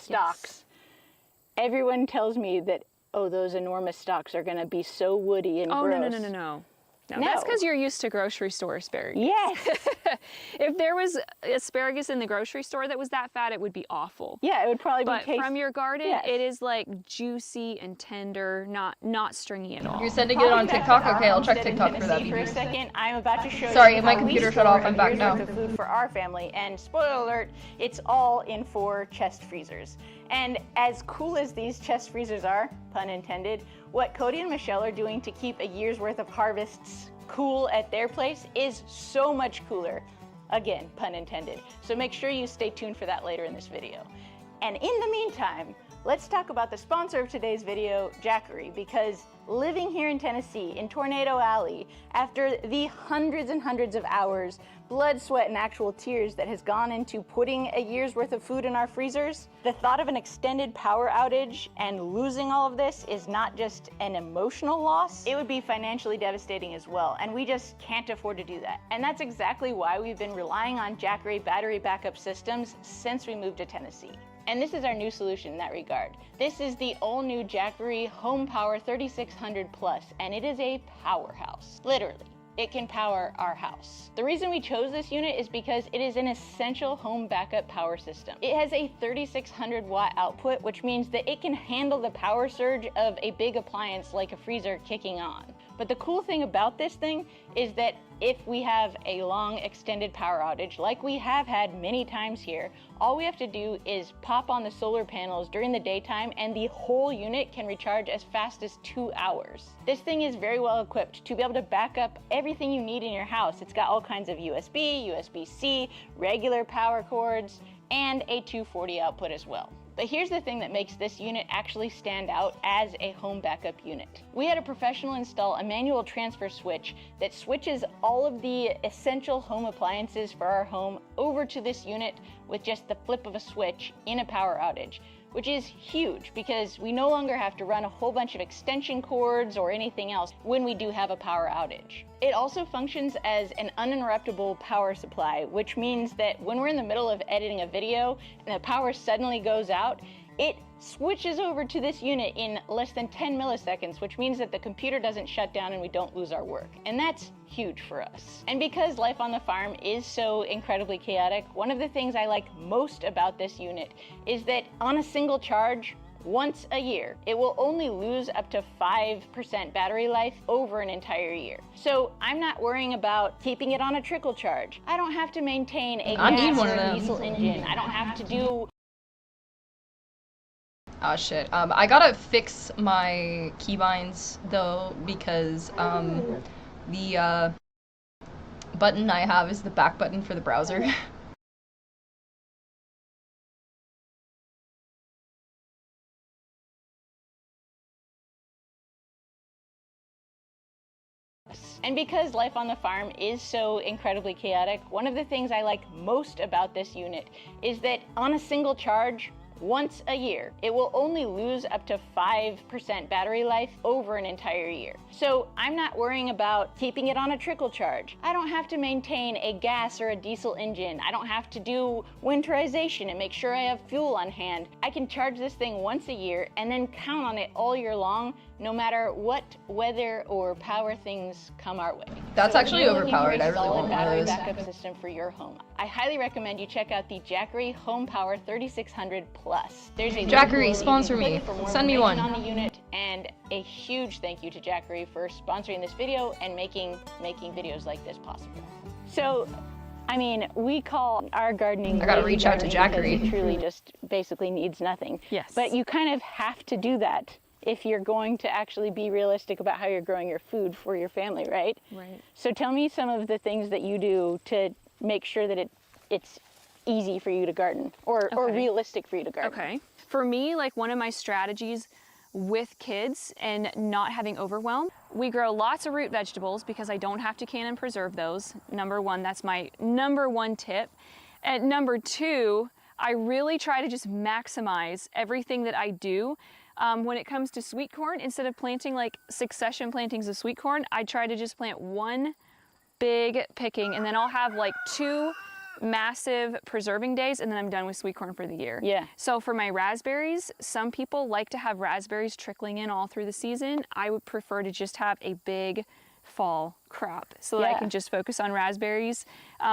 stalks. Everyone tells me that, oh, those enormous stalks are going to be so woody and gross. Oh, no. No, that's because you're used to grocery store asparagus. Yes. If there was asparagus in the grocery store that was that fat, it would be awful. Yeah, it would probably be tasty. But from your garden, it is like juicy and tender, not stringy at all. You're sending it on TikTok? Okay, I'll check TikTok for that. For a second, I'm about to show you. Sorry, my computer shut off. I'm back now. Worth of food for our family, and spoiler alert, it's all in 4 chest freezers. And as cool as these chest freezers are, pun intended, what Cody and Michelle are doing to keep a year's worth of harvests cool at their place is so much cooler. Again, pun intended. So make sure you stay tuned for that later in this video. And in the meantime, let's talk about the sponsor of today's video, Jackery, because living here in Tennessee, in Tornado Alley, after the hundreds and hundreds of hours, blood, sweat, and actual tears that has gone into putting a year's worth of food in our freezers, the thought of an extended power outage and losing all of this is not just an emotional loss, it would be financially devastating as well, and we just can't afford to do that. And that's exactly why we've been relying on Jackery battery backup systems since we moved to Tennessee. And this is our new solution in that regard. This is the all-new Jackery Home Power 3600 Plus, and it is a powerhouse. Literally, it can power our house. The reason we chose this unit is because it is an essential home backup power system. It has a 3600 watt output, which means that it can handle the power surge of a big appliance like a freezer kicking on. But the cool thing about this thing is that if we have a long extended power outage, like we have had many times here, all we have to do is pop on the solar panels during the daytime and the whole unit can recharge as fast as 2 hours. This thing is very well equipped to be able to back up everything you need in your house. It's got all kinds of USB, USB-C, regular power cords, and a 240 output as well. But here's the thing that makes this unit actually stand out as a home backup unit. We had a professional install a manual transfer switch that switches all of the essential home appliances for our home over to this unit with just the flip of a switch in a power outage, which is huge because we no longer have to run a whole bunch of extension cords or anything else when we do have a power outage. It also functions as an uninterruptible power supply, which means that when we're in the middle of editing a video and the power suddenly goes out, it switches over to this unit in less than 10 milliseconds, which means that the computer doesn't shut down and we don't lose our work. And that's huge for us. And because life on the farm is so incredibly chaotic, one of the things I like most about this unit is that on a single charge, once a year, it will only lose up to 5% battery life over an entire year. So I'm not worrying about keeping it on a trickle charge. I don't have to maintain a gas or diesel engine. I don't have to do... Oh shit. I gotta fix my keybinds though because the button I have is the back button for the browser. And because life on the farm is so incredibly chaotic, one of the things I like most about this unit is that on a single charge, once a year, it will only lose up to 5% battery life over an entire year. So I'm not worrying about keeping it on a trickle charge. I don't have to maintain a gas or a diesel engine. I don't have to do winterization and make sure I have fuel on hand. I can charge this thing once a year and then count on it all year long, no matter what weather or power things come our way. That's actually overpowered. I really want one of those. Backup system for your home. I highly recommend you check out the Jackery Home Power 3600 Plus. There's a Jackery, sponsor me. Send me one. On the unit, and a huge thank you to Jackery for sponsoring this video and making videos like this possible. So, I mean, we call our gardening. I gotta reach out to Jackery. It truly just basically needs nothing. Yes. But you kind of have to do that if you're going to actually be realistic about how you're growing your food for your family, right? Right. So tell me some of the things that you do to make sure that it's easy for you to garden or realistic for you to garden. Okay. For me, like one of my strategies with kids and not having overwhelm, we grow lots of root vegetables because I don't have to can and preserve those. Number one, that's my number one tip. And number two, I really try to just maximize everything that I do. When it comes to sweet corn, instead of planting like succession plantings of sweet corn, I try to just plant one big picking and then I'll have like 2 massive preserving days, and then I'm done with sweet corn for the year. Yeah. So for my raspberries, some people like to have raspberries trickling in all through the season. I would prefer to just have a big fall crop so that I can just focus on raspberries.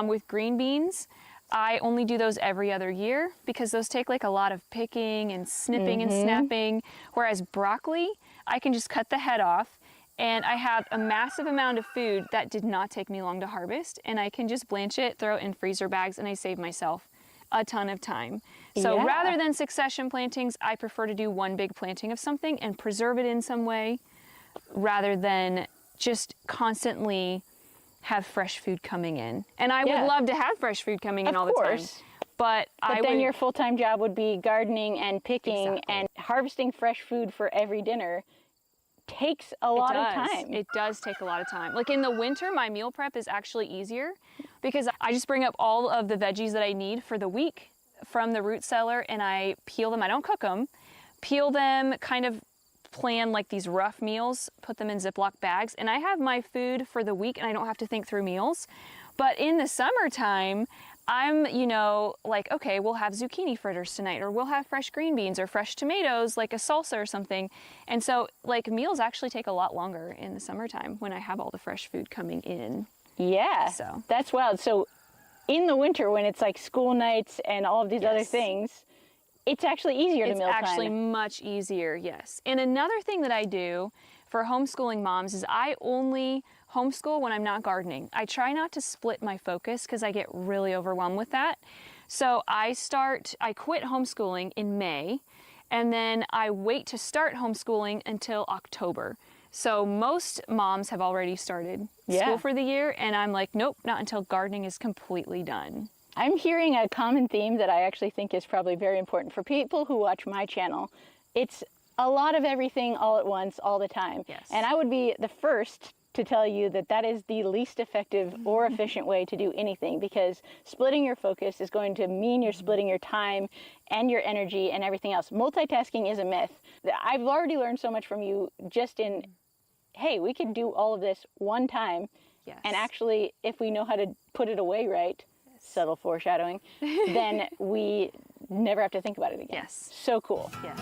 With green beans, I only do those every other year because those take like a lot of picking and snipping and snapping, whereas broccoli, I can just cut the head off. And I have a massive amount of food that did not take me long to harvest, and I can just blanch it, throw it in freezer bags, and I save myself a ton of time. So rather than succession plantings, I prefer to do one big planting of something and preserve it in some way rather than just constantly have fresh food coming in. And I would love to have fresh food coming in all the time. But then your full-time job would be gardening and picking and harvesting fresh food for every dinner. Takes a lot of time. It does take a lot of time. Like in the winter, my meal prep is actually easier because I just bring up all of the veggies that I need for the week from the root cellar and I peel them. I don't cook them. Peel them, kind of plan like these rough meals, put them in Ziploc bags, and I have my food for the week and I don't have to think through meals. But in the summertime, I'm, you know, like, okay, we'll have zucchini fritters tonight, or we'll have fresh green beans or fresh tomatoes, like a salsa or something. And so, like, meals actually take a lot longer in the summertime when I have all the fresh food coming in. Yeah, so that's wild. So in the winter, when it's like school nights and all of these other things, it's actually easier to meal time. It's actually much easier, yes. And another thing that I do for homeschooling moms is I only homeschool when I'm not gardening. I try not to split my focus because I get really overwhelmed with that. So I quit homeschooling in May, and then I wait to start homeschooling until October. So most moms have already started school for the year, and I'm like, nope, not until gardening is completely done. I'm hearing a common theme that I actually think is probably very important for people who watch my channel. It's a lot of everything all at once, all the time. Yes. And I would be the first to tell you that that is the least effective or efficient way to do anything, because splitting your focus is going to mean you're splitting your time and your energy and everything else. Multitasking is a myth. I've already learned so much from you just in, hey, we could do all of this one time. Yes. And actually, if we know how to put it away right, subtle foreshadowing, then we never have to think about it again. Yes. So cool. Yes.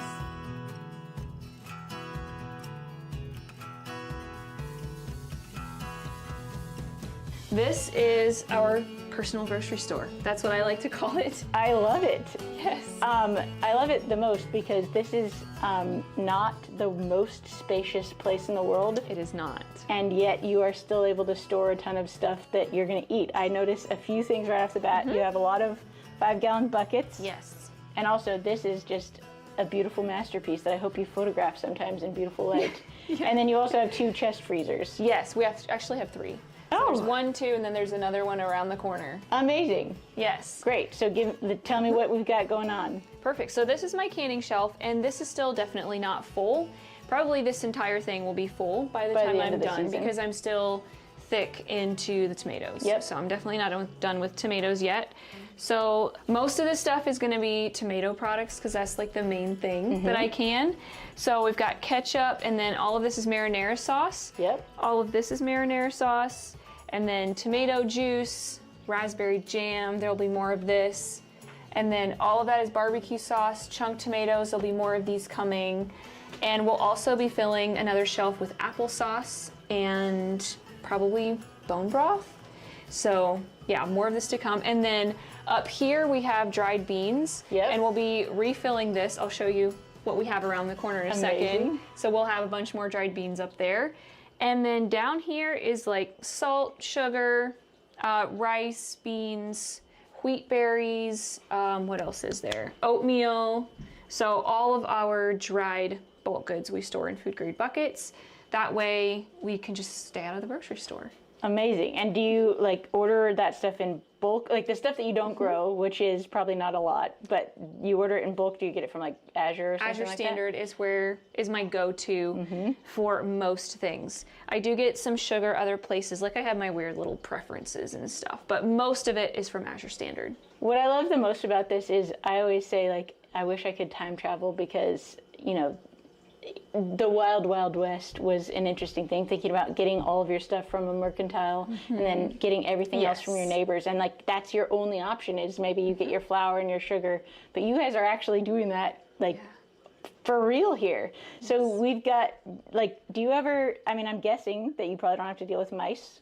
This is our personal grocery store. That's what I like to call it. I love it. Yes. I love it the most because this is not the most spacious place in the world. It is not. And yet you are still able to store a ton of stuff that you're going to eat. I notice a few things right off the bat. You have a lot of 5-gallon buckets. Yes. And also this is just a beautiful masterpiece that I hope you photograph sometimes in beautiful light. And then you also have 2 chest freezers. Yes, we actually have 3. So there's 1, 2, and then there's another one around the corner. Amazing. Yes. Great. So tell me what we've got going on. Perfect. So this is my canning shelf, and this is still definitely not full. Probably this entire thing will be full by the time I'm done because I'm still thick into the tomatoes. Yep. So I'm definitely not done with tomatoes yet. So most of this stuff is going to be tomato products because that's like the main thing that I can. So we've got ketchup, and then all of this is marinara sauce. Yep. All of this is marinara sauce, and then tomato juice, raspberry jam. There'll be more of this. And then all of that is barbecue sauce, chunk tomatoes. There'll be more of these coming. And we'll also be filling another shelf with applesauce and probably bone broth. So yeah, more of this to come. And then up here we have dried beans. Yep. And we'll be refilling this. I'll show you what we have around the corner in a second. So we'll have a bunch more dried beans up there. And then down here is like salt, sugar, rice, beans, wheat berries, what else is there? Oatmeal. So all of our dried bulk goods we store in food grade buckets. That way we can just stay out of the grocery store. Amazing. And do you like order that stuff in bulk? Like the stuff that you don't grow, which is probably not a lot, but you order it in bulk. Do you get it from like Azure or something Azure like Standard is my go-to for most things. I do get some sugar other places, like I have my weird little preferences and stuff, but most of it is from Azure Standard. What I love the most about this is I always say, like, I wish I could time travel because, you know, the wild, wild west was an interesting thing, thinking about getting all of your stuff from a mercantile and then getting everything else from your neighbors. And like, that's your only option, is maybe you get your flour and your sugar. But you guys are actually doing that, like, for real here. So we've got, like, do you ever, I mean, I'm guessing that you probably don't have to deal with mice.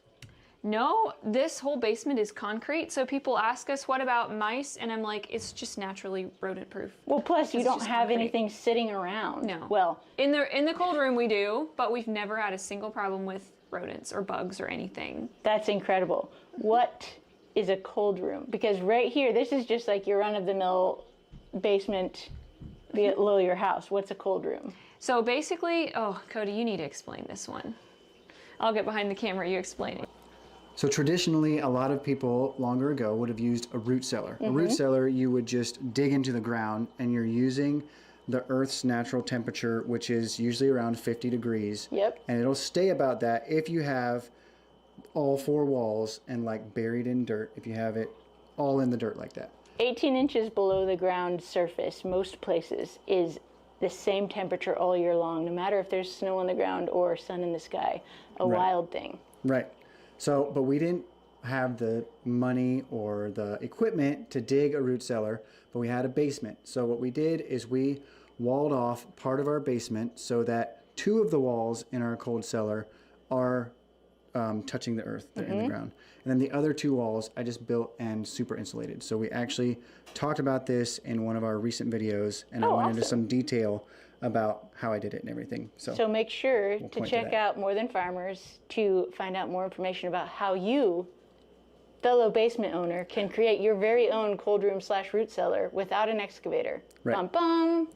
No, this whole basement is concrete, so people ask us, what about mice? And I'm like, it's just naturally rodent proof. Well, plus you don't have concrete. anything sitting around. No. Well, in the cold room we do, but we've never had a single problem with rodents or bugs or anything. that's incredible. What is a cold room? Because right here, this is just like your run-of-the-mill basement below your house. What's a cold room? So basically, oh, Cody, you need to explain this one. I'll get behind the camera, you explain it. So traditionally, a lot of people longer ago would have used a root cellar. A root cellar, you would just dig into the ground, and you're using the Earth's natural temperature, which is usually around 50 degrees. Yep. And it'll stay about that if you have all four walls and like buried in dirt, if you have it all in the dirt like that. 18 inches below the ground surface, most places, is the same temperature all year long, no matter if there's snow on the ground or sun in the sky. A wild thing. Right. So, but we didn't have the money or the equipment to dig a root cellar, but we had a basement. So what we did is we walled off part of our basement so that 2 of the walls in our cold cellar are touching the earth, they're in the ground. And then the other 2 walls I just built and super insulated. So we actually talked about this in one of our recent videos, and I went into some detail about how I did it and everything. So make sure to point to check that. out More Than Farmers to find out more information about how you, fellow basement owner, can create your very own cold room / root cellar without an excavator. Right. Bum bum.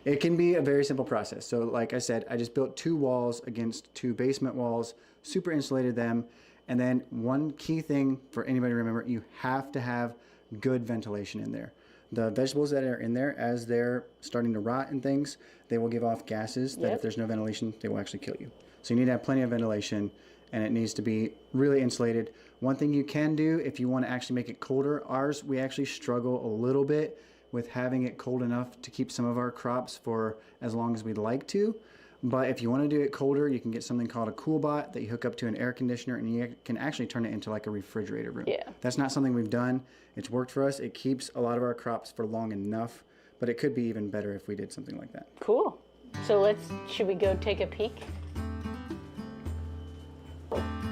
it can be a very simple process. So like I said, I just built 2 walls against 2 basement walls, super insulated them. And then one key thing for anybody to remember, you have to have good ventilation in there. The vegetables that are in there, as they're starting to rot and things, they will give off gases that if there's no ventilation, they will actually kill you. So you need to have plenty of ventilation, and it needs to be really insulated. One thing you can do if you want to actually make it colder, ours, we actually struggle a little bit with having it cold enough to keep some of our crops for as long as we'd like to. But if you want to do it colder, you can get something called a CoolBot that you hook up to an air conditioner, and you can actually turn it into like a refrigerator room. Yeah. That's not something we've done. It's worked for us. It keeps a lot of our crops for long enough, but it could be even better if we did something like that. Cool. So should we go take a peek?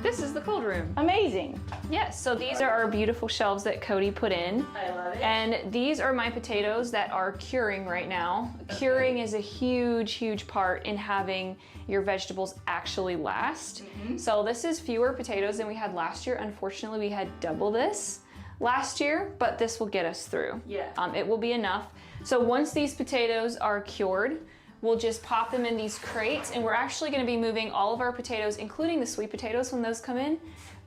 This is the cold room. Amazing. Yes, so these are our beautiful shelves that Cody put in. I love it. And these are my potatoes that are curing right now. Curing is a huge, huge part in having your vegetables actually last. So this is fewer potatoes than we had last year. Unfortunately, we had double this last year, but this will get us through. Yeah. It will be enough. So once these potatoes are cured, we'll just pop them in these crates, and we're actually going to be moving all of our potatoes, including the sweet potatoes when those come in,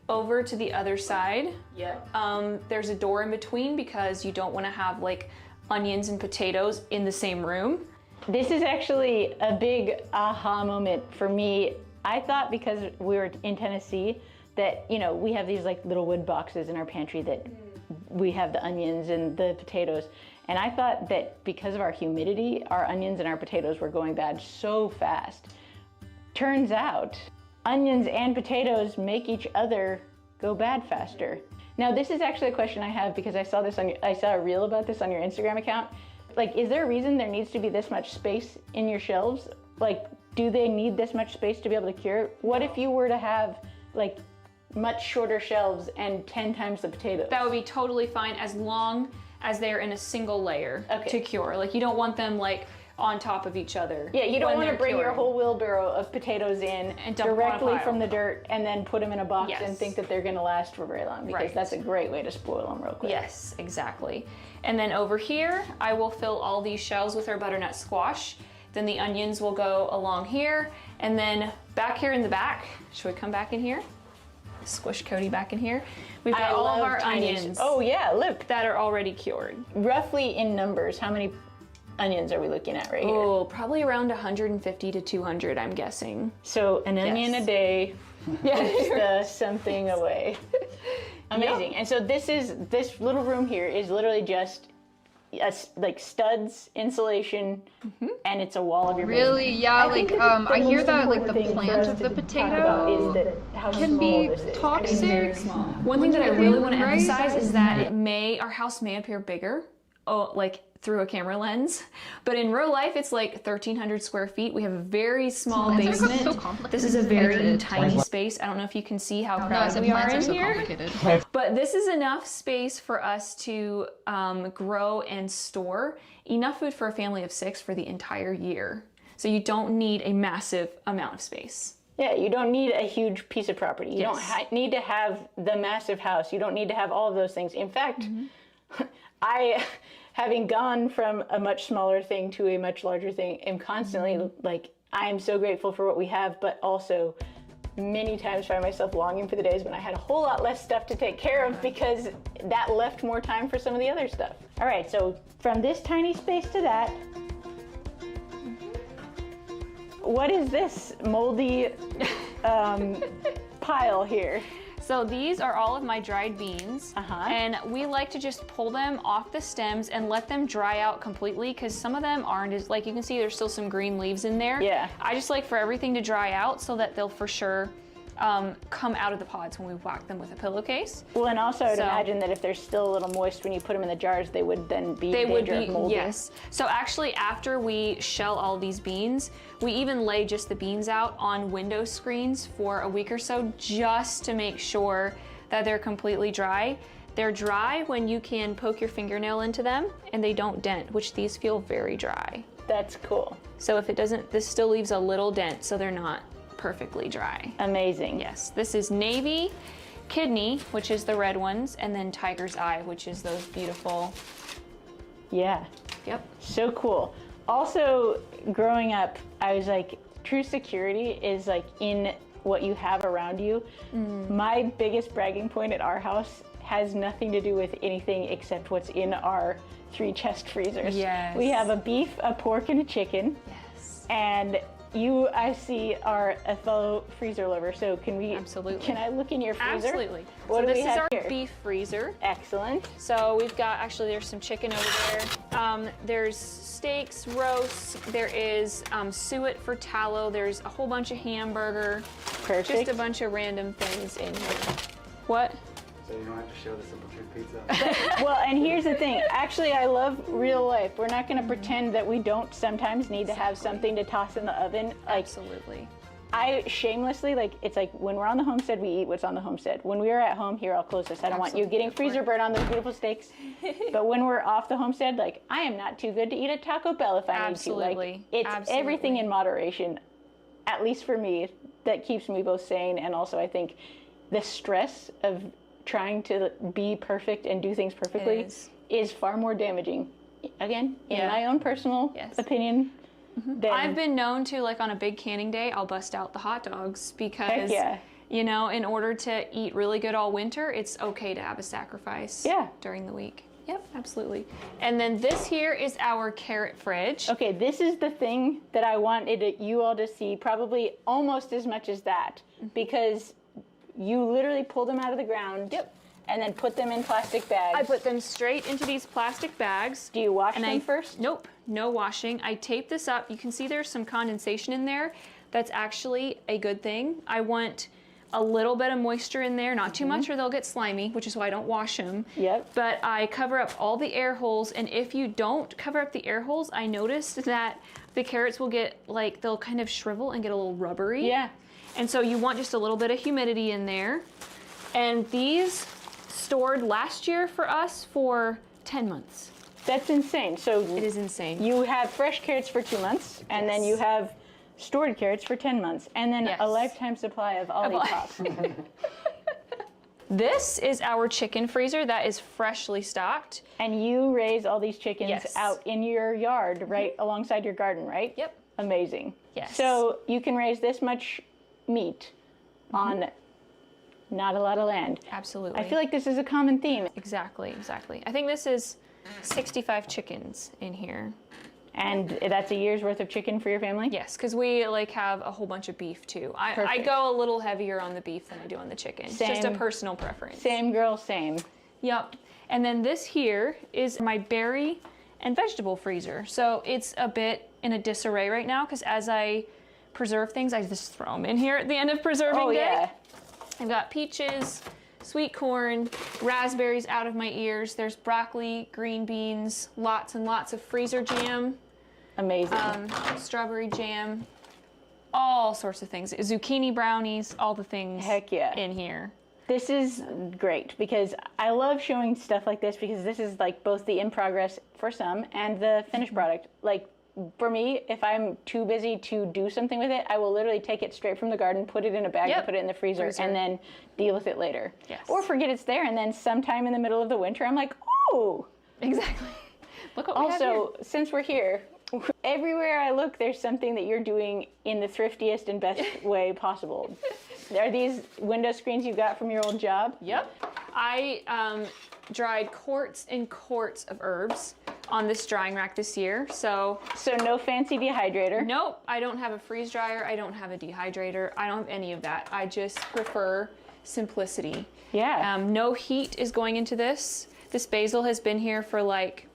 over to the other side. Yep. There's a door in between because you don't want to have like onions and potatoes in the same room. This is actually a big aha moment for me. I thought because we were in Tennessee that, you know, we have these like little wood boxes in our pantry that we have the onions and the potatoes. And I thought that because of our humidity, our onions and our potatoes were going bad so fast. Turns out, onions and potatoes make each other go bad faster. Now, this is actually a question I have because I saw a reel about this on your Instagram account. Like, is there a reason there needs to be this much space in your shelves? Like, do they need this much space to be able to cure? What if you were to have like much shorter shelves and 10 times the potatoes? That would be totally fine as long as they're in a single layer to cure. Like, you don't want them like on top of each other. Yeah, you don't want to bring your curing. whole wheelbarrow of potatoes in And dump them on a directly pile. from the dirt and then put them in a box Yes. and think that they're going to last for very long, because Right. that's a great way to spoil them real quick. Yes, exactly. And then over here, I will fill all these shelves with our butternut squash. Then the onions will go along here. And then back here in the back, should we come back in here? Squish Cody back in here. We've got all of love our tiny- onions Oh yeah, look. that are already cured. Roughly in numbers, how many onions are we looking at right here? Oh, probably around 150 to 200, I'm guessing. So an onion Yes. a day keeps the something away. Amazing. Yep. And so this little room here is literally just like studs, insulation, and it's a wall of your Really? basement. Yeah, think like, that I hear most that, like, important the thing for plant us of to the talk about potato is that how can small be this is. toxic. One thing that I really want to Right? emphasize is that our house may appear bigger, like through a camera lens, but in real life it's like 1,300 square feet. We have a very small Plants are basement. so complicated. This is a very tiny space. I don't know if you can see how No, I crowded said we are plants are in so here. complicated. But this is enough space for us to grow and store enough food for a family of 6 for the entire year. So you don't need a massive amount of space. Yeah, you don't need a huge piece of property. You Yes. don't need to have the massive house. You don't need to have all of those things. In fact, I, having gone from a much smaller thing to a much larger thing, am constantly like, I am so grateful for what we have, but also many times find myself longing for the days when I had a whole lot less stuff to take care of because that left more time for some of the other stuff. All right, so from this tiny space to that, what is this moldy pile here? So these are all of my dried beans, and we like to just pull them off the stems and let them dry out completely because some of them aren't as, like you can see there's still some green leaves in there. Yeah. I just like for everything to dry out so that they'll for sure come out of the pods when we whack them with a pillowcase. Well, and also I'd So- imagine that if they're still a little moist when you put them in the jars, they would then be They in would danger be, of molding. yes. So actually after we shell all these beans, we even lay just the beans out on window screens for a week or so just to make sure that they're completely dry. They're dry when you can poke your fingernail into them and they don't dent, which these feel very dry. That's cool. So if it doesn't, this still leaves a little dent so they're not perfectly dry. Amazing. Yes, this is navy, kidney, which is the red ones, and then tiger's eye, which is those beautiful. Yeah. Yep. So cool. Also, growing up, I was like, true security is like in what you have around you. My biggest bragging point at our house has nothing to do with anything except what's in our 3 chest freezers. Yes. We have a beef, a pork, and a chicken. Yes. And you, I see, are a fellow freezer lover, so can we? Absolutely. Can I look in your freezer? Absolutely. What So do this we is have our here? beef freezer. Excellent. So we've got, actually there's some chicken over there. There's steaks, roasts, there is suet for tallow, there's a whole bunch of hamburger, Perfect. just a bunch of random things in here. What? So you don't have to show the Simple Truth pizza. Well, and here's the thing. Actually, I love real life. We're not going to pretend that we don't sometimes need to have something to toss in the oven. Like, Absolutely. I shamelessly, like, it's like when we're on the homestead, we eat what's on the homestead. When we are at home, here, I'll close this. I don't want you getting freezer burn on those beautiful steaks. But when we're off the homestead, like, I am not too good to eat a Taco Bell if I Absolutely. need to. Like, it's Absolutely. everything in moderation, at least for me, that keeps me both sane and also, I think, the stress of trying to be perfect and do things perfectly is far more damaging. Again, in my own personal opinion. I've been known to, like on a big canning day, I'll bust out the hot dogs because, Heck yeah. you know, in order to eat really good all winter, it's okay to have a sacrifice during the week. Yep, absolutely. And then this here is our carrot fridge. Okay, this is the thing that I wanted you all to see probably almost as much as that because you literally pull them out of the ground and then put them in plastic bags. I put them straight into these plastic bags. Do you wash them first? Nope, no washing. I tape this up. You can see there's some condensation in there. That's actually a good thing. I want a little bit of moisture in there, not too much or they'll get slimy, which is why I don't wash them. Yep. But I cover up all the air holes, and if you don't cover up the air holes, I noticed that the carrots will get, like, they'll kind of shrivel and get a little rubbery. Yeah. And so you want just a little bit of humidity in there. And these stored last year for us for 10 months. That's insane. So It is insane. you have fresh carrots for 2 months, and then you have stored carrots for 10 months, and then a lifetime supply of Olipop. This is our chicken freezer that is freshly stocked. And you raise all these chickens Yes. out in your yard, right alongside your garden, right? Yep. Amazing. Yes. So you can raise this much meat on not a lot of land. Absolutely. I feel like this is a common theme. Exactly, exactly. I think this is 65 chickens in here. And that's a year's worth of chicken for your family? Yes, because we like have a whole bunch of beef too. I Perfect. go a little heavier on the beef than I do on the chicken. It's just a Same. personal preference. Same girl, same. Yep. And then this here is my berry and vegetable freezer. So it's a bit in a disarray right now because as I preserve things, I just throw them in here at the end of preserving day. Yeah. I've got peaches, sweet corn, raspberries out of my ears. There's broccoli, green beans, lots and lots of freezer jam. Amazing. Strawberry jam, all sorts of things. Zucchini brownies, all the things Heck yeah. in here. This is great because I love showing stuff like this because this is like both the in progress for some and the finished product. Like for me, if I'm too busy to do something with it, I will literally take it straight from the garden, put it in a bag, and put it in the freezer, and then deal with it later. Yes. Or forget it's there, and then sometime in the middle of the winter, I'm like, oh! Exactly. Look what we have here. Also, since we're here, everywhere I look, there's something that you're doing in the thriftiest and best way possible. Are these window screens you got from your old job? Yep. I dried quarts and quarts of herbs on this drying rack this year. So no fancy dehydrator. Nope, I don't have a freeze dryer. I don't have a dehydrator. I don't have any of that. I just prefer simplicity. Yeah. No heat is going into this. This basil has been here for like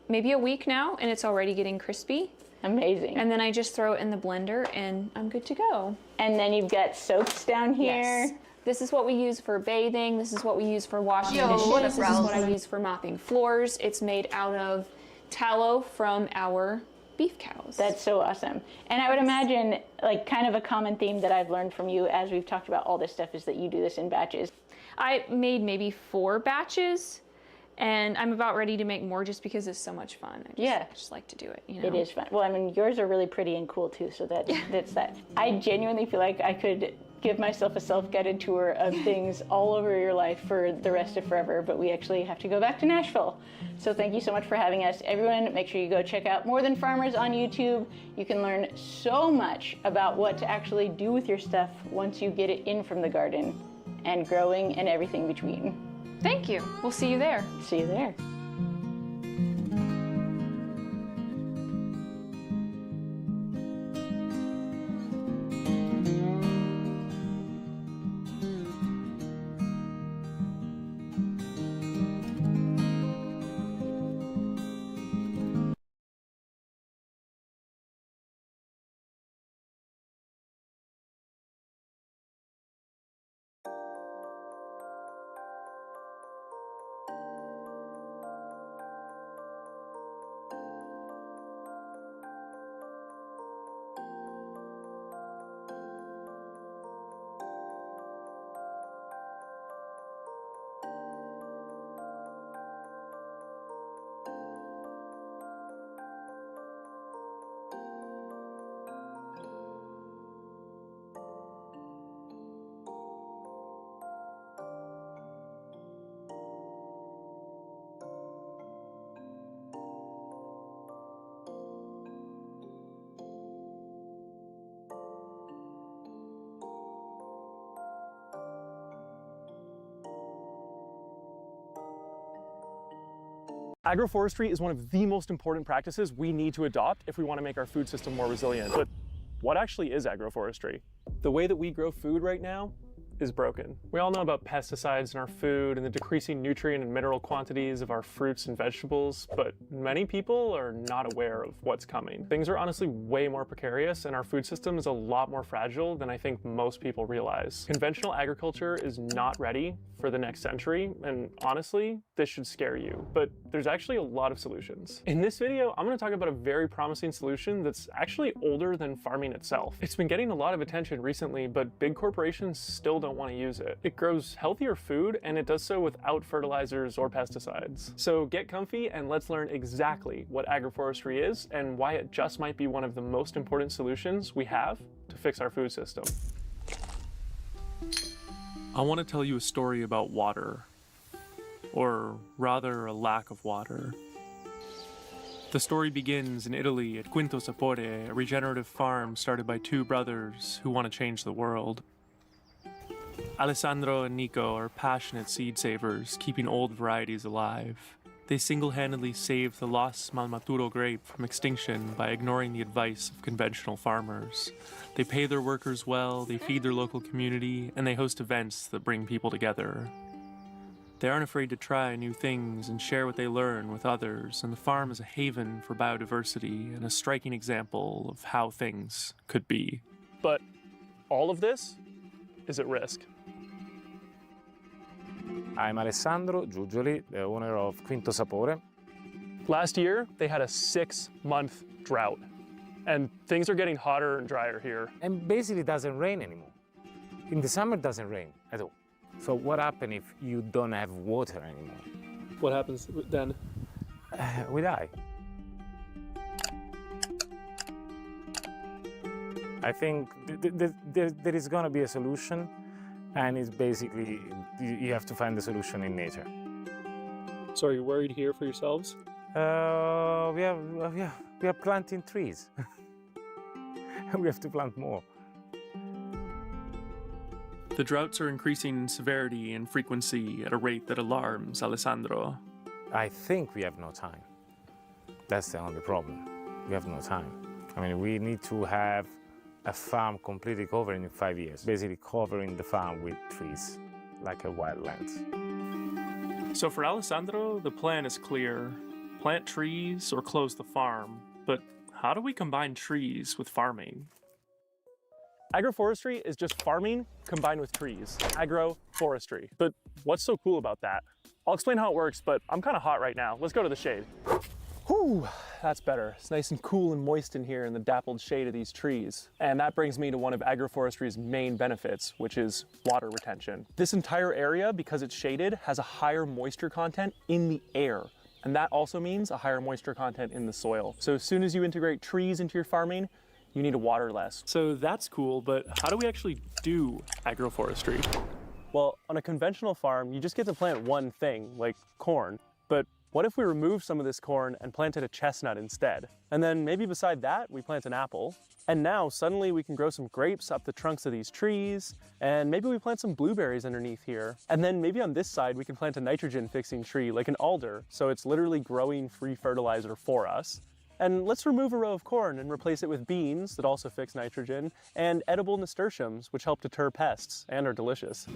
maybe a week now and it's already getting crispy. Amazing. And then I just throw it in the blender and I'm good to go. And then you've got soaps down here. Yes. This is what we use for bathing. This is what we use for washing dishes. This is what I use for mopping floors. It's made out of tallow from our beef cows. That's so awesome. And I would imagine, like, kind of a common theme that I've learned from you as we've talked about all this stuff is that you do this in batches. I made maybe 4 batches, and I'm about ready to make more just because it's so much fun. I just like to do it, you know? It is fun. Well, I mean, yours are really pretty and cool too, so that's that. I genuinely feel like I could give myself a self-guided tour of things all over your life for the rest of forever, but we actually have to go back to Nashville. So thank you so much for having us. Everyone, make sure you go check out More Than Farmers on YouTube. You can learn so much about what to actually do with your stuff once you get it in from the garden, and growing and everything between. Thank you. We'll see you there. See you there. Agroforestry is one of the most important practices we need to adopt if we want to make our food system more resilient. But what actually is agroforestry? The way that we grow food right now is broken. We all know about pesticides in our food and the decreasing nutrient and mineral quantities of our fruits and vegetables, but many people are not aware of what's coming. Things are honestly way more precarious and our food system is a lot more fragile than I think most people realize. Conventional agriculture is not ready for the next century, and honestly, this should scare you. But there's actually a lot of solutions. In this video, I'm going to talk about a very promising solution that's actually older than farming itself. It's been getting a lot of attention recently, but big corporations still don't want to use it. It grows healthier food, and it does so without fertilizers or pesticides. So get comfy and let's learn exactly what agroforestry is and why it just might be one of the most important solutions we have to fix our food system. I want to tell you a story about water, or rather a lack of water. The story begins in Italy at Quinto Sapore, a regenerative farm started by 2 brothers who want to change the world. Alessandro and Nico are passionate seed savers, keeping old varieties alive. They single-handedly saved the lost Malmaturo grape from extinction by ignoring the advice of conventional farmers. They pay their workers well, they feed their local community, and they host events that bring people together. They aren't afraid to try new things and share what they learn with others, and the farm is a haven for biodiversity and a striking example of how things could be. But all of this is at risk. I'm Alessandro Giugioli, the owner of Quinto Sapore. Last year, they had a 6-month drought, and things are getting hotter and drier here. And basically it doesn't rain anymore. In the summer it doesn't rain at all. So what happens if you don't have water anymore? What happens then? We die. I think there is going to be a solution, and it's basically you have to find the solution in nature. So are you worried here for yourselves? We are planting trees. We have to plant more. The droughts are increasing in severity and frequency at a rate that alarms Alessandro. I think we have no time. That's the only problem. We have no time. I mean, we need to have a farm completely covered in 5 years, basically covering the farm with trees, like a wildlands. So for Alessandro, the plan is clear. Plant trees or close the farm. But how do we combine trees with farming? Agroforestry is just farming combined with trees. Agroforestry. But what's so cool about that? I'll explain how it works, but I'm kind of hot right now. Let's go to the shade. Whew, that's better. It's nice and cool and moist in here in the dappled shade of these trees. And that brings me to one of agroforestry's main benefits, which is water retention. This entire area, because it's shaded, has a higher moisture content in the air. And that also means a higher moisture content in the soil. So as soon as you integrate trees into your farming, you need to water less. So that's cool, but how do we actually do agroforestry? Well, on a conventional farm, you just get to plant one thing, like corn. But what if we remove some of this corn and planted a chestnut instead? And then maybe beside that, we plant an apple. And now suddenly we can grow some grapes up the trunks of these trees, and maybe we plant some blueberries underneath here. And then maybe on this side, we can plant a nitrogen fixing tree like an alder, so it's literally growing free fertilizer for us. And let's remove a row of corn and replace it with beans that also fix nitrogen, and edible nasturtiums, which help deter pests and are delicious.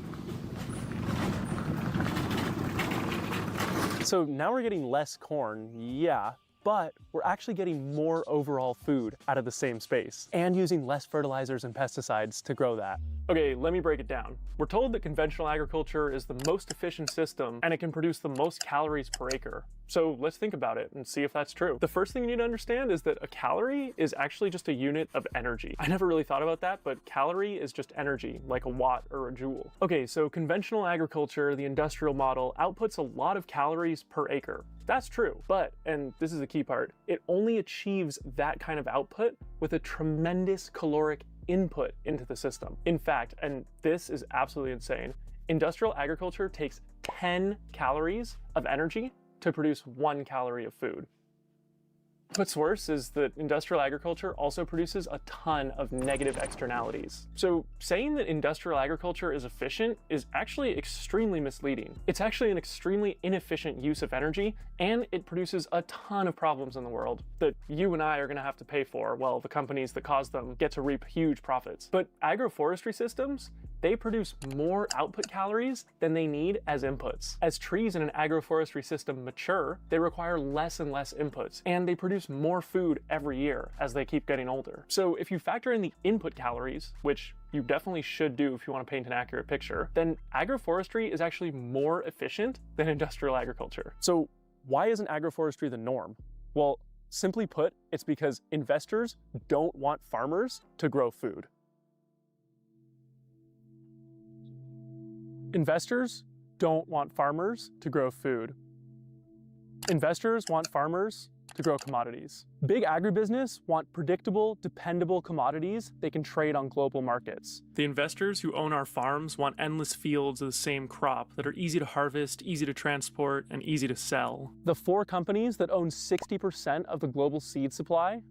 So now we're getting less corn, yeah, but we're actually getting more overall food out of the same space and using less fertilizers and pesticides to grow that. Okay, let me break it down. We're told that conventional agriculture is the most efficient system and it can produce the most calories per acre. So let's think about it and see if that's true. The first thing you need to understand is that a calorie is actually just a unit of energy. I never really thought about that, but calorie is just energy, like a watt or a joule. Okay, so conventional agriculture, the industrial model, outputs a lot of calories per acre. That's true, but, and this is the key part, it only achieves that kind of output with a tremendous caloric input into the system. In fact, and this is absolutely insane, industrial agriculture takes 10 calories of energy to produce 1 calorie of food. What's worse is that industrial agriculture also produces a ton of negative externalities. So saying that industrial agriculture is efficient is actually extremely misleading. It's actually an extremely inefficient use of energy, and it produces a ton of problems in the world that you and I are gonna have to pay for while the companies that cause them get to reap huge profits. But agroforestry systems, they produce more output calories than they need as inputs. As trees in an agroforestry system mature, they require less and less inputs, and they produce more food every year as they keep getting older. So if you factor in the input calories, which you definitely should do if you want to paint an accurate picture, then agroforestry is actually more efficient than industrial agriculture. So why isn't agroforestry the norm? Well, simply put, it's because investors don't want farmers to grow food. Investors don't want farmers to grow food. Investors want farmers to grow commodities. Big agribusiness want predictable, dependable commodities they can trade on global markets. The investors who own our farms want endless fields of the same crop that are easy to harvest, easy to transport, and easy to sell. The 4 companies that own 60% of the global seed supply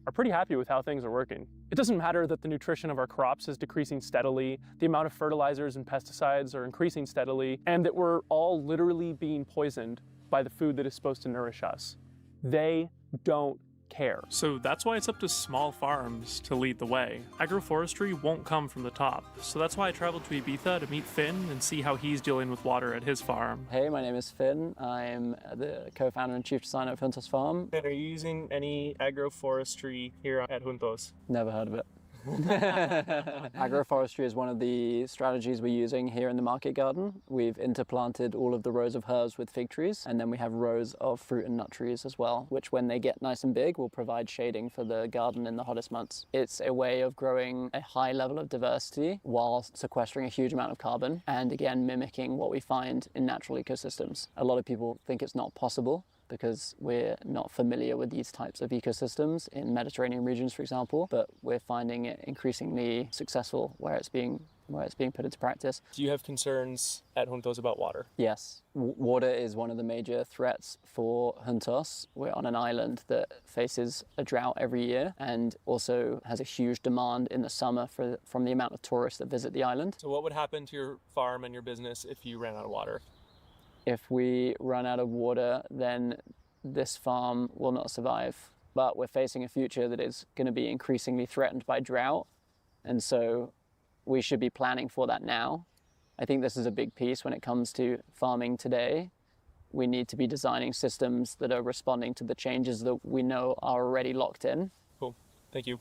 are pretty happy with how things are working. It doesn't matter that the nutrition of our crops is decreasing steadily, the amount of fertilizers and pesticides are increasing steadily, and that we're all literally being poisoned by the food that is supposed to nourish us. They don't care. So that's why it's up to small farms to lead the way. Agroforestry won't come from the top. So that's why I traveled to Ibiza to meet Finn and see how he's dealing with water at his farm. Hey, my name is Finn. I'm the co-founder and chief designer of Juntos Farm. And are you using any agroforestry here at Juntos? Never heard of it. Agroforestry is one of the strategies we're using here in the market garden. We've interplanted all of the rows of herbs with fig trees, and then we have rows of fruit and nut trees as well, which when they get nice and big will provide shading for the garden in the hottest months. It's a way of growing a high level of diversity while sequestering a huge amount of carbon, and again mimicking what we find in natural ecosystems. A lot of people think it's not possible because we're not familiar with these types of ecosystems in Mediterranean regions, for example, but we're finding it increasingly successful where it's being put into practice. Do you have concerns at Juntos about water? Yes, water is one of the major threats for Juntos. We're on an island that faces a drought every year and also has a huge demand in the summer from the amount of tourists that visit the island. So what would happen to your farm and your business if you ran out of water? If we run out of water, then this farm will not survive. But we're facing a future that is going to be increasingly threatened by drought. And so we should be planning for that now. I think this is a big piece when it comes to farming today. We need to be designing systems that are responding to the changes that we know are already locked in. Cool. Thank you.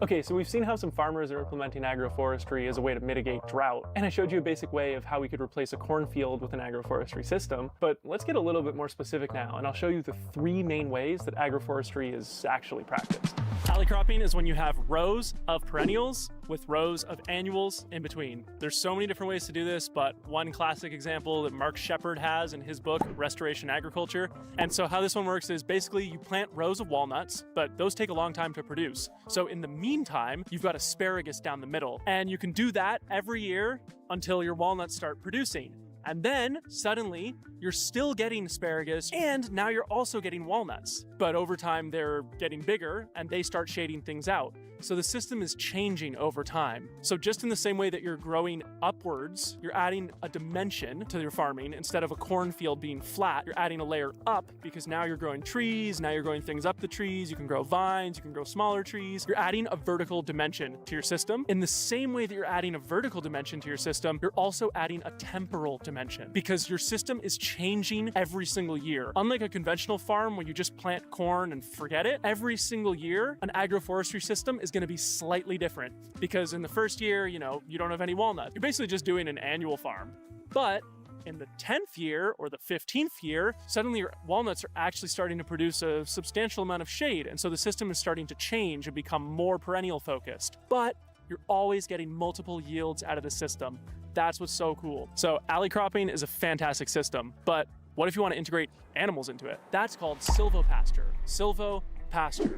Okay, so we've seen how some farmers are implementing agroforestry as a way to mitigate drought, and I showed you a basic way of how we could replace a cornfield with an agroforestry system, but let's get a little bit more specific now, and I'll show you the 3 main ways that agroforestry is actually practiced. Alley cropping is when you have rows of perennials with rows of annuals in between. There's so many different ways to do this, but one classic example that Mark Shepard has in his book, Restoration Agriculture. And so how this one works is basically you plant rows of walnuts, but those take a long time to produce. So in the meantime, you've got asparagus down the middle, and you can do that every year until your walnuts start producing. And then suddenly you're still getting asparagus, and now you're also getting walnuts. But over time they're getting bigger and they start shading things out. So the system is changing over time. So just in the same way that you're growing upwards, you're adding a dimension to your farming. Instead of a cornfield being flat, you're adding a layer up because now you're growing trees, now you're growing things up the trees, you can grow vines, you can grow smaller trees. You're adding a vertical dimension to your system. In the same way that you're adding a vertical dimension to your system, you're also adding a temporal dimension because your system is changing every single year. Unlike a conventional farm where you just plant corn and forget it, every single year, an agroforestry system is going to be slightly different because in the first year, you don't have any walnuts. You're basically just doing an annual farm. But in the 10th year or the 15th year, suddenly your walnuts are actually starting to produce a substantial amount of shade. And so the system is starting to change and become more perennial focused. But you're always getting multiple yields out of the system. That's what's so cool. So alley cropping is a fantastic system, but what if you want to integrate animals into it? That's called silvopasture.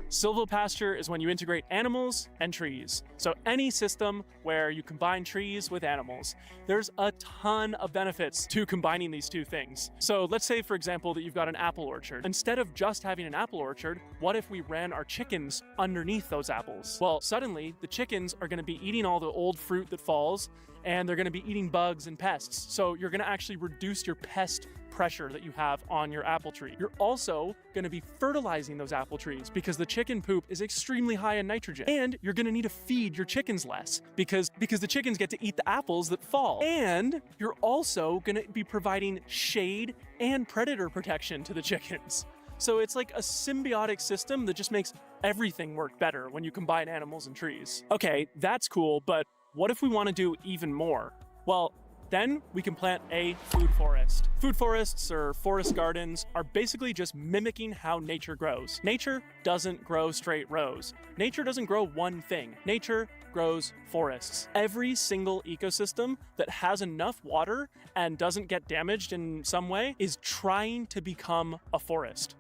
Silvopasture is when you integrate animals and trees. So any system where you combine trees with animals. There's a ton of benefits to combining these two things. So let's say, for example, that you've got an apple orchard. Instead of just having an apple orchard, what if we ran our chickens underneath those apples? Well, suddenly the chickens are going to be eating all the old fruit that falls, and they're going to be eating bugs and pests. So you're going to actually reduce your pest pressure that you have on your apple tree. You're also going to be fertilizing those apple trees because the chicken poop is extremely high in nitrogen. And you're going to need to feed your chickens less because the chickens get to eat the apples that fall. And you're also going to be providing shade and predator protection to the chickens. So it's like a symbiotic system that just makes everything work better when you combine animals and trees. Okay, that's cool, but what if we want to do even more? Well, then we can plant a food forest. Food forests or forest gardens are basically just mimicking how nature grows. Nature doesn't grow straight rows. Nature doesn't grow one thing. Nature grows forests. Every single ecosystem that has enough water and doesn't get damaged in some way is trying to become a forest.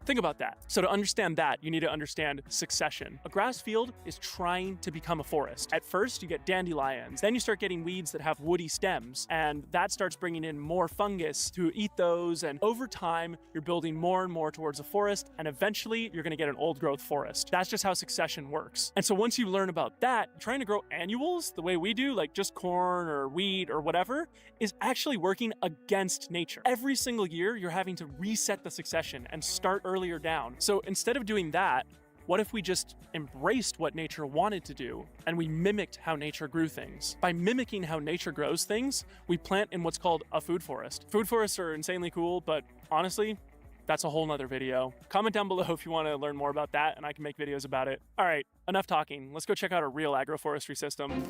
Think about that. So to understand that, you need to understand succession. A grass field is trying to become a forest. At first, you get dandelions. Then you start getting weeds that have woody stems, and that starts bringing in more fungus to eat those. And over time, you're building more and more towards a forest, and eventually you're gonna get an old growth forest. That's just how succession works. And so once you learn about that, trying to grow annuals the way we do, like just corn or wheat or whatever, is actually working against nature. Every single year, you're having to reset the succession and start earlier down. So instead of doing that, what if we just embraced what nature wanted to do and we mimicked how nature grew things? By mimicking how nature grows things, we plant in what's called a food forest. Food forests are insanely cool, but honestly, that's a whole nother video. Comment down below if you want to learn more about that and I can make videos about it. All right, enough talking. Let's go check out a real agroforestry system.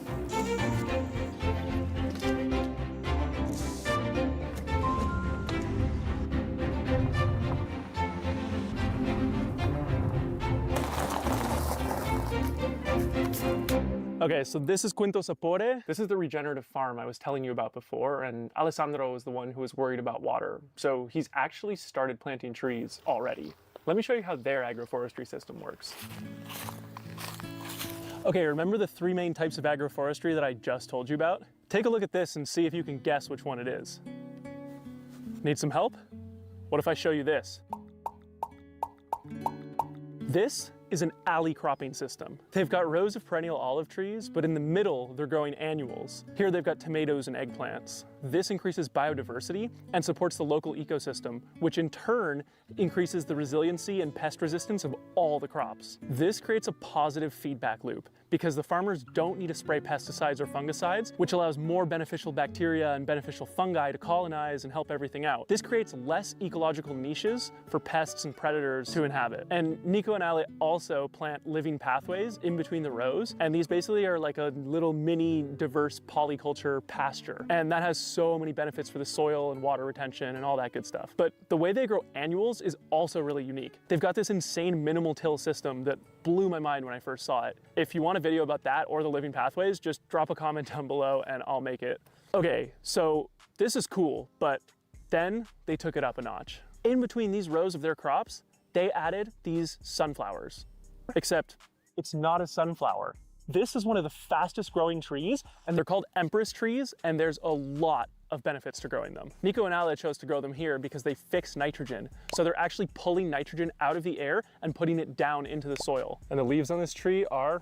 Okay, so this is Quinto Sapore. This is the regenerative farm I was telling you about before, and Alessandro was the one who was worried about water. So he's actually started planting trees already. Let me show you how their agroforestry system works. Okay, remember the 3 main types of agroforestry that I just told you about? Take a look at this and see if you can guess which one it is. Need some help? What if I show you this? This is an alley cropping system. They've got rows of perennial olive trees, but in the middle, they're growing annuals. Here they've got tomatoes and eggplants. This increases biodiversity and supports the local ecosystem, which in turn increases the resiliency and pest resistance of all the crops. This creates a positive feedback loop because the farmers don't need to spray pesticides or fungicides, which allows more beneficial bacteria and beneficial fungi to colonize and help everything out. This creates less ecological niches for pests and predators to inhabit. And Nico and Ale also plant living pathways in between the rows, and these basically are like a little mini diverse polyculture pasture. And that has so many benefits for the soil and water retention and all that good stuff. But the way they grow annuals is also really unique. They've got this insane minimal till system that blew my mind when I first saw it. If you want a video about that or the living pathways, just drop a comment down below and I'll make it. Okay, so this is cool, but then they took it up a notch. In between these rows of their crops, they added these sunflowers. Except it's not a sunflower. This is one of the fastest growing trees, and they're called empress trees, and there's a lot of benefits to growing them. Nico and Ale chose to grow them here because they fix nitrogen. So they're actually pulling nitrogen out of the air and putting it down into the soil. And the leaves on this tree are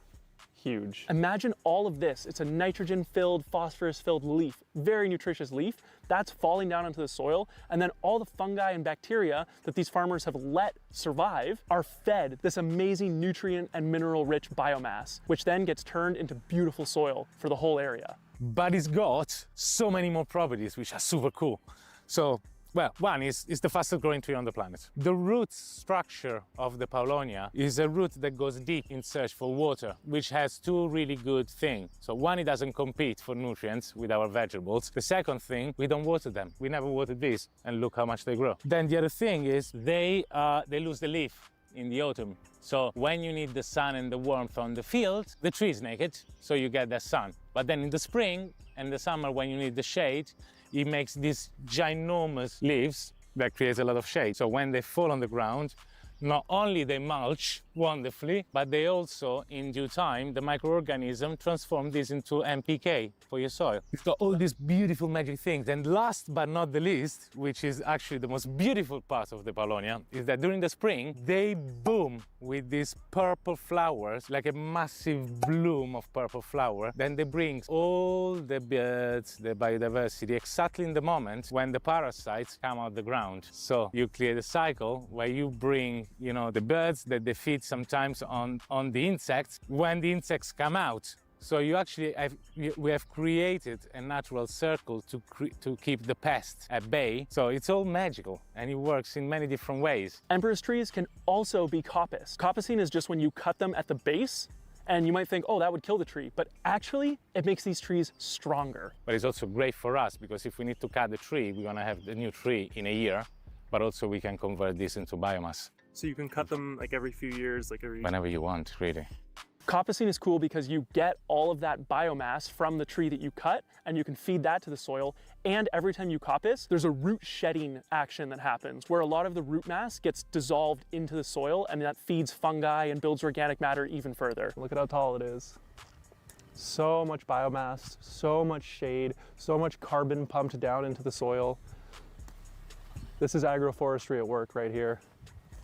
huge. Imagine all of this. It's a nitrogen-filled, phosphorus-filled leaf, very nutritious leaf. That's falling down into the soil, and then all the fungi and bacteria that these farmers have let survive are fed this amazing nutrient and mineral-rich biomass, which then gets turned into beautiful soil for the whole area. But it's got so many more properties which are super cool. So, well, one is the fastest growing tree on the planet. The root structure of the Paulownia is a root that goes deep in search for water, which has 2 really good things. So one, it doesn't compete for nutrients with our vegetables. The second thing, we don't water them. We never watered these, and look how much they grow. Then the other thing is they lose the leaf in the autumn. So when you need the sun and the warmth on the field, the tree is naked, so you get that sun. But then in the spring and the summer, when you need the shade, it makes these ginormous leaves that creates a lot of shade. So when they fall on the ground, not only they mulch wonderfully, but they also, in due time, the microorganism transform this into NPK for your soil. It's got all these beautiful magic things. And last but not the least, which is actually the most beautiful part of the Paulownia, is that during the spring, they boom with these purple flowers, like a massive bloom of purple flower. Then they bring all the birds, the biodiversity, exactly in the moment when the parasites come out the ground. So you create a cycle where you bring, you know, the birds that they feed sometimes on the insects when the insects come out. So you actually we have created a natural circle to keep the pests at bay. So it's all magical and it works in many different ways. Empress trees can also be coppiced. Coppicing is just when you cut them at the base, and you might think, oh, that would kill the tree, but actually it makes these trees stronger. But it's also great for us because if we need to cut the tree, we're gonna have the new tree in a year, but also we can convert this into biomass. So you can cut them like every few years, like whenever you want, really. Coppicing is cool because you get all of that biomass from the tree that you cut and you can feed that to the soil. And every time you coppice, there's a root shedding action that happens where a lot of the root mass gets dissolved into the soil and that feeds fungi and builds organic matter even further. Look at how tall it is. So much biomass, so much shade, so much carbon pumped down into the soil. This is agroforestry at work right here.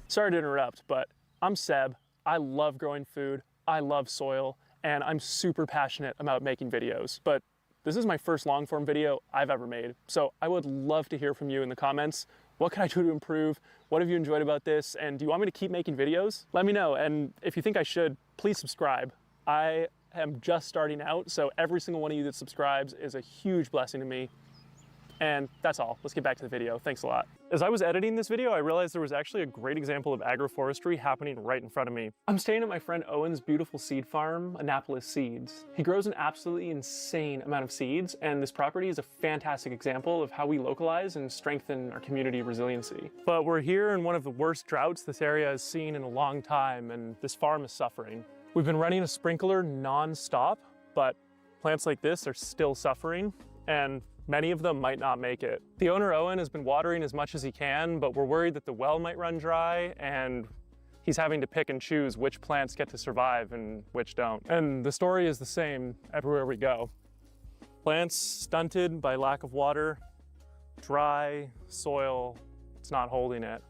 Sorry to interrupt, but I'm Seb. I love growing food. I love soil, and I'm super passionate about making videos, but this is my first long form video I've ever made. So I would love to hear from you in the comments. What can I do to improve? What have you enjoyed about this? And do you want me to keep making videos? Let me know. And if you think I should, please subscribe. I am just starting out, so every single one of you that subscribes is a huge blessing to me. And that's all. Let's get back to the video. Thanks a lot. As I was editing this video, I realized there was actually a great example of agroforestry happening right in front of me. I'm staying at my friend Owen's beautiful seed farm, Annapolis Seeds. He grows an absolutely insane amount of seeds, and this property is a fantastic example of how we localize and strengthen our community resiliency. But we're here in one of the worst droughts this area has seen in a long time, and this farm is suffering. We've been running a sprinkler non-stop, but plants like this are still suffering, and many of them might not make it. The owner, Owen, has been watering as much as he can, but we're worried that the well might run dry, and he's having to pick and choose which plants get to survive and which don't. And the story is the same everywhere we go. Plants stunted by lack of water, dry soil, it's not holding it.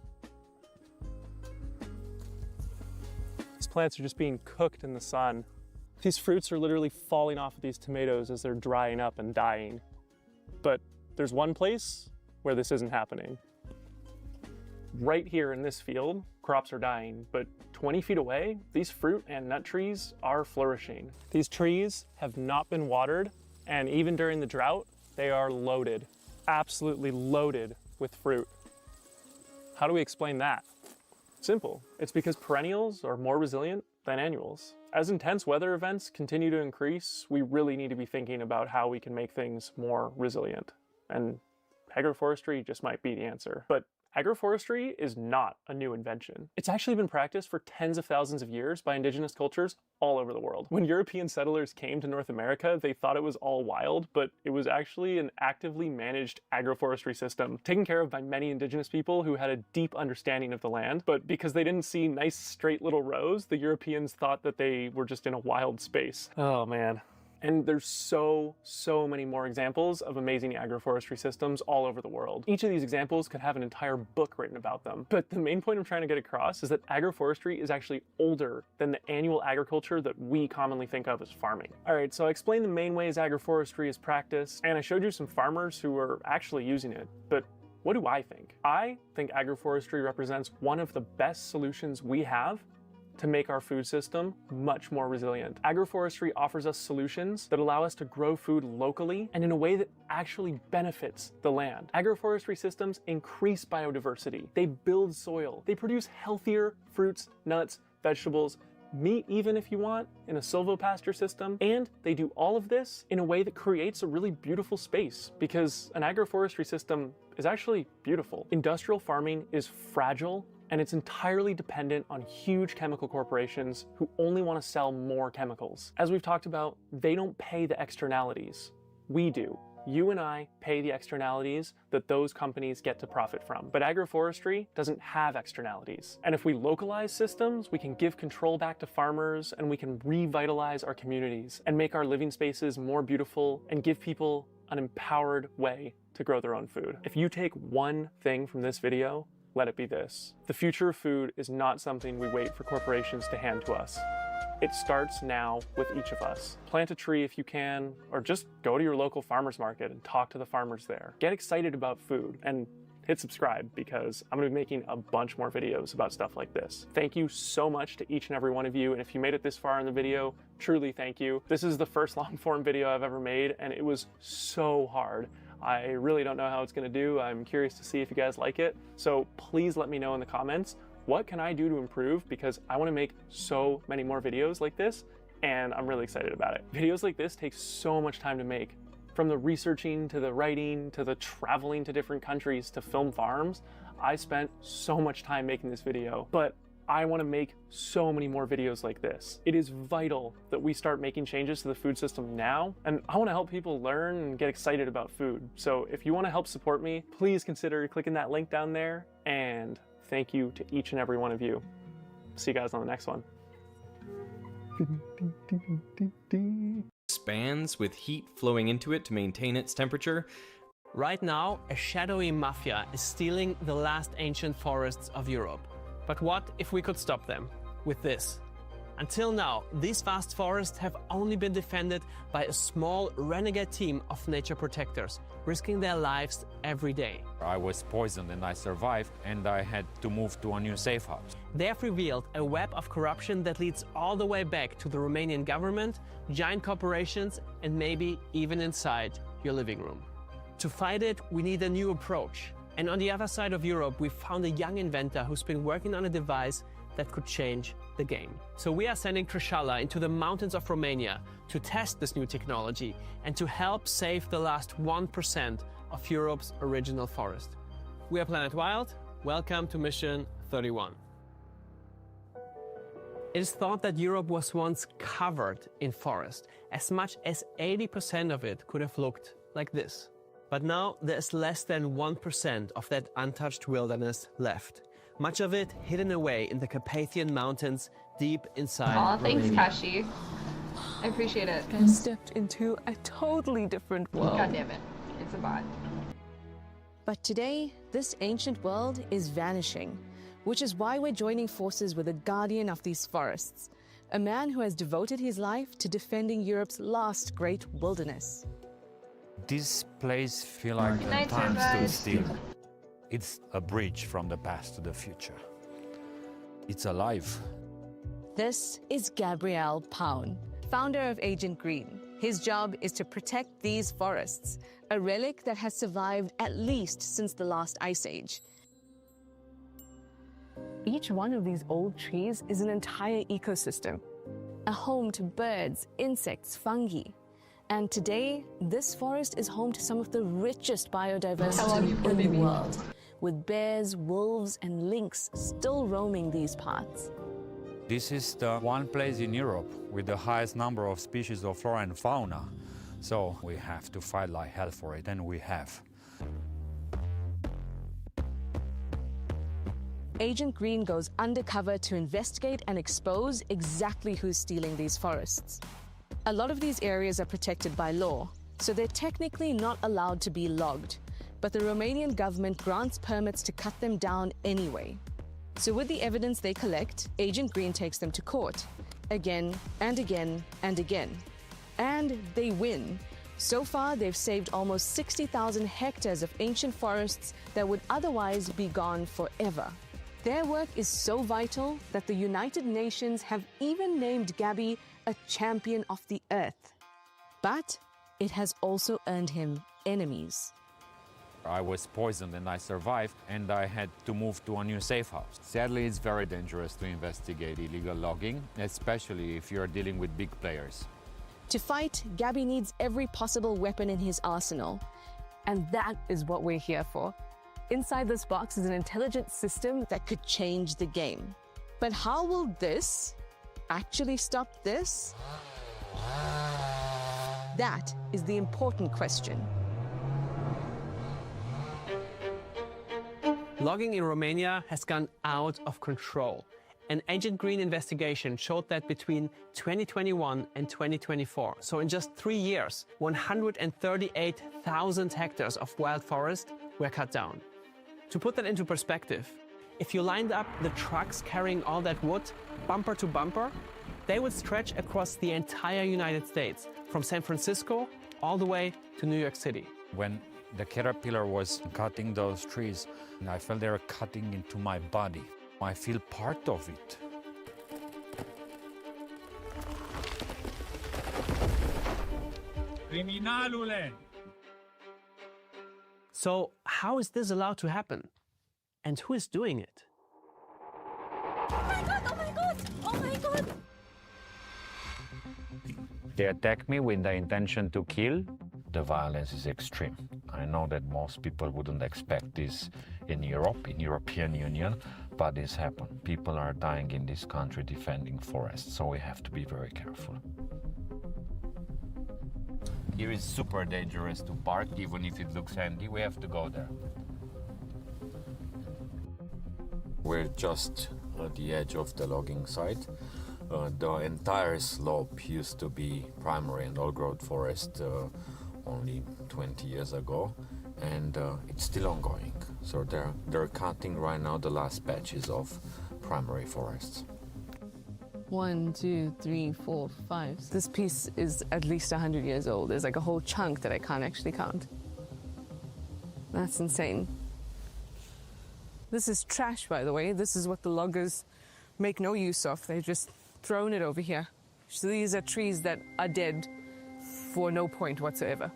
These plants are just being cooked in the sun. These fruits are literally falling off of these tomatoes as they're drying up and dying. But there's one place where this isn't happening. Right here in this field, crops are dying, but 20 feet away, these fruit and nut trees are flourishing. These trees have not been watered, and even during the drought, they are loaded, absolutely loaded with fruit. How do we explain that? Simple. It's because perennials are more resilient than annuals. As intense weather events continue to increase, we really need to be thinking about how we can make things more resilient. And agroforestry just might be the answer. But agroforestry is not a new invention. It's actually been practiced for tens of thousands of years by indigenous cultures all over the world. When European settlers came to North America, they thought it was all wild, but it was actually an actively managed agroforestry system taken care of by many indigenous people who had a deep understanding of the land. But because they didn't see nice straight little rows, the Europeans thought that they were just in a wild space. Oh man. And there's so many more examples of amazing agroforestry systems all over the world. Each of these examples could have an entire book written about them. But the main point I'm trying to get across is that agroforestry is actually older than the annual agriculture that we commonly think of as farming. All right, so I explained the main ways agroforestry is practiced, and I showed you some farmers who are actually using it. But what do I think? I think agroforestry represents one of the best solutions we have to make our food system much more resilient. Agroforestry offers us solutions that allow us to grow food locally and in a way that actually benefits the land. Agroforestry systems increase biodiversity. They build soil. They produce healthier fruits, nuts, vegetables, meat even if you want, in a silvopasture system. And they do all of this in a way that creates a really beautiful space, because an agroforestry system is actually beautiful. Industrial farming is fragile, and it's entirely dependent on huge chemical corporations who only want to sell more chemicals. As we've talked about, they don't pay the externalities. We do. You and I pay the externalities that those companies get to profit from. But agroforestry doesn't have externalities. And if we localize systems, we can give control back to farmers, and we can revitalize our communities and make our living spaces more beautiful and give people an empowered way to grow their own food. If you take one thing from this video, let it be this. The future of food is not something we wait for corporations to hand to us. It starts now with each of us. Plant a tree if you can, or just go to your local farmer's market and talk to the farmers there. Get excited about food, and hit subscribe, because I'm gonna be making a bunch more videos about stuff like this. Thank you so much to each and every one of you, and if you made it this far in the video, truly thank you. This is the first long form video I've ever made, and it was so hard. I really don't know how it's gonna do. I'm curious to see if you guys like it. So please let me know in the comments, what can I do to improve? Because I wanna make so many more videos like this, and I'm really excited about it. Videos like this take so much time to make. From the researching, to the writing, to the traveling to different countries, to film farms. I spent so much time making this video, but I want to make so many more videos like this. It is vital that we start making changes to the food system now, and I want to help people learn and get excited about food. So if you want to help support me, please consider clicking that link down there, and thank you to each and every one of you. See you guys on the next one. Expands with heat flowing into it to maintain its temperature. Right now, a shadowy mafia is stealing the last ancient forests of Europe. But what if we could stop them with this? Until now, these vast forests have only been defended by a small renegade team of nature protectors, risking their lives every day. I was poisoned and I survived, and I had to move to a new safe house. They have revealed a web of corruption that leads all the way back to the Romanian government, giant corporations, and maybe even inside your living room. To fight it, we need a new approach. And on the other side of Europe, we found a young inventor who's been working on a device that could change the game. So we are sending Trishala into the mountains of Romania to test this new technology and to help save the last 1% of Europe's original forest. We are Planet Wild. Welcome to Mission 31. It is thought that Europe was once covered in forest. As much as 80% of it could have looked like this. But now there is less than 1% of that untouched wilderness left. Much of it hidden away in the Carpathian Mountains deep inside Aw, thanks, Romania. Kashi. I appreciate it. I stepped into a totally different world. God damn it. It's a bot. But today, this ancient world is vanishing, which is why we're joining forces with a guardian of these forests, a man who has devoted his life to defending Europe's last great wilderness. This place feels like Good night, time guys. stood still. It's a bridge from the past to the future. It's alive. This is Gabriel Paun, founder of Agent Green. His job is to protect these forests, a relic that has survived at least since the last ice age. Each one of these old trees is an entire ecosystem, a home to birds, insects, fungi. And today, this forest is home to some of the richest biodiversity in the world, with bears, wolves, and lynx still roaming these parts. This is the one place in Europe with the highest number of species of flora and fauna. So we have to fight like hell for it, and we have. Agent Green goes undercover to investigate and expose exactly who's stealing these forests. A lot of these areas are protected by law, so they're technically not allowed to be logged, but the Romanian government grants permits to cut them down anyway. So with the evidence they collect, Agent Green takes them to court, again and again and again. And they win. So far, they've saved almost 60,000 hectares of ancient forests that would otherwise be gone forever. Their work is so vital that the United Nations have even named Gabby a champion of the earth. But it has also earned him enemies. I was poisoned and I survived, and I had to move to a new safe house. Sadly, it's very dangerous to investigate illegal logging, especially if you're dealing with big players. To fight, Gabby needs every possible weapon in his arsenal. And that is what we're here for. Inside this box is an intelligent system that could change the game. But how will this actually stop this? That is the important question. Logging in Romania has gone out of control. An Agent Green investigation showed that between 2021 and 2024, so in just 3 years, 138,000 hectares of wild forest were cut down. To put that into perspective, if you lined up the trucks carrying all that wood bumper to bumper, they would stretch across the entire United States, from San Francisco all the way to New York City. When the caterpillar was cutting those trees, and I felt they were cutting into my body. I feel part of it. Criminalule! So how is this allowed to happen? And who is doing it? Oh my god, oh my god, oh my god! They attacked me with the intention to kill. The violence is extreme. I know that most people wouldn't expect this in Europe, in European Union, but this happened. People are dying in this country defending forests, so we have to be very careful. Here is super dangerous to park, even if it looks handy. We have to go there. We're just at the edge of the logging site. The entire slope used to be primary and old-growth forest only 20 years ago, and it's still ongoing. So they're cutting right now the last patches of primary forests. 1, 2, 3, 4, 5. This piece is at least 100 years old. There's like a whole chunk that I can't actually count. That's insane. This is trash, by the way. This is what the loggers make no use of. They've just thrown it over here. So these are trees that are dead for no point whatsoever.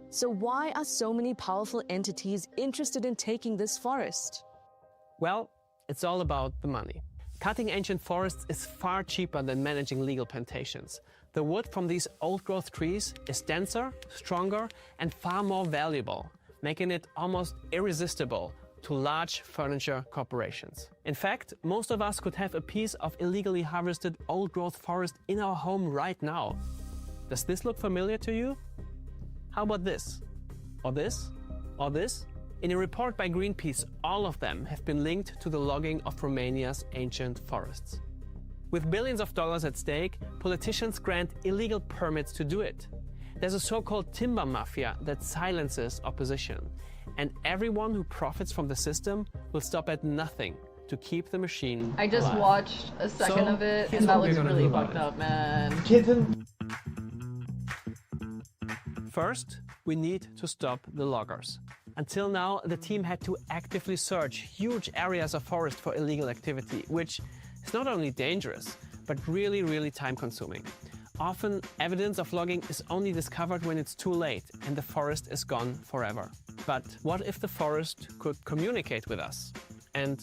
So why are so many powerful entities interested in taking this forest? Well, it's all about the money. Cutting ancient forests is far cheaper than managing legal plantations. The wood from these old-growth trees is denser, stronger, and far more valuable, making it almost irresistible to large furniture corporations. In fact, most of us could have a piece of illegally harvested old-growth forest in our home right now. Does this look familiar to you? How about this? Or this? Or this? In a report by Greenpeace, all of them have been linked to the logging of Romania's ancient forests. With billions of dollars at stake, politicians grant illegal permits to do it. There's a so-called timber mafia that silences opposition, and everyone who profits from the system will stop at nothing to keep the machine I just alive. watched a second of it, and that looks really fucked up, man. First, we need to stop the loggers. Until now, the team had to actively search huge areas of forest for illegal activity, which is not only dangerous, but really time-consuming. Often, evidence of logging is only discovered when it's too late and the forest is gone forever. But what if the forest could communicate with us and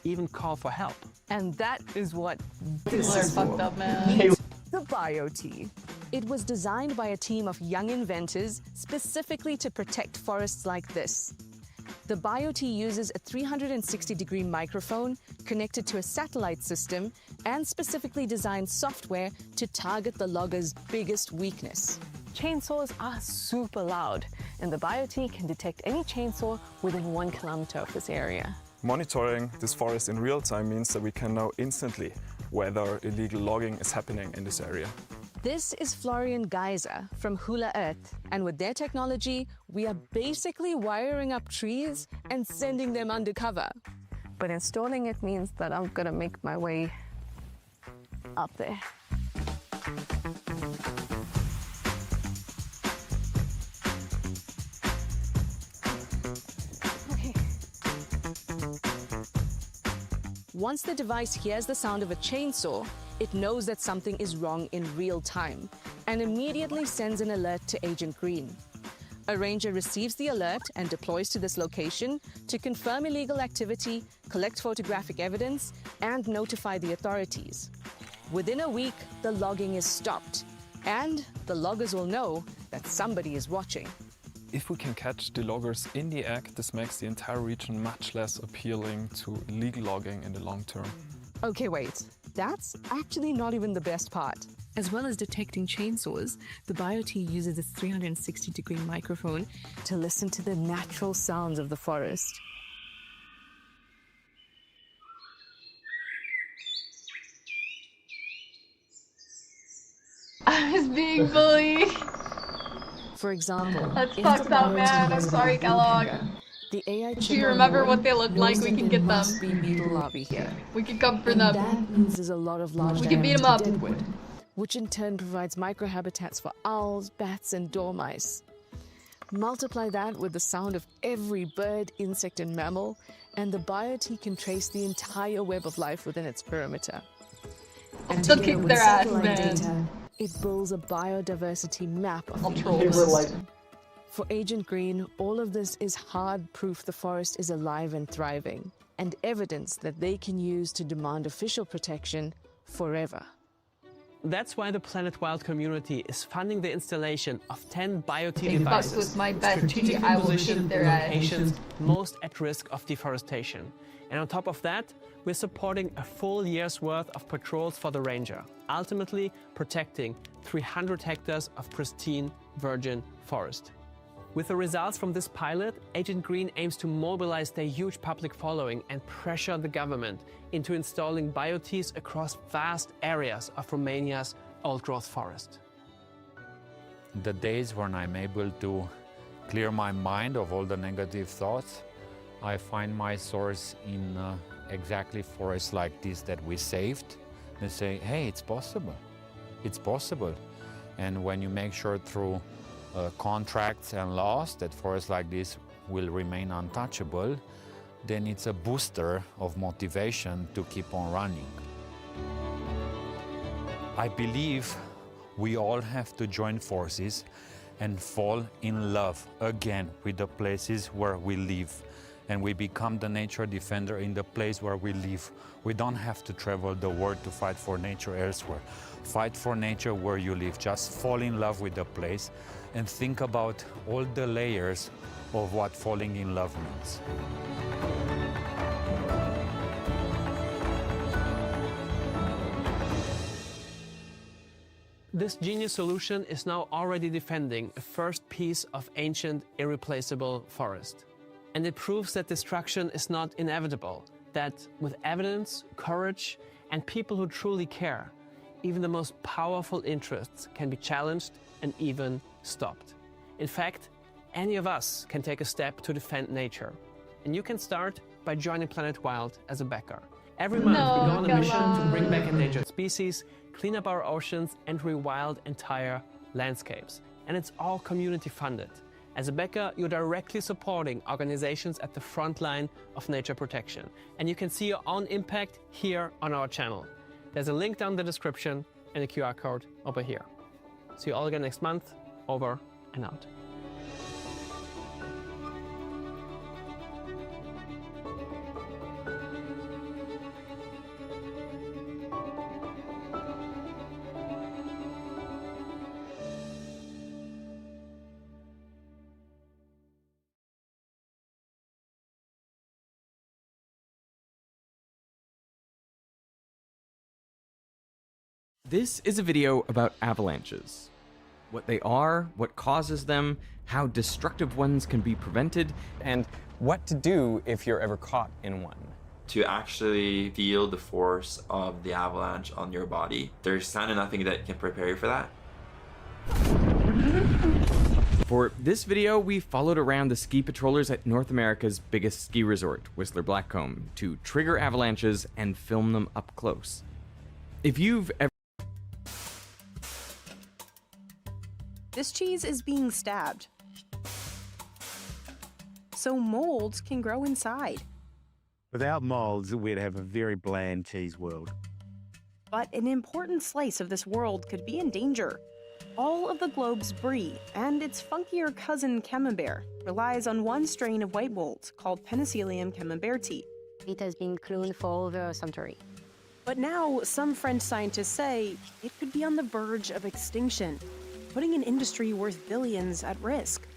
even call for help? And that is what People this are is fucked for. up, man. The BioT. It was designed by a team of young inventors specifically to protect forests like this. The BioT uses a 360-degree microphone connected to a satellite system and specifically designed software to target the logger's biggest weakness. Chainsaws are super loud, and the BioT can detect any chainsaw within 1 kilometer of this area. Monitoring this forest in real time means that we can know instantly whether illegal logging is happening in this area. This is Florian Geiser from Hula Earth, and with their technology, we are basically wiring up trees and sending them undercover. But installing it means that I'm gonna make my way up there. Okay. Once the device hears the sound of a chainsaw, it knows that something is wrong in real time and immediately sends an alert to Agent Green. A ranger receives the alert and deploys to this location to confirm illegal activity, collect photographic evidence, and notify the authorities. Within a week, the logging is stopped, and the loggers will know that somebody is watching. If we can catch the loggers in the act, this makes the entire region much less appealing to illegal logging in the long term. Okay, wait. That's actually not even the best part. As well as detecting chainsaws, the BioT uses its 360-degree microphone to listen to the natural sounds of the forest. I was being bullied. For example, That's if fucked the up, BioT man. I'm is sorry, a Kellogg. woodpecker, the AI If chip you on remember board what they look knows like, we that can there get must them. be beetle larvae here. We can come for And them. that means there's a lot of large We can beat 'em diameter up. deadwood, which in turn provides microhabitats for owls, bats, and dormice. Multiply that with the sound of every bird, insect, and mammal, and the BioT can trace the entire web of life within its perimeter. And They'll together kick with their ass, satellite man. data, it builds a biodiversity map of I'll the troll this. ecosystem. For Agent Green, all of this is hard proof the forest is alive and thriving, and evidence that they can use to demand official protection forever. That's why the Planet Wild community is funding the installation of 10 BioT They fucked devices with my bet. strategically I will kick positioned their in ass. locations most at risk of deforestation. And on top of that, we're supporting a full year's worth of patrols for the ranger, ultimately protecting 300 hectares of pristine virgin forest. With the results from this pilot, Agent Green aims to mobilize their huge public following and pressure the government into installing BioTs across vast areas of Romania's old-growth forest. The days when I'm able to clear my mind of all the negative thoughts, I find my source in exactly forests like this that we saved. They say, hey, it's possible. It's possible. And when you make sure through contracts and laws that forests like this will remain untouchable, then it's a booster of motivation to keep on running. I believe we all have to join forces and fall in love again with the places where we live. And we become the nature defender in the place where we live. We don't have to travel the world to fight for nature elsewhere. Fight for nature where you live. Just fall in love with the place and think about all the layers of what falling in love means. This genius solution is now already defending a first piece of ancient, irreplaceable forest. And it proves that destruction is not inevitable, that with evidence, courage, and people who truly care, even the most powerful interests can be challenged and even stopped. In fact, any of us can take a step to defend nature. And you can start by joining Planet Wild as a backer. Every month we go on a mission to bring back endangered species, clean up our oceans, and rewild entire landscapes. And it's all community funded. As a backer, you're directly supporting organizations at the front line of nature protection. And you can see your own impact here on our channel. There's a link down in the description and a QR code over here. See you all again next month. Over and out. This is a video about avalanches. What they are, what causes them, how destructive ones can be prevented, and what to do if you're ever caught in one. To actually feel the force of the avalanche on your body, there's kind of nothing that can prepare you for that. For this video, we followed around the ski patrollers at North America's biggest ski resort, Whistler Blackcomb, to trigger avalanches and film them up close. If you've ever This cheese is being stabbed, so molds can grow inside. Without molds, we'd have a very bland cheese world. But an important slice of this world could be in danger. All of the globe's brie and its funkier cousin camembert relies on one strain of white mold called Penicillium camemberti. It has been cloned for over a century. But now, some French scientists say it could be on the verge of extinction, putting an industry worth billions at risk.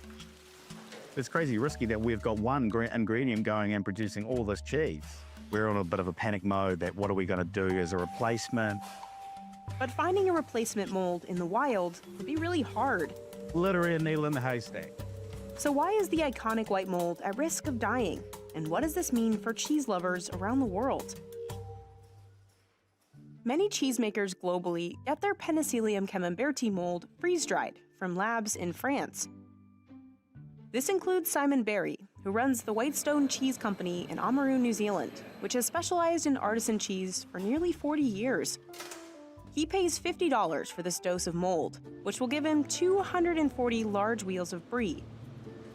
It's crazy risky that we've got one ingredient going and producing all this cheese. We're on a bit of a panic mode that what are we going to do as a replacement? But finding a replacement mold in the wild would be really hard. Literally a needle in the haystack. So why is the iconic white mold at risk of dying? And what does this mean for cheese lovers around the world? Many cheesemakers globally get their Penicillium camemberti mold freeze-dried from labs in France. This includes Simon Barry, who runs the Whitestone Cheese Company in Oamaru, New Zealand, which has specialized in artisan cheese for nearly 40 years. He pays $50 for this dose of mold, which will give him 240 large wheels of brie.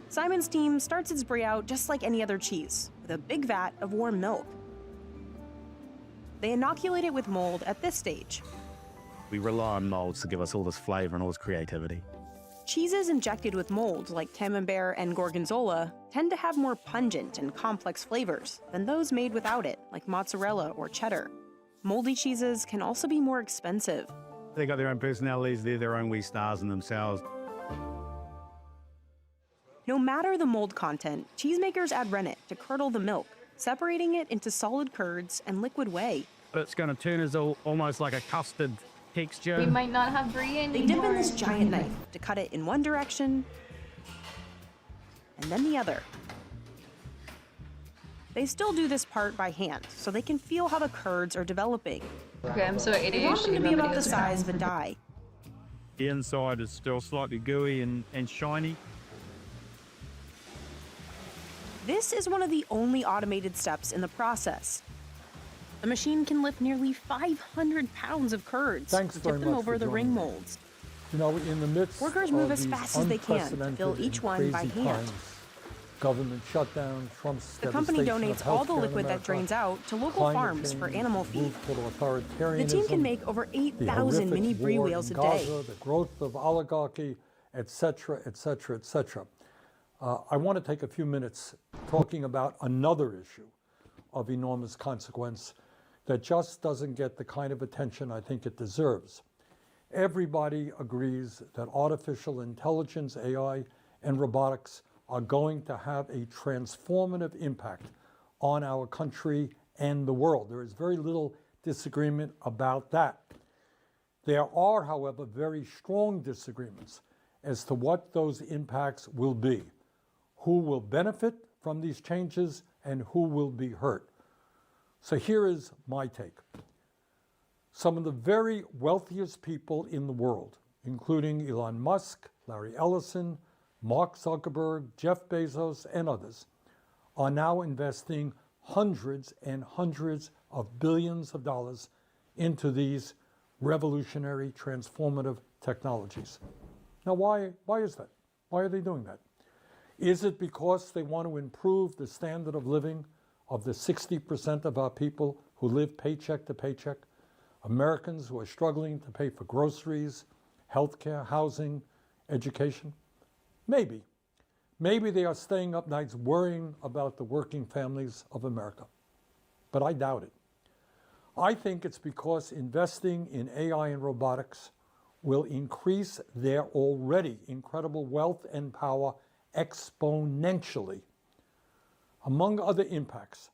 Simon's team starts its brie out just like any other cheese, with a big vat of warm milk. They inoculate it with mold at this stage. We rely on molds to give us all this flavor and all this creativity. Cheeses injected with mold, like camembert and gorgonzola, tend to have more pungent and complex flavors than those made without it, like mozzarella or cheddar. Moldy cheeses can also be more expensive. They got their own personalities, they're their own wee stars in themselves. No matter the mold content, cheesemakers add rennet to curdle the milk, separating it into solid curds and liquid whey. But it's going to turn as almost like a custard texture. We might not have brie anymore. They dip in this giant knife to cut it in one direction and then the other. They still do this part by hand, so they can feel how the curds are developing. Okay, I'm so ADHD. They want them to be about the size of a die. The inside is still slightly gooey and shiny. This is one of the only automated steps in the process. The machine can lift nearly 500 pounds of curds and tip them over the ring molds. You know, in the midst Workers move as fast as they can to fill each one by hand. Government shutdown, Trump's The company donates all the liquid that drains out to local farms for animal feed. The team can make over 8,000 mini brie wheels a day. The growth of oligarchy, etc., etc., etc. I want to take a few minutes talking about another issue of enormous consequence that just doesn't get the kind of attention I think it deserves. Everybody agrees that artificial intelligence, AI, and robotics are going to have a transformative impact on our country and the world. There is very little disagreement about that. There are, however, very strong disagreements as to what those impacts will be, who will benefit from these changes and who will be hurt. So here is my take. Some of the very wealthiest people in the world, including Elon Musk, Larry Ellison, Mark Zuckerberg, Jeff Bezos, and others, are now investing hundreds and hundreds of billions of dollars into these revolutionary, transformative technologies. Now, why is that? Why are they doing that? Is it because they want to improve the standard of living of the 60% of our people who live paycheck to paycheck? Americans who are struggling to pay for groceries, healthcare, housing, education? Maybe. Maybe they are staying up nights worrying about the working families of America. But I doubt it. I think it's because investing in AI and robotics will increase their already incredible wealth and power exponentially. Among other impacts,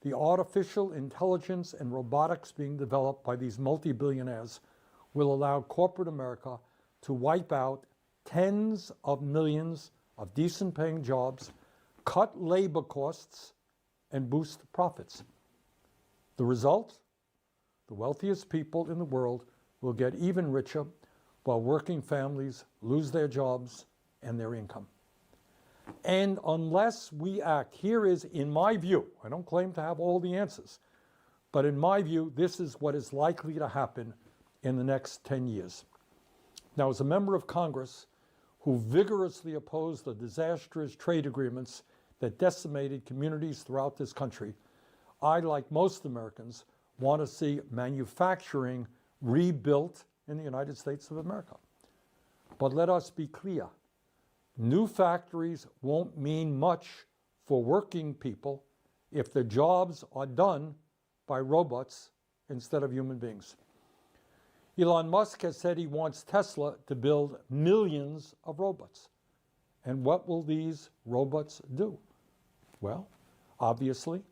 the artificial intelligence and robotics being developed by these multi-billionaires will allow corporate America to wipe out tens of millions of decent-paying jobs, cut labor costs, and boost profits. The result? The wealthiest people in the world will get even richer while working families lose their jobs and their income. And unless we act, here is, in my view, I don't claim to have all the answers, but in my view, this is what is likely to happen in the next 10 years. Now, as a member of Congress who vigorously opposed the disastrous trade agreements that decimated communities throughout this country, I, like most Americans, want to see manufacturing rebuilt in the United States of America. But let us be clear. New factories won't mean much for working people if the jobs are done by robots instead of human beings. Elon Musk has said he wants Tesla to build millions of robots. And what will these robots do? Well, obviously,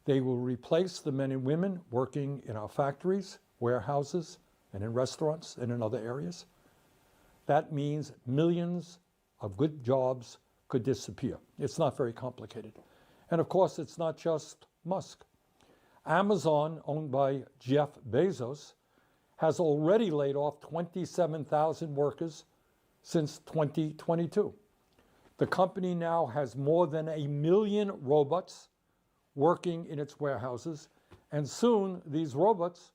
they will replace the men and women working in our factories, warehouses, and in restaurants and in other areas. That means millions of good jobs could disappear. It's not very complicated. And of course, it's not just Musk. Amazon, owned by Jeff Bezos, has already laid off 27,000 workers since 2022. The company now has more than 1 million robots working in its warehouses, and soon these robots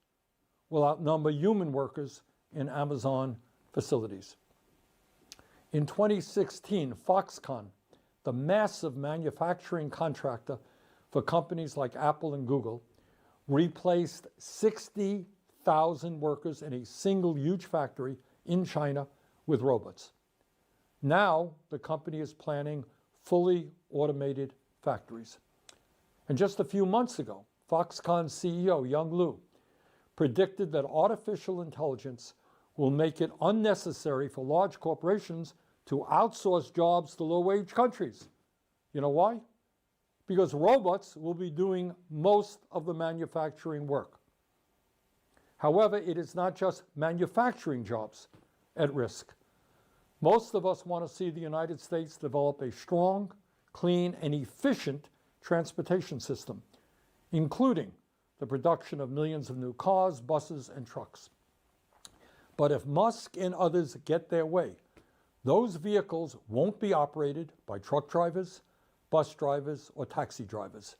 will outnumber human workers in Amazon facilities. In 2016, Foxconn, the massive manufacturing contractor for companies like Apple and Google, replaced 60,000 workers in a single huge factory in China with robots. Now, the company is planning fully automated factories. And just a few months ago, Foxconn CEO Young Liu predicted that artificial intelligence will make it unnecessary for large corporations to outsource jobs to low-wage countries. You know why? Because robots will be doing most of the manufacturing work. However, it is not just manufacturing jobs at risk. Most of us want to see the United States develop a strong, clean, and efficient transportation system, including the production of millions of new cars, buses, and trucks. But if Musk and others get their way, those vehicles won't be operated by truck drivers, bus drivers, or taxi drivers.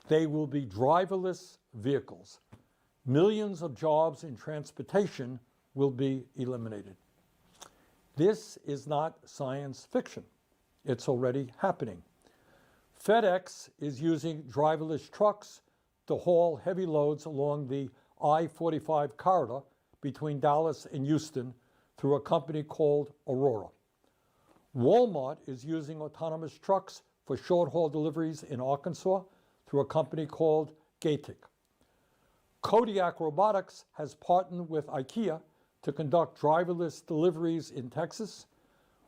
They will be driverless vehicles. Millions of jobs in transportation will be eliminated. This is not science fiction. It's already happening. FedEx is using driverless trucks to haul heavy loads along the I-45 corridor between Dallas and Houston through a company called Aurora. Walmart is using autonomous trucks for short-haul deliveries in Arkansas through a company called Gatik. Kodiak Robotics has partnered with IKEA to conduct driverless deliveries in Texas.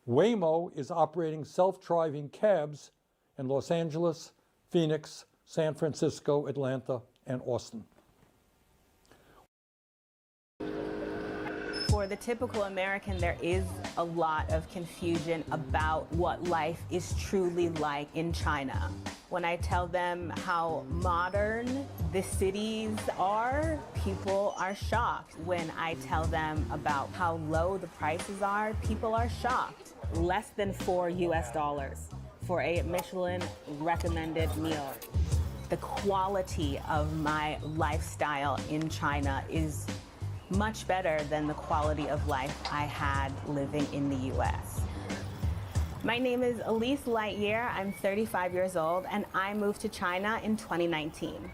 Waymo is operating self-driving cabs in Los Angeles, Phoenix, San Francisco, Atlanta, and Austin. For the typical American, there is a lot of confusion about what life is truly like in China. When I tell them how modern the cities are, people are shocked. When I tell them about how low the prices are, people are shocked. Less than $4 US for a Michelin recommended meal. The quality of my lifestyle in China is much better than the quality of life I had living in the US. My name is Elise Lightyear. I'm 35 years old, and I moved to China in 2019.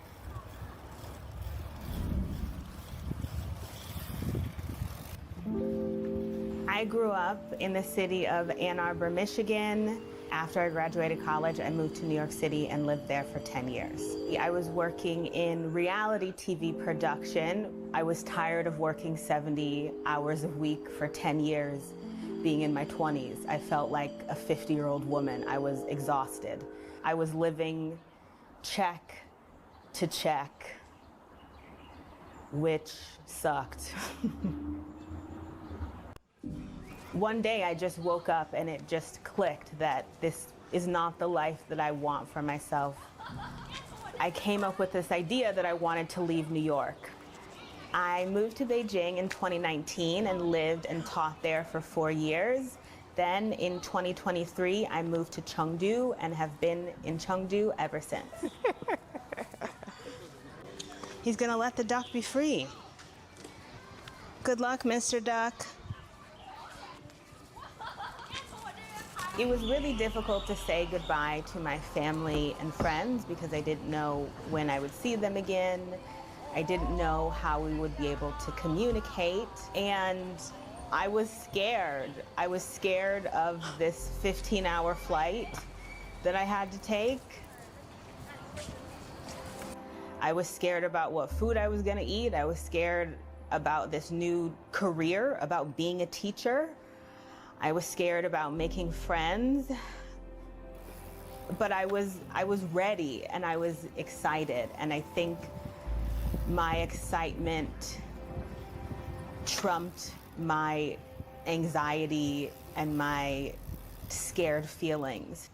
I grew up in the city of Ann Arbor, Michigan. After I graduated college, I moved to New York City and lived there for 10 years. I was working in reality TV production. I was tired of working 70 hours a week for 10 years. Being in my 20s, I felt like a 50-year-old woman. I was exhausted. I was living check to check, which sucked. One day I just woke up and it just clicked that this is not the life that I want for myself. I came up with this idea that I wanted to leave New York. I moved to Beijing in 2019 and lived and taught there for 4 years. Then in 2023, I moved to Chengdu and have been in Chengdu ever since. He's gonna let the duck be free. Good luck, Mr. Duck. It was really difficult to say goodbye to my family and friends because I didn't know when I would see them again. I didn't know how we would be able to communicate, and I was scared. I was scared of this 15-hour flight that I had to take. I was scared about what food I was gonna eat. I was scared about this new career, about being a teacher. I was scared about making friends, but I was ready and I was excited, and I think my excitement trumped my anxiety and my scared feelings.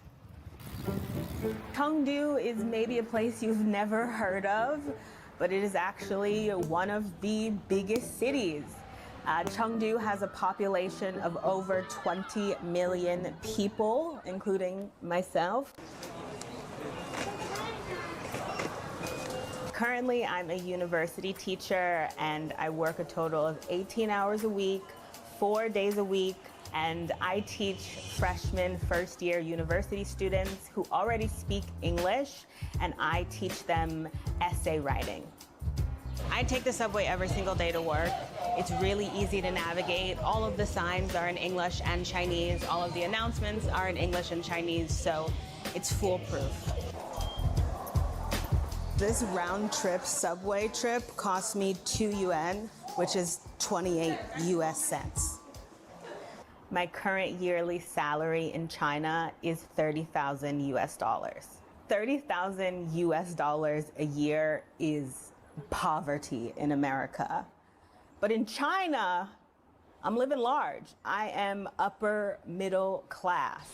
Chengdu is maybe a place you've never heard of, but it is actually one of the biggest cities. Chengdu has a population of over 20 million people, including myself. Currently, I'm a university teacher, and I work a total of 18 hours a week, 4 days a week, and I teach freshman first-year university students who already speak English, and I teach them essay writing. I take the subway every single day to work. It's really easy to navigate. All of the signs are in English and Chinese. All of the announcements are in English and Chinese, so it's foolproof. This round-trip subway trip cost me 2 yuan, which is 28 US cents. My current yearly salary in China is $30,000 US. $30,000 US a year is poverty in America. But in China, I'm living large. I am upper middle class.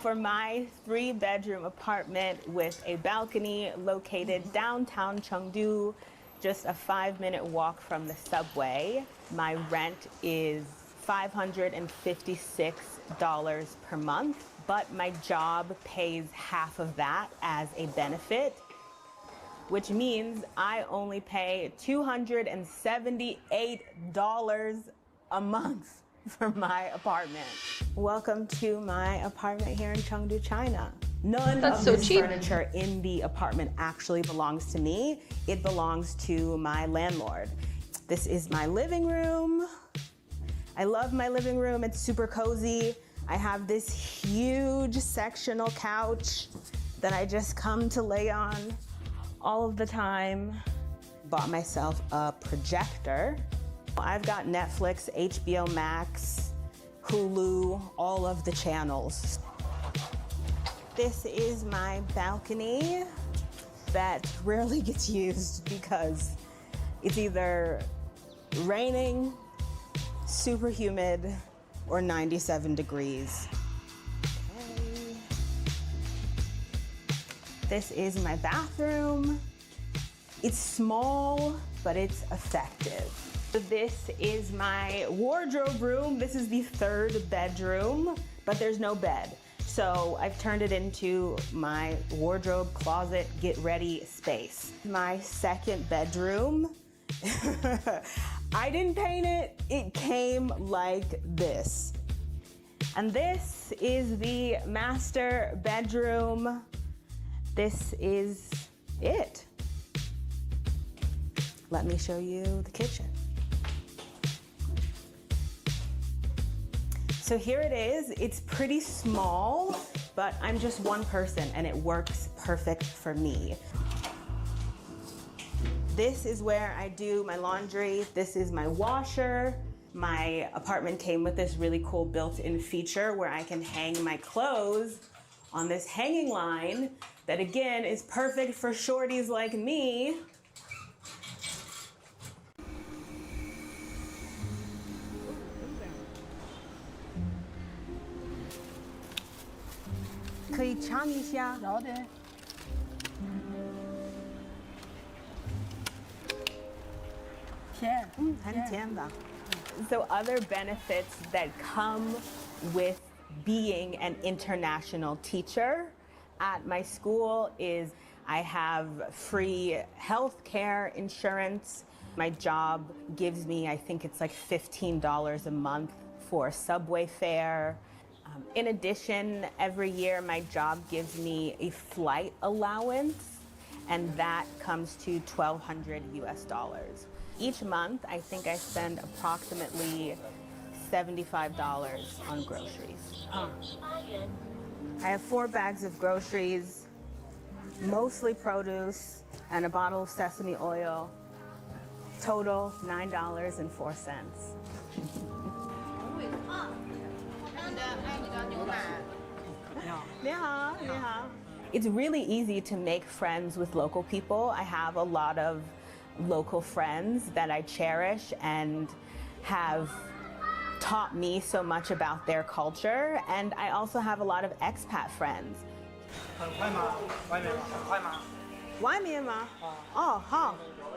For my 3-bedroom apartment with a balcony located downtown Chengdu, just a 5-minute walk from the subway, my rent is $556 per month, but my job pays half of that as a benefit, which means I only pay $278 a month for my apartment. Welcome to my apartment here in Chengdu, China. None That's of so this cheap. furniture in the apartment actually belongs to me. It belongs to my landlord. This is my living room. I love my living room. It's super cozy. I have this huge sectional couch that I just come to lay on all of the time. Bought myself a projector. I've got Netflix, HBO Max, Hulu, all of the channels. This is my balcony that rarely gets used because it's either raining, super humid, or 97 degrees. Okay. This is my bathroom. It's small, but it's effective. This is my wardrobe room. This is the third bedroom, but there's no bed. So I've turned it into my wardrobe, closet, get ready space. My second bedroom, I didn't paint it. It came like this. And this is the master bedroom. This is it. Let me show you the kitchen. So here it is. It's pretty small, but I'm just one person and it works perfect for me. This is where I do my laundry. This is my washer. My apartment came with this really cool built-in feature where I can hang my clothes on this hanging line that again is perfect for shorties like me. So other benefits that come with being an international teacher at my school is I have free health care insurance. My job gives me, I think it's like $15 a month for subway fare. In addition, every year my job gives me a flight allowance, and that comes to $1,200 US. Each month, I think I spend approximately $75 on groceries. I have 4 bags of groceries, mostly produce, and a bottle of sesame oil. Total $9.04. It's really easy to make friends with local people. I have a lot of local friends that I cherish and have taught me so much about their culture. And I also have a lot of expat friends.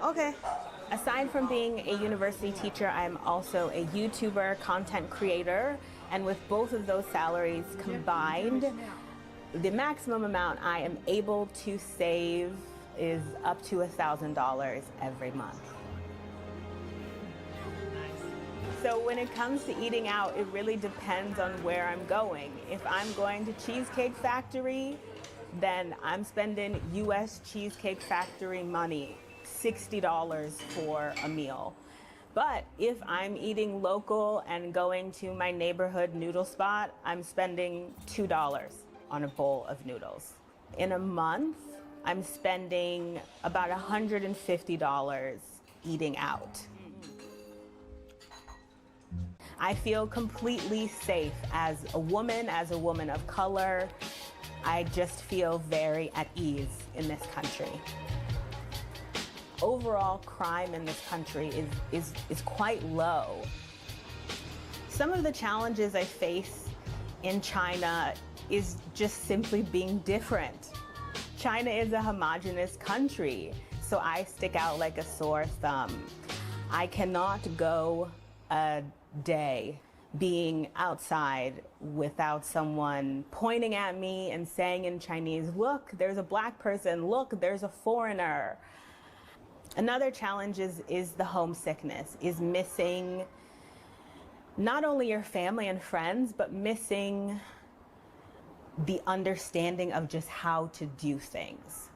Okay. Aside from being a university teacher, I'm also a YouTuber, content creator, and with both of those salaries combined, the maximum amount I am able to save is up to $1,000 every month. So when it comes to eating out, it really depends on where I'm going. If I'm going to Cheesecake Factory, then I'm spending US Cheesecake Factory money, $60 for a meal. But if I'm eating local and going to my neighborhood noodle spot, I'm spending $2 on a bowl of noodles. In a month, I'm spending about $150 eating out. I feel completely safe as a woman of color. I just feel very at ease in this country. Overall crime in this country is quite low. Some of the challenges I face in China is just simply being different. China is a homogenous country, so I stick out like a sore thumb. I cannot go a day being outside without someone pointing at me and saying in Chinese, look, there's a black person, look, there's a foreigner. Another challenge is the homesickness, is missing not only your family and friends, but missing the understanding of just how to do things.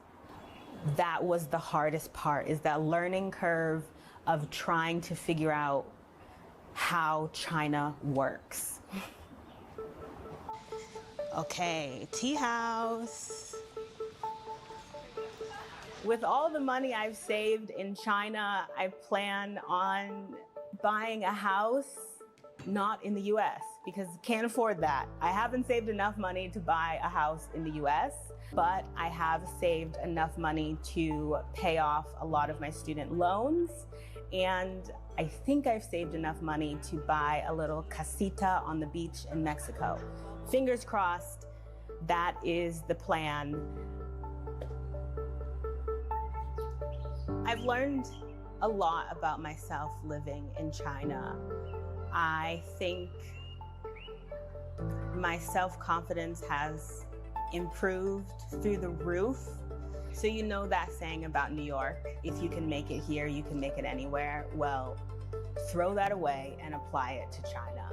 That was the hardest part, is that learning curve of trying to figure out how China works. Okay, tea house. With all the money I've saved in China, I plan on buying a house not in the US because can't afford that. I haven't saved enough money to buy a house in the US, but I have saved enough money to pay off a lot of my student loans. And I think I've saved enough money to buy a little casita on the beach in Mexico. Fingers crossed, that is the plan. I've learned a lot about myself living in China. I think my self-confidence has improved through the roof. So you know that saying about New York, if you can make it here, you can make it anywhere. Well, throw that away and apply it to China.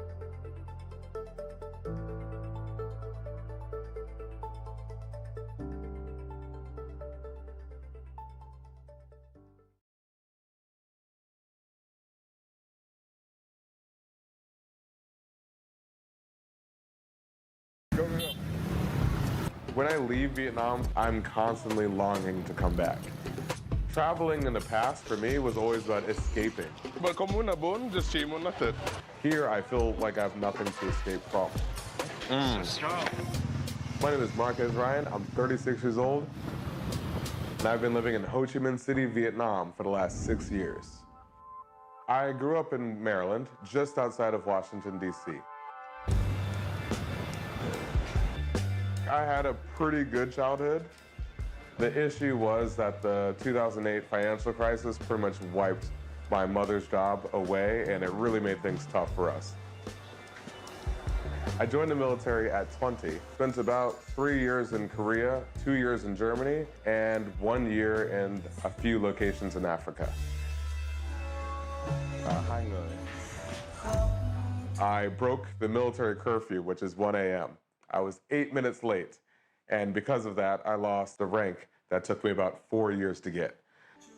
When I leave Vietnam, I'm constantly longing to come back. Traveling in the past for me was always about escaping. Here, I feel like I have nothing to escape from. My name is Marquez Ryan. I'm 36 years old, and I've been living in Ho Chi Minh City, Vietnam for the last 6 years. I grew up in Maryland, just outside of Washington, D.C. I had a pretty good childhood. The issue was that the 2008 financial crisis pretty much wiped my mother's job away, and it really made things tough for us. I joined the military at 20, spent about 3 years in Korea, 2 years in Germany, and 1 year in a few locations in Africa. I broke the military curfew, which is 1 a.m. I was 8 minutes late, and because of that, I lost the rank that took me about 4 years to get.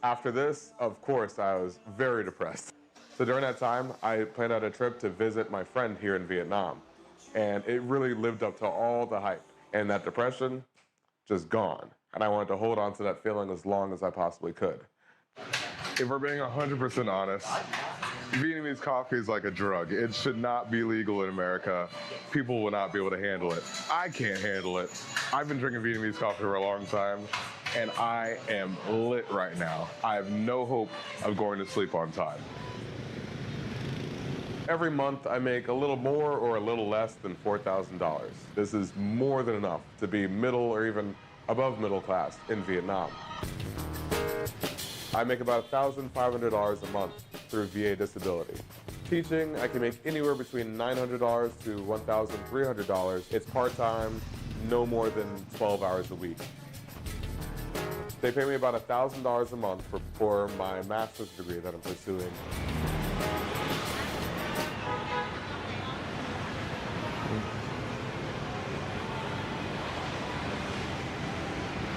After this, of course, I was very depressed. So during that time, I planned out a trip to visit my friend here in Vietnam, and it really lived up to all the hype. And that depression, just gone. And I wanted to hold on to that feeling as long as I possibly could. If we're being 100% honest, Vietnamese coffee is like a drug. It should not be legal in America. People will not be able to handle it. I can't handle it. I've been drinking Vietnamese coffee for a long time, and I am lit right now. I have no hope of going to sleep on time. Every month, I make a little more or a little less than $4,000. This is more than enough to be middle or even above middle class in Vietnam. I make about $1,500 a month through VA disability. Teaching, I can make anywhere between $900 to $1,300. It's part-time, no more than 12 hours a week. They pay me about $1,000 a month for my master's degree that I'm pursuing.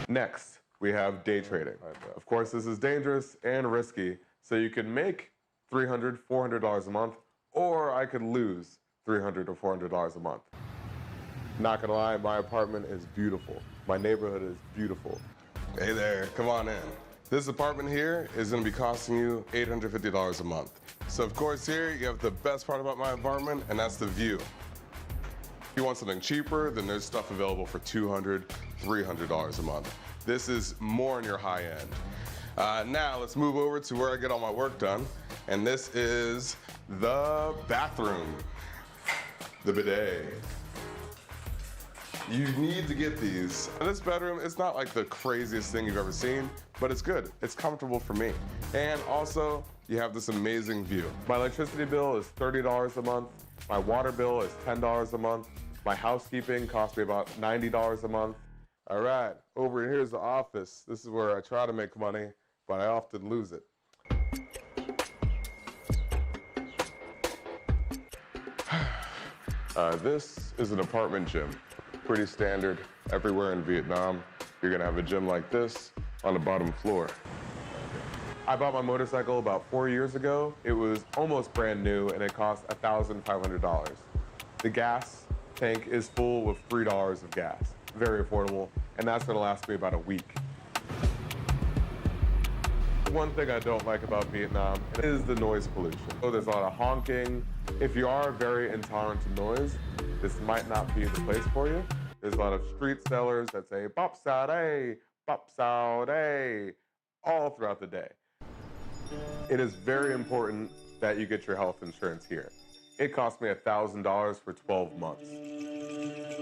Next, we have day trading. Of course, this is dangerous and risky, so you can make $300, $400 a month, or I could lose $300 or $400 a month. Not gonna lie, my apartment is beautiful. My neighborhood is beautiful. Hey there, come on in. This apartment here is gonna be costing you $850 a month. So of course here, you have the best part about my apartment, and that's the view. If you want something cheaper, then there's stuff available for $200, $300 a month. This is more on your high end. Now let's move over to where I get all my work done. And this is the bathroom, the bidet. You need to get these. This bedroom, it's not like the craziest thing you've ever seen, but it's good. It's comfortable for me. And also, you have this amazing view. My electricity bill is $30 a month, My water bill is $10 a month. My housekeeping costs me about $90 a month. All right, over here's the office. This is where I try to make money, but I often lose it. This is an apartment gym. Pretty standard everywhere in Vietnam. You're gonna have a gym like this on the bottom floor. I bought my motorcycle about 4 years ago. It was almost brand new and it cost $1,500. The gas tank is full with $3 of gas. Very affordable, and that's gonna last me about a week. One thing I don't like about Vietnam is the noise pollution. So there's a lot of honking. If you are very intolerant to noise, this might not be the place for you. There's a lot of street sellers that say, "Bop sao day, bop sao day," all throughout the day. It is very important that you get your health insurance here. It cost me $1,000 for 12 months.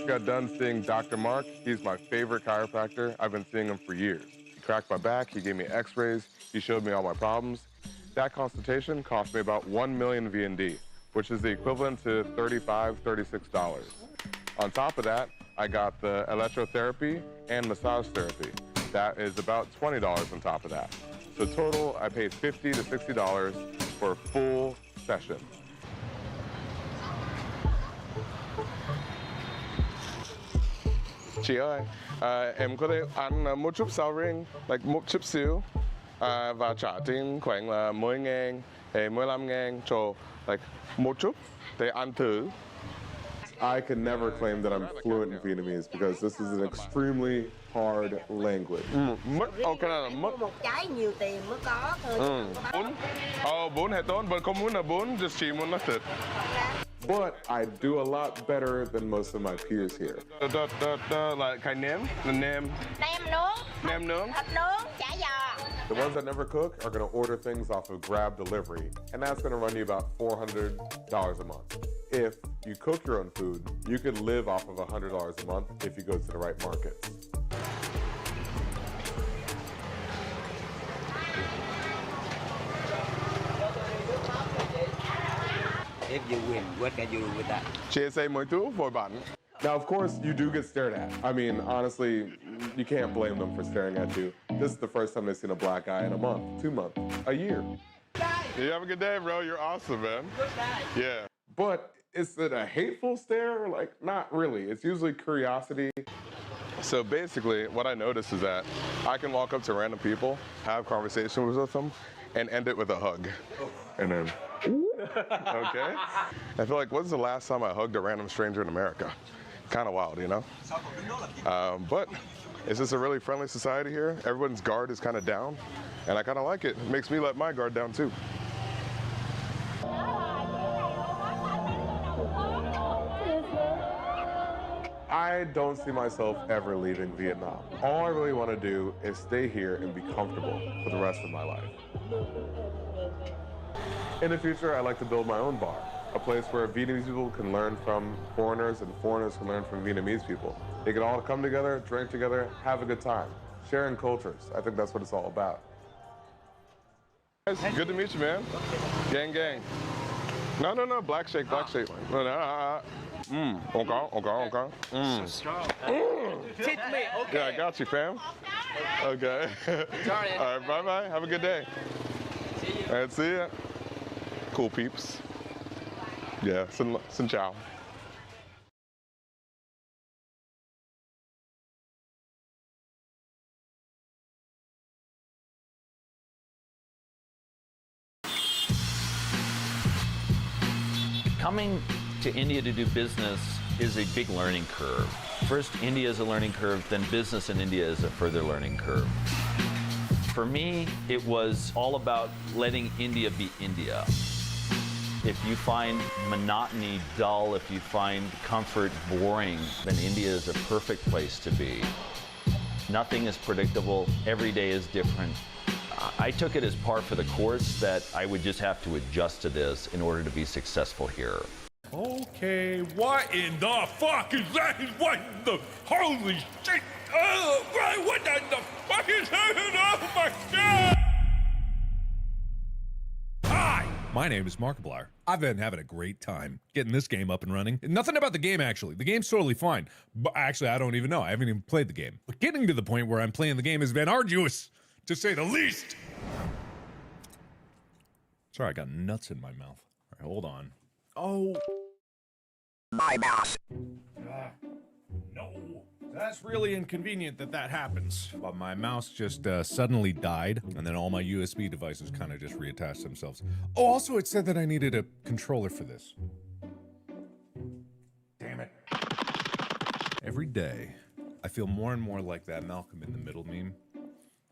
Got done seeing Dr. Mark. He's my favorite chiropractor. I've been seeing him for years. He cracked my back, he gave me x-rays, he showed me all my problems. That consultation cost me about 1 million VND, which is the equivalent to $35, $36. On top of that, I got the electrotherapy and massage therapy. That is about $20 on top of that. So total, I paid $50 to $60 for a full session. Chị ơi, em có thể ăn một chút sao riêng, like một chút xíu, và trả tiền khoảng là 10.000 hay 15.000 cho like một chút để ăn thử. I can never claim that I'm fluent in Vietnamese because this is an extremely hard language. Mất, cái này là mất. Một trái nhiều tiền mới có thôi. Bún hay tốn, but không muốn là bún, just chỉ muốn là thịt. But I do a lot better than most of my peers here. Like cái nêm, nem. Nem nướng. Nem nướng. Thịt nướng, chả giò. The ones that never cook are going to order things off of Grab delivery, and that's going to run you about $400 a month. If you cook your own food, you could live off of $100 a month if you go to the right markets. If you win, what can you do with that? Chia sẻ mọi thứ với bạn. Now, of course, you do get stared at. I mean, honestly, you can't blame them for staring at you. This is the first time they've seen a black guy in a month, 2 months, a year. You have a good day, bro. You're awesome, man. Good night. Yeah. But is it a hateful stare? Like, not really. It's usually curiosity. So basically, what I notice is that I can walk up to random people, have conversations with them, and end it with a hug. And then, okay? I feel like, when's the last time I hugged a random stranger in America? Kind of wild, you know? But it's just a really friendly society here. Everyone's guard is kind of down, and I kind of like it. It makes me let my guard down too. I don't see myself ever leaving Vietnam. All I really want to do is stay here and be comfortable for the rest of my life. In the future, I'd like to build my own bar, a place where Vietnamese people can learn from foreigners and foreigners can learn from Vietnamese people. They can all come together, drink together, have a good time, sharing cultures. I think that's what it's all about. Guys, good to meet you, man. Gang, gang. No, black shake, black shake. Okay. So strong. Teach me, okay. Yeah, I got you, fam. Okay. All right, bye-bye. Have a good day. See you. All right, see ya. Cool peeps. Yeah, xin chào. Coming to India to do business is a big learning curve. First, India is a learning curve, then business in India is a further learning curve. For me, it was all about letting India be India. If you find monotony dull, if you find comfort boring, then India is a perfect place to be. Nothing is predictable, every day is different. I took it as par for the course that I would just have to adjust to this in order to be successful here. Okay, what in the fuck is that? What the holy shit? Oh, right, what the fuck is happening? Oh my god! Hi, My name is Markiplier. I've been having a great time getting this game up and running. Nothing about the game, actually. The game's totally fine. But actually, I don't even know. I haven't even played the game. But getting to the point where I'm playing the game has been arduous, to say the least. Sorry, I got nuts in my mouth. All right, hold on. Oh. My mouse. No. That's really inconvenient that happens. But my mouse just suddenly died, and then all my USB devices kind of just reattached themselves. Oh, also it said that I needed a controller for this. Damn it. Every day, I feel more and more like that Malcolm in the Middle meme.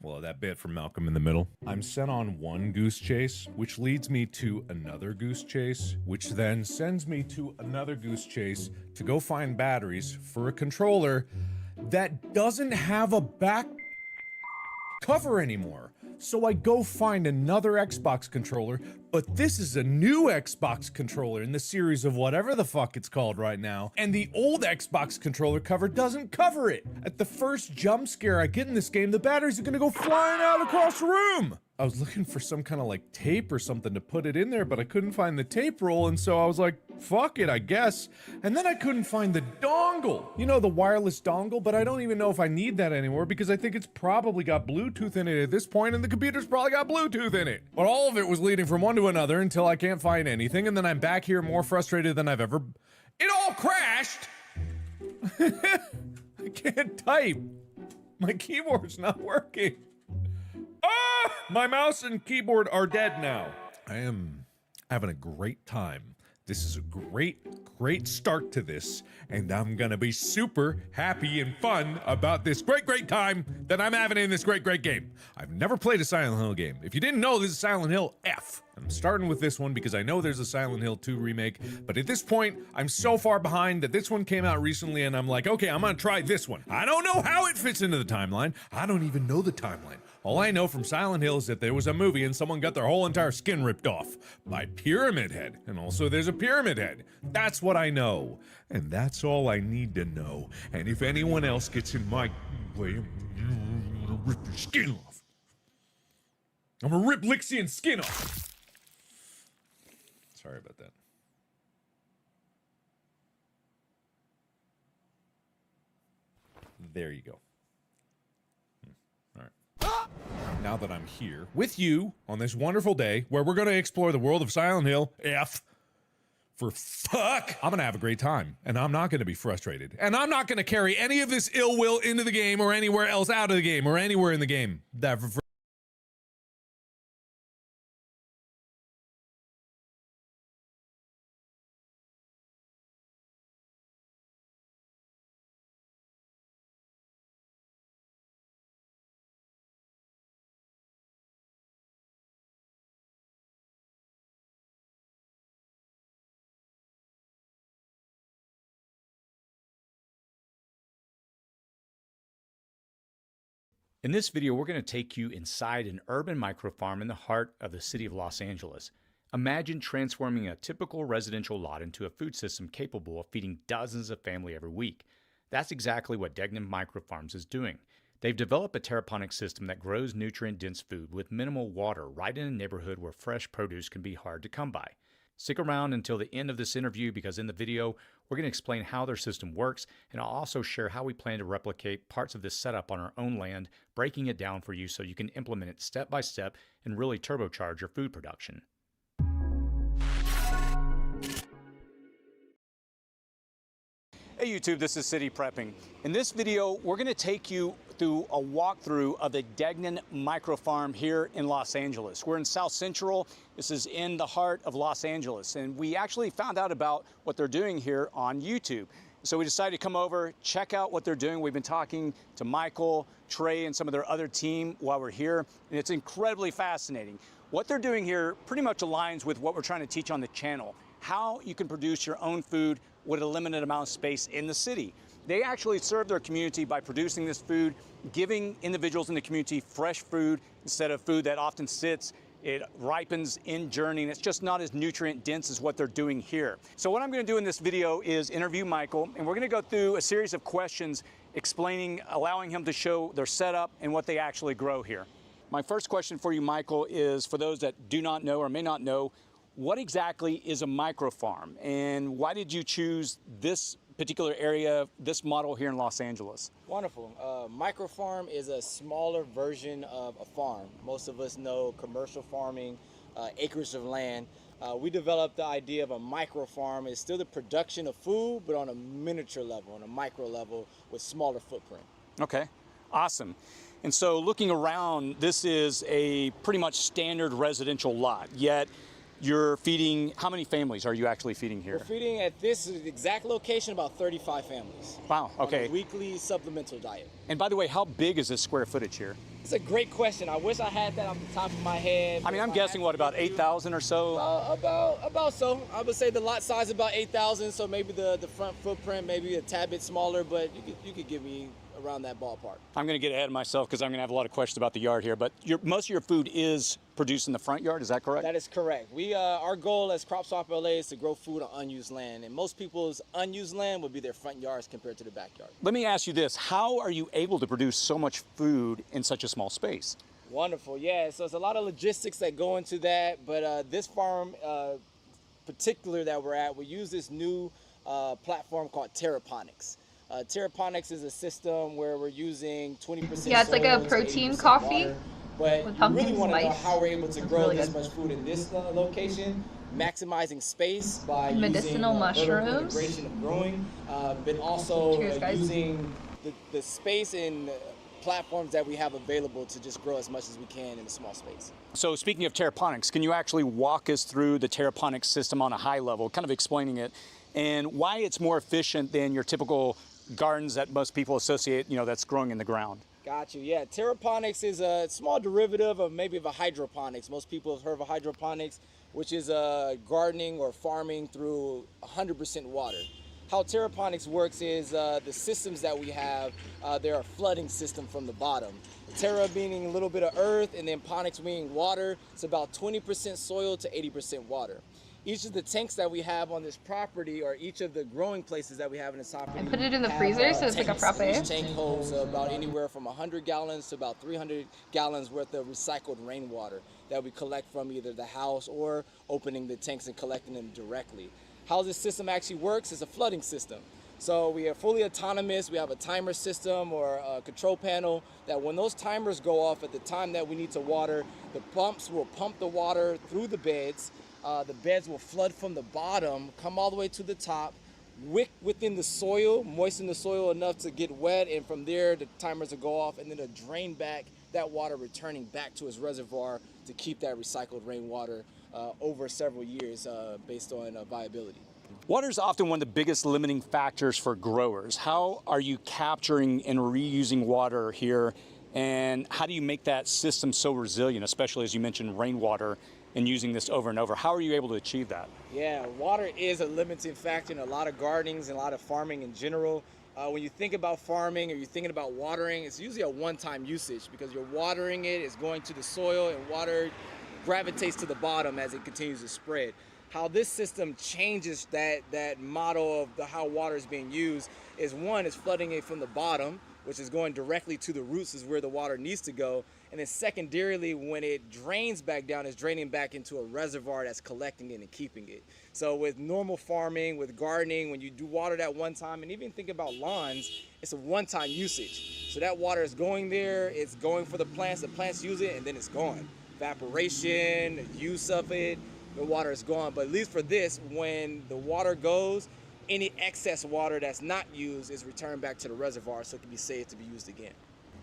Well, that bit from Malcolm in the Middle. I'm sent on one goose chase, which leads me to another goose chase, which then sends me to another goose chase to go find batteries for a controller that doesn't have a back cover anymore. So I go find another Xbox controller, but this is a new Xbox controller in the series of whatever the fuck it's called right now, and the old Xbox controller cover doesn't cover it. At the first jump scare I get in this game, the batteries are gonna go flying out across the room. I was looking for some kind of like tape or something to put it in there, but I couldn't find the tape roll, and so I was like, fuck it, I guess. And then I couldn't find the dongle. You know, the wireless dongle, but I don't even know if I need that anymore because I think it's probably got Bluetooth in it at this point, and the computer's probably got Bluetooth in it. But all of it was leading from one to another until I can't find anything, and then I'm back here more frustrated than I've ever... It all crashed! I can't type. My keyboard's not working. Ah! My mouse and keyboard are dead now. I am having a great time. This is a great start to this, and I'm gonna be super happy and fun about this great time that I'm having in this great game. I've never played a Silent Hill game. If you didn't know, this is Silent Hill F. I'm starting with this one because I know there's a Silent Hill 2 remake, but at this point, I'm so far behind that this one came out recently, and I'm like, okay, I'm gonna try this one. I don't know how it fits into the timeline. I don't even know the timeline. All I know from Silent Hill is that there was a movie and someone got their whole entire skin ripped off by Pyramid Head. And also there's a Pyramid Head. That's what I know. And that's all I need to know. And if anyone else gets in my way, I'm gonna rip your skin off. I'm gonna rip Lixian's skin off. Sorry about that. There you go. All right. Now that I'm here with you on this wonderful day where we're going to explore the world of Silent Hill F for fuck, I'm going to have a great time, and I'm not going to be frustrated, and I'm not going to carry any of this ill will into the game or anywhere else out of the game or anywhere in the game. In this video, we're going to take you inside an urban microfarm in the heart of the city of Los Angeles. Imagine transforming a typical residential lot into a food system capable of feeding dozens of families every week. That's exactly what Catnip Microfarms is doing. They've developed a terraponic system that grows nutrient-dense food with minimal water right in a neighborhood where fresh produce can be hard to come by. Stick around until the end of this interview because in the video, we're going to explain how their system works, and I'll also share how we plan to replicate parts of this setup on our own land, breaking it down for you so you can implement it step by step and really turbocharge your food production. Hey YouTube, this is City Prepping. In this video, we're going to take you through a walkthrough of the Catnip Microfarm here in Los Angeles. We're in South Central. This is in the heart of Los Angeles, and we actually found out about what they're doing here on YouTube. So we decided to come over, check out what they're doing. We've been talking to Michael, Trey, and some of their other team while we're here, and it's incredibly fascinating. What they're doing here pretty much aligns with what we're trying to teach on the channel, how you can produce your own food with a limited amount of space in the city. They actually serve their community by producing this food, giving individuals in the community fresh food instead of food that often sits. It ripens in journey, and it's just not as nutrient dense as what they're doing here. So what I'm going to do in this video is interview Michael, and we're going to go through a series of questions explaining, allowing him to show their setup and what they actually grow here. My first question for you, Michael, is for those that do not know or may not know, what exactly is a microfarm, and why did you choose this particular area, this model here in Los Angeles? Wonderful. Microfarm is a smaller version of a farm. Most of us know commercial farming, acres of land. We developed the idea of a microfarm. It's still the production of food, but on a miniature level, on a micro level, with smaller footprint. Okay, awesome. And so looking around, this is a pretty much standard residential lot, yet you're feeding, how many families are you actually feeding here? We're feeding at this exact location about 35 families. Wow, okay. On a weekly supplemental diet. And by the way, how big is this square footage here? It's a great question. I wish I had that off the top of my head. I mean, I'm guessing, what, about 8,000 or so? About so. I would say the lot size is about 8,000, so maybe the front footprint maybe a tad bit smaller, but you could give me around that ballpark. I'm going to get ahead of myself because I'm going to have a lot of questions about the yard here, but most of your food is produced in the front yard, is that correct? That is correct. Our goal as Crop Swap LA is to grow food on unused land, and most people's unused land would be their front yards compared to the backyard. Let me ask you this, how are you able to produce so much food in such a small space? Wonderful, yeah, so it's a lot of logistics that go into that, but this farm particular that we're at, we use this new platform called terraponics. Terraponics is a system where we're using 20%. Yeah, it's like a protein coffee. Water, but with you really pumpkin want to know spice. how we're able to grow Really this good. much food in this location, maximizing space by Medicinal using vertical mushrooms. integration of growing, but also Cheers, guys. using the space and platforms that we have available to just grow as much as we can in a small space. So speaking of terraponics, can you actually walk us through the terraponics system on a high level, kind of explaining it, and why it's more efficient than your typical gardens that most people associate, that's growing in the ground? Got you. Yeah, terraponics is a small derivative of maybe of a hydroponics. Most people have heard of hydroponics, which is gardening or farming through 100% water. How terraponics works is the systems that we have, they're a flooding system from the bottom. Terra meaning a little bit of earth, and then ponics meaning water. It's about 20% soil to 80% water. Each of the tanks that we have on this property, or each of the growing places that we have in this property, And put it in the have, freezer so it's like a tanks. frappe. Each tank holds about anywhere from 100 gallons to about 300 gallons worth of recycled rainwater that we collect from either the house or opening the tanks and collecting them directly. How this system actually works is a flooding system. So we are fully autonomous. We have a timer system or a control panel that when those timers go off at the time that we need to water, the pumps will pump the water through the beds. The beds will flood from the bottom, come all the way to the top, wick within the soil, moisten the soil enough to get wet, and from there the timers will go off, and then it'll drain back that water, returning back to its reservoir to keep that recycled rainwater over several years based on viability. Water is often one of the biggest limiting factors for growers. How are you capturing and reusing water here, and how do you make that system so resilient, especially as you mentioned rainwater and using this over and over? How are you able to achieve that? Yeah, water is a limiting factor in a lot of gardenings and a lot of farming in general. When you think about farming or you're thinking about watering, it's usually a one-time usage because you're watering it, it's going to the soil, and water gravitates to the bottom as it continues to spread. How this system changes that model of how water is being used is, one, is flooding it from the bottom, which is going directly to the roots is where the water needs to go. And then secondarily, when it drains back down, it's draining back into a reservoir that's collecting it and keeping it. So with normal farming, with gardening, when you do water that one time, and even think about lawns, it's a one-time usage. So that water is going there, it's going for the plants use it, and then it's gone. Evaporation, use of it, the water is gone. But at least for this, when the water goes, any excess water that's not used is returned back to the reservoir so it can be saved to be used again.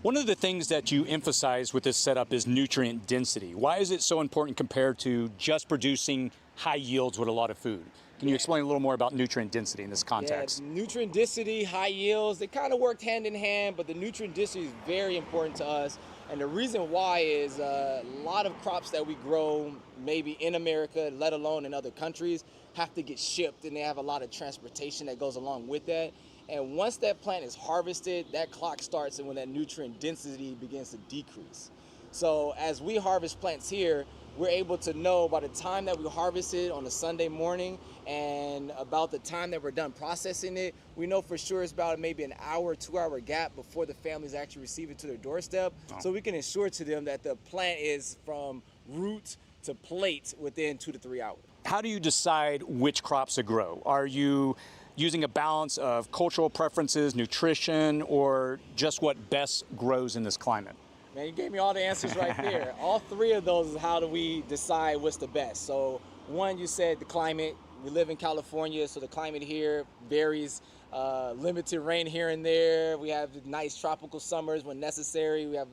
One of the things that you emphasize with this setup is nutrient density. Why is it so important compared to just producing high yields with a lot of food? Can you explain a little more about nutrient density in this context? Yeah, nutrient density, high yields, they kind of work hand in hand, but the nutrient density is very important to us. And the reason why is a lot of crops that we grow, maybe in America, let alone in other countries, have to get shipped, and they have a lot of transportation that goes along with that. And once that plant is harvested, that clock starts and when that nutrient density begins to decrease. So as we harvest plants here, we're able to know by the time that we harvest it on a Sunday morning and about the time that we're done processing it, we know for sure it's about maybe an hour, 2-hour gap before the families actually receive it to their doorstep. So we can ensure to them that the plant is from root to plate within 2 to 3 hours. how do you decide which crops to grow? Are you using a balance of cultural preferences, nutrition, or just what best grows in this climate? Man, you gave me all the answers right there. All three of those is how do we decide what's the best. So one, you said the climate. We live in California, so the climate here varies. Limited rain here and there. We have nice tropical summers when necessary. We have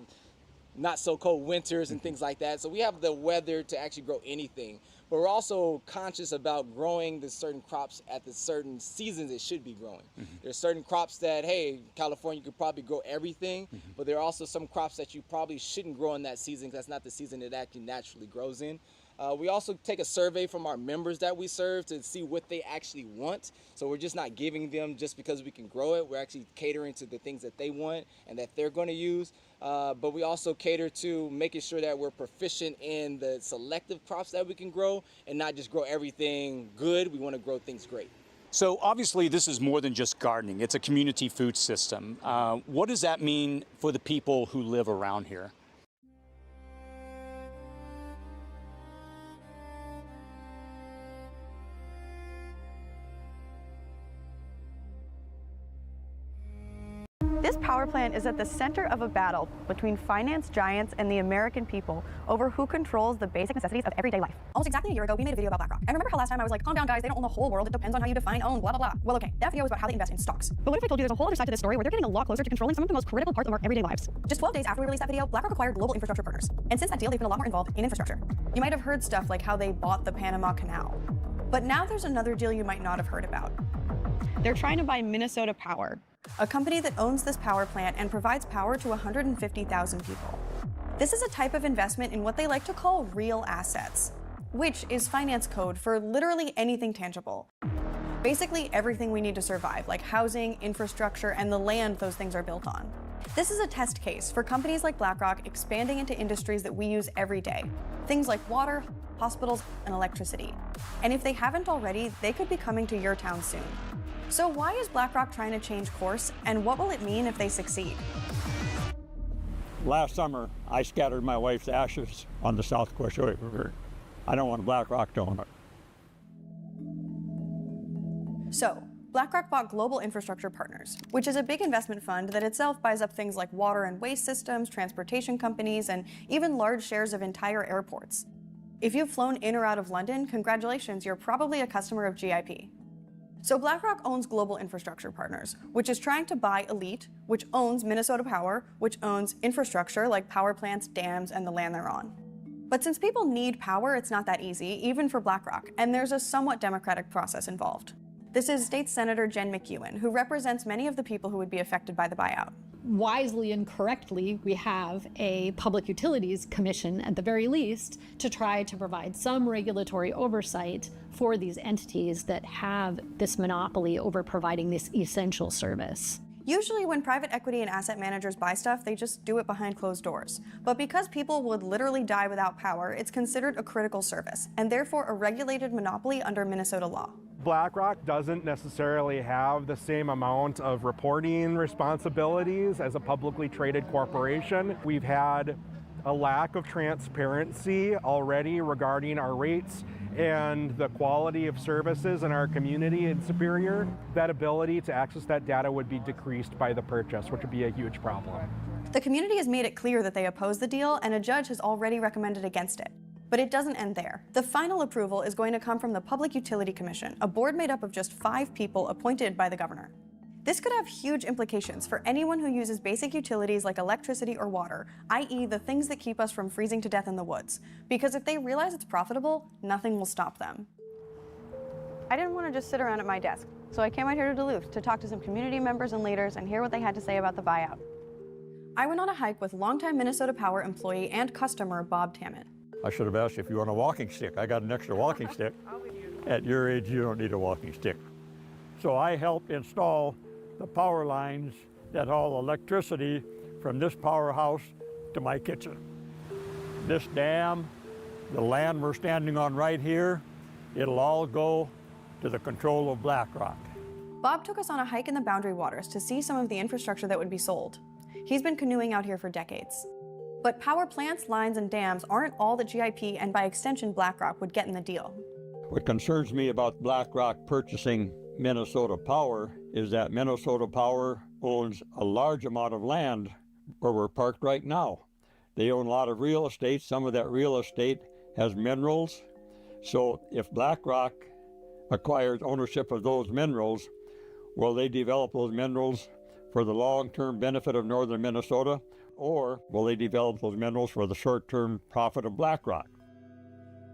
not so cold winters and things like that. So we have the weather to actually grow anything. But we're also conscious about growing the certain crops at the certain seasons it should be growing. There's certain crops that, hey, California could probably grow everything, but there are also some crops that you probably shouldn't grow in that season because that's not the season it actually naturally grows in. We also take a survey from our members that we serve to see what they actually want. So we're just not giving them just because we can grow it. We're actually catering to the things that they want and that they're going to use. But we also cater to making sure that we're proficient in the selective crops that we can grow and not just grow everything good. We want to grow things great. So obviously this is more than just gardening. It's a community food system. What does that mean for the people who live around here? This power plant is at the center of a battle between finance giants and the American people over who controls the basic necessities of everyday life. Almost exactly a year ago, we made a video about BlackRock. And remember how last time I was like, calm down guys, they don't own the whole world, it depends on how you define own, blah, blah, blah. Well, okay, that video was about how they invest in stocks. But what if I told you there's a whole other side to this story where they're getting a lot closer to controlling some of the most critical parts of our everyday lives? Just 12 days after we released that video, BlackRock acquired Global Infrastructure Partners. And since that deal, they've been a lot more involved in infrastructure. You might have heard stuff like how they bought the Panama Canal. But now there's another deal you might not have heard about. They're trying to buy Minnesota Power, a company that owns this power plant and provides power to 150,000 people. This is a type of investment in what they like to call real assets, which is finance code for literally anything tangible. Basically everything we need to survive, like housing, infrastructure, and the land those things are built on. This is a test case for companies like BlackRock expanding into industries that we use every day. Things like water, hospitals, and electricity. And if they haven't already, they could be coming to your town soon. So why is BlackRock trying to change course, and what will it mean if they succeed? Last summer, I scattered my wife's ashes on the South Quashoi River. I don't want BlackRock to own it. So, BlackRock bought Global Infrastructure Partners, which is a big investment fund that itself buys up things like water and waste systems, transportation companies, and even large shares of entire airports. If you've flown in or out of London, congratulations, you're probably a customer of GIP. So BlackRock owns Global Infrastructure Partners, which is trying to buy Elite, which owns Minnesota Power, which owns infrastructure like power plants, dams, and the land they're on. But since people need power, it's not that easy, even for BlackRock, and there's a somewhat democratic process involved. This is State Senator Jen McEwen, who represents many of the people who would be affected by the buyout. Wisely and correctly, we have a Public Utilities Commission, at the very least, to try to provide some regulatory oversight for these entities that have this monopoly over providing this essential service. Usually when private equity and asset managers buy stuff, they just do it behind closed doors. But because people would literally die without power, it's considered a critical service, and therefore a regulated monopoly under Minnesota law. BlackRock doesn't necessarily have the same amount of reporting responsibilities as a publicly traded corporation. We've had a lack of transparency already regarding our rates and the quality of services in our community in Superior. That ability to access that data would be decreased by the purchase, which would be a huge problem. The community has made it clear that they oppose the deal, and a judge has already recommended against it. But it doesn't end there. The final approval is going to come from the Public Utility Commission, a board made up of just 5 people appointed by the governor. This could have huge implications for anyone who uses basic utilities like electricity or water, i.e. the things that keep us from freezing to death in the woods. Because if they realize it's profitable, nothing will stop them. I didn't want to just sit around at my desk, so I came out here to Duluth to talk to some community members and leaders and hear what they had to say about the buyout. I went on a hike with longtime Minnesota Power employee and customer Bob Tammet. I should have asked if you want a walking stick. I got an extra walking stick. At your age, you don't need a walking stick. So I helped install the power lines that haul electricity from this powerhouse to my kitchen. This dam, the land we're standing on right here, it'll all go to the control of BlackRock. Bob took us on a hike in the Boundary Waters to see some of the infrastructure that would be sold. He's been canoeing out here for decades. But power plants, lines, and dams aren't all that GIP and by extension BlackRock would get in the deal. What concerns me about BlackRock purchasing Minnesota Power is that Minnesota Power owns a large amount of land where we're parked right now. They own a lot of real estate. Some of that real estate has minerals. So if BlackRock acquires ownership of those minerals, will they develop those minerals for the long-term benefit of northern Minnesota, or will they develop those minerals for the short-term profit of BlackRock?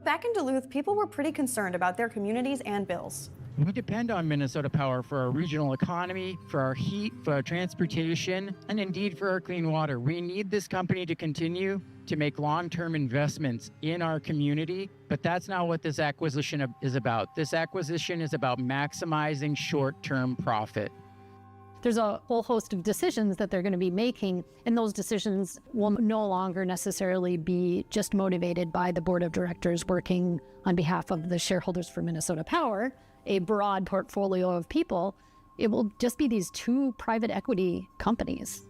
Back in Duluth, people were pretty concerned about their communities and bills. We depend on Minnesota Power for our regional economy, for our heat, for our transportation, and indeed for our clean water. We need this company to continue to make long-term investments in our community, but that's not what this acquisition is about. This acquisition is about maximizing short-term profit. There's a whole host of decisions that they're going to be making, and those decisions will no longer necessarily be just motivated by the board of directors working on behalf of the shareholders for Minnesota Power, a broad portfolio of people. It will just be these two private equity companies.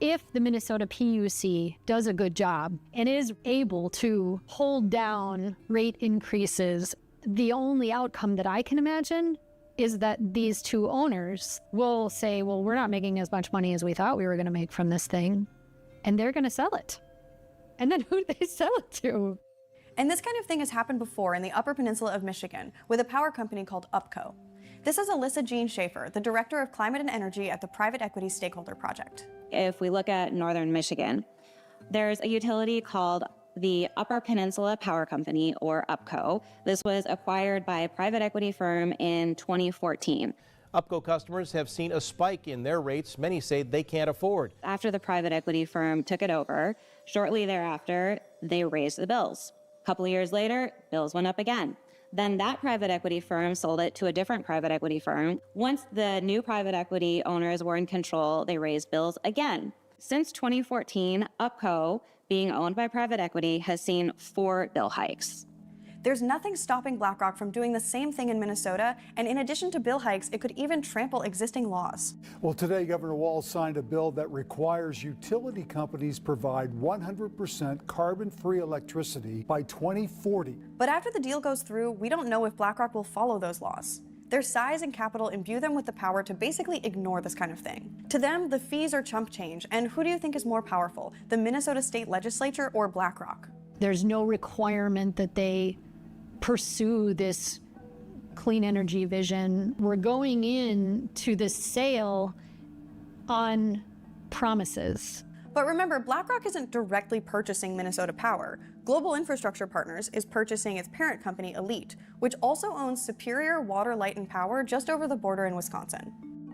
If the Minnesota PUC does a good job and is able to hold down rate increases, the only outcome that I can imagine is that these two owners will say, well, we're not making as much money as we thought we were going to make from this thing, and they're going to sell it. And then who do they sell it to? And this kind of thing has happened before in the Upper Peninsula of Michigan with a power company called UPCO. This is Alyssa Jean Schaefer, the Director of Climate and Energy at the Private Equity Stakeholder Project. If we look at northern Michigan, there's a utility called the Upper Peninsula Power Company, or UPCO. This was acquired by a private equity firm in 2014. UPCO customers have seen a spike in their rates many say they can't afford. After the private equity firm took it over, shortly thereafter, they raised the bills. A couple of years later, bills went up again. Then that private equity firm sold it to a different private equity firm. Once the new private equity owners were in control, they raised bills again. Since 2014, UPCO, being owned by private equity, has seen 4 bill hikes. There's nothing stopping BlackRock from doing the same thing in Minnesota, and in addition to bill hikes, it could even trample existing laws. Well, today, Governor Walz signed a bill that requires utility companies provide 100% carbon-free electricity by 2040. But after the deal goes through, we don't know if BlackRock will follow those laws. Their size and capital imbue them with the power to basically ignore this kind of thing. To them, the fees are chump change, and who do you think is more powerful, the Minnesota State Legislature or BlackRock? There's no requirement that they pursue this clean energy vision. We're going into this sale on promises. But remember, BlackRock isn't directly purchasing Minnesota Power. Global Infrastructure Partners is purchasing its parent company, Elite, which also owns Superior Water, Light, and Power just over the border in Wisconsin.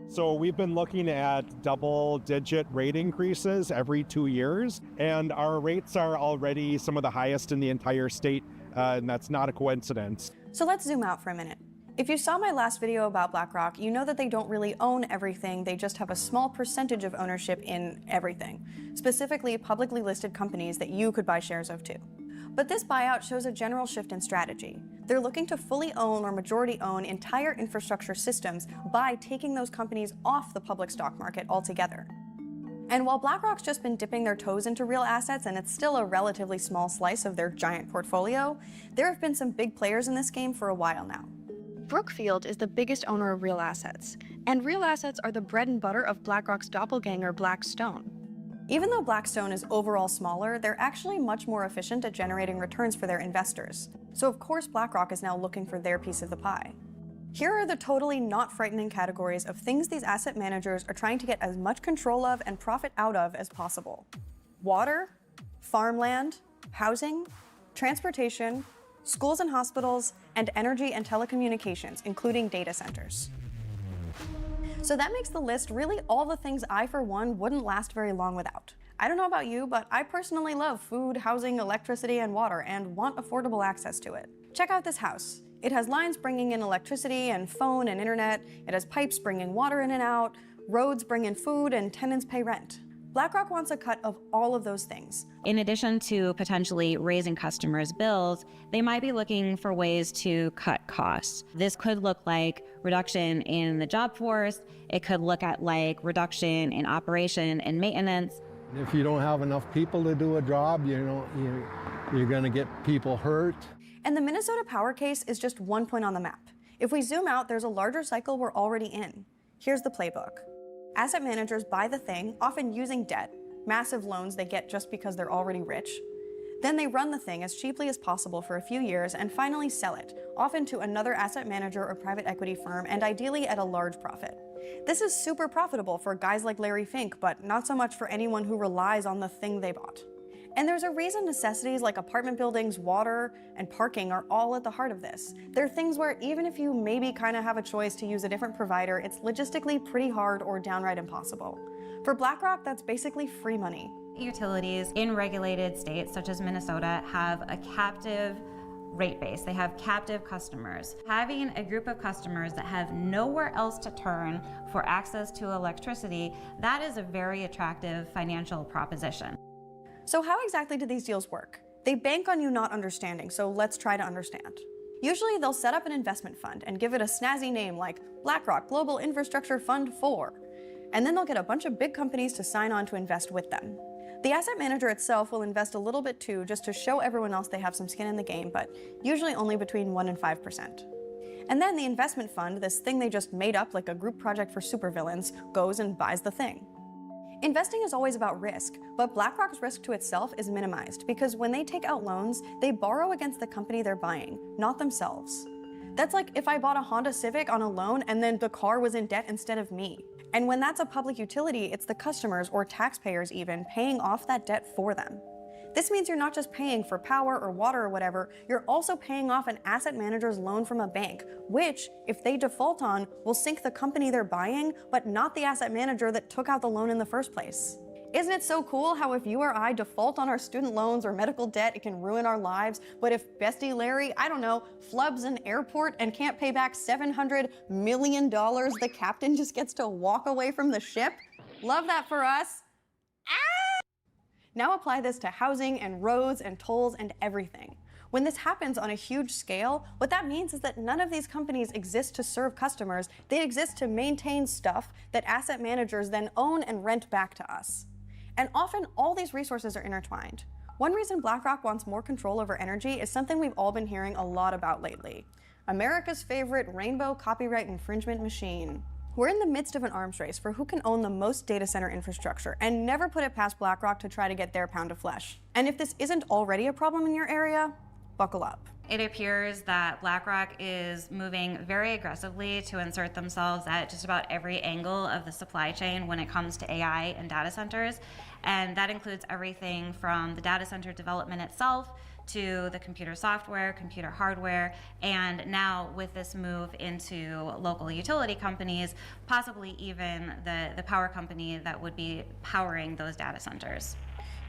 So we've been looking at double-digit rate increases every 2 years, and our rates are already some of the highest in the entire state, and that's not a coincidence. So let's zoom out for a minute. If you saw my last video about BlackRock, you know that they don't really own everything, they just have a small percentage of ownership in everything, specifically publicly listed companies that you could buy shares of too. But this buyout shows a general shift in strategy. They're looking to fully own or majority own entire infrastructure systems by taking those companies off the public stock market altogether. And while BlackRock's just been dipping their toes into real assets and it's still a relatively small slice of their giant portfolio, there have been some big players in this game for a while now. Brookfield is the biggest owner of real assets, and real assets are the bread and butter of BlackRock's doppelganger, Blackstone. Even though Blackstone is overall smaller, they're actually much more efficient at generating returns for their investors. So of course BlackRock is now looking for their piece of the pie. Here are the totally not frightening categories of things these asset managers are trying to get as much control of and profit out of as possible: water, farmland, housing, transportation, schools and hospitals, and energy and telecommunications, including data centers. So that makes the list really all the things I, for one, wouldn't last very long without. I don't know about you, but I personally love food, housing, electricity, and water, and want affordable access to it. Check out this house. It has lines bringing in electricity and phone and internet. It has pipes bringing water in and out, roads bring in food, and tenants pay rent. BlackRock wants a cut of all of those things. In addition to potentially raising customers' bills, they might be looking for ways to cut costs. This could look like reduction in the job force. It could look at like reduction in operation and maintenance. If you don't have enough people to do a job, you're going to get people hurt. And the Minnesota Power case is just one point on the map. If we zoom out, there's a larger cycle we're already in. Here's the playbook. Asset managers buy the thing, often using debt, massive loans they get just because they're already rich. Then they run the thing as cheaply as possible for a few years and finally sell it, often to another asset manager or private equity firm, and ideally at a large profit. This is super profitable for guys like Larry Fink, but not so much for anyone who relies on the thing they bought. And there's a reason necessities like apartment buildings, water, and parking are all at the heart of this. They're things where even if you maybe kind of have a choice to use a different provider, it's logistically pretty hard or downright impossible. For BlackRock, that's basically free money. Utilities in regulated states such as Minnesota have a captive rate base. They have captive customers. Having a group of customers that have nowhere else to turn for access to electricity, that is a very attractive financial proposition. So how exactly do these deals work? They bank on you not understanding, so let's try to understand. Usually they'll set up an investment fund and give it a snazzy name like BlackRock Global Infrastructure Fund 4. And then they'll get a bunch of big companies to sign on to invest with them. The asset manager itself will invest a little bit too, just to show everyone else they have some skin in the game, but usually only between 1% and 5%. And then the investment fund, this thing they just made up like a group project for supervillains, goes and buys the thing. Investing is always about risk, but BlackRock's risk to itself is minimized because when they take out loans, they borrow against the company they're buying, not themselves. That's like if I bought a Honda Civic on a loan and then the car was in debt instead of me. And when that's a public utility, it's the customers or taxpayers even paying off that debt for them. This means you're not just paying for power or water or whatever, you're also paying off an asset manager's loan from a bank, which, if they default on, will sink the company they're buying, but not the asset manager that took out the loan in the first place. Isn't it so cool how if you or I default on our student loans or medical debt, it can ruin our lives, but if Bestie Larry, I don't know, flubs an airport and can't pay back $700 million, the captain just gets to walk away from the ship? Love that for us. Ah! Now apply this to housing and roads and tolls and everything. When this happens on a huge scale, what that means is that none of these companies exist to serve customers. They exist to maintain stuff that asset managers then own and rent back to us. And often, all these resources are intertwined. One reason BlackRock wants more control over energy is something we've all been hearing a lot about lately. America's favorite rainbow copyright infringement machine. We're in the midst of an arms race for who can own the most data center infrastructure, and never put it past BlackRock to try to get their pound of flesh. And if this isn't already a problem in your area, buckle up. It appears that BlackRock is moving very aggressively to insert themselves at just about every angle of the supply chain when it comes to AI and data centers. And that includes everything from the data center development itself to the computer software, computer hardware, and now with this move into local utility companies, possibly even the power company that would be powering those data centers.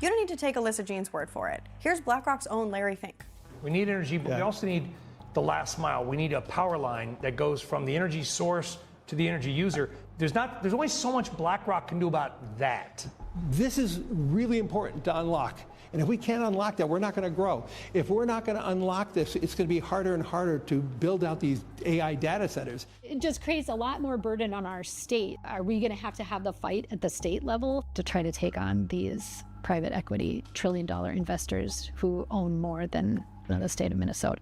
You don't need to take Alyssa Jean's word for it. Here's BlackRock's own Larry Fink. We need energy, but we also need the last mile. We need a power line that goes from the energy source to the energy user. There's only so much BlackRock can do about that. This is really important to unlock. And if we can't unlock that, we're not going to grow. If we're not going to unlock this, it's going to be harder and harder to build out these AI data centers. It just creates a lot more burden on our state. Are we going to have the fight at the state level to try to take on these private equity trillion-dollar investors who own more than the state of Minnesota?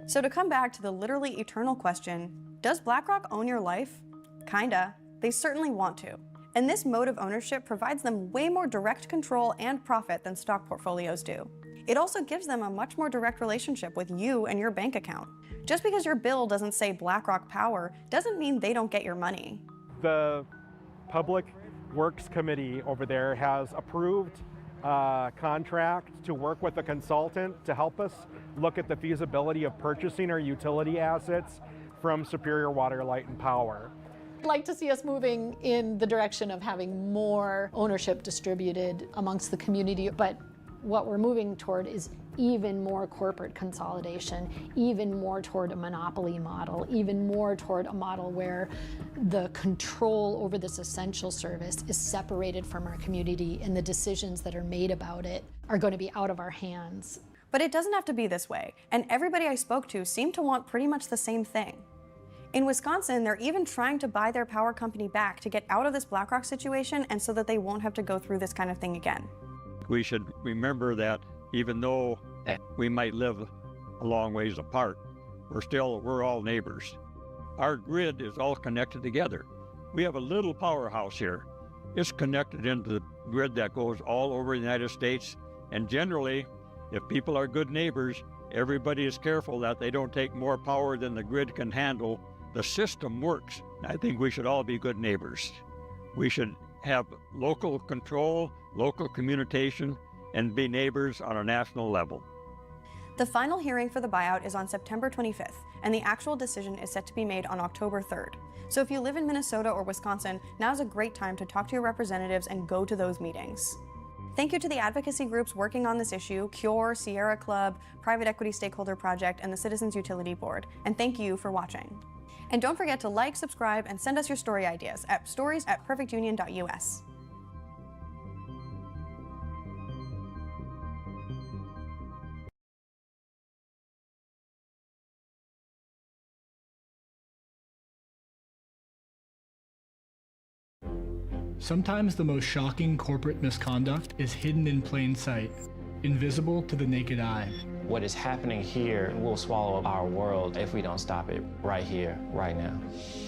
So to come back to the literally eternal question, does BlackRock own your life? Kinda. They certainly want to. And this mode of ownership provides them way more direct control and profit than stock portfolios do. It also gives them a much more direct relationship with you and your bank account. Just because your bill doesn't say BlackRock Power doesn't mean they don't get your money. The Public Works Committee over there has approved a contract to work with a consultant to help us look at the feasibility of purchasing our utility assets from Superior Water, Light, and Power. I'd like to see us moving in the direction of having more ownership distributed amongst the community, but what we're moving toward is even more corporate consolidation, even more toward a monopoly model, even more toward a model where the control over this essential service is separated from our community and the decisions that are made about it are going to be out of our hands. But it doesn't have to be this way, and everybody I spoke to seemed to want pretty much the same thing. In Wisconsin, they're even trying to buy their power company back to get out of this BlackRock situation and so that they won't have to go through this kind of thing again. We should remember that even though we might live a long ways apart. We're all neighbors. Our grid is all connected together. We have a little powerhouse here. It's connected into the grid that goes all over the United States. And generally, if people are good neighbors, everybody is careful that they don't take more power than the grid can handle. The system works. I think we should all be good neighbors. We should have local control, local communication, and be neighbors on a national level. The final hearing for the buyout is on September 25th, and the actual decision is set to be made on October 3rd. So if you live in Minnesota or Wisconsin, now's a great time to talk to your representatives and go to those meetings. Thank you to the advocacy groups working on this issue, CURE, Sierra Club, Private Equity Stakeholder Project, and the Citizens Utility Board. And thank you for watching. And don't forget to like, subscribe, and send us your story ideas at stories@perfectunion.us. Sometimes the most shocking corporate misconduct is hidden in plain sight, invisible to the naked eye. What is happening here will swallow our world if we don't stop it right here, right now.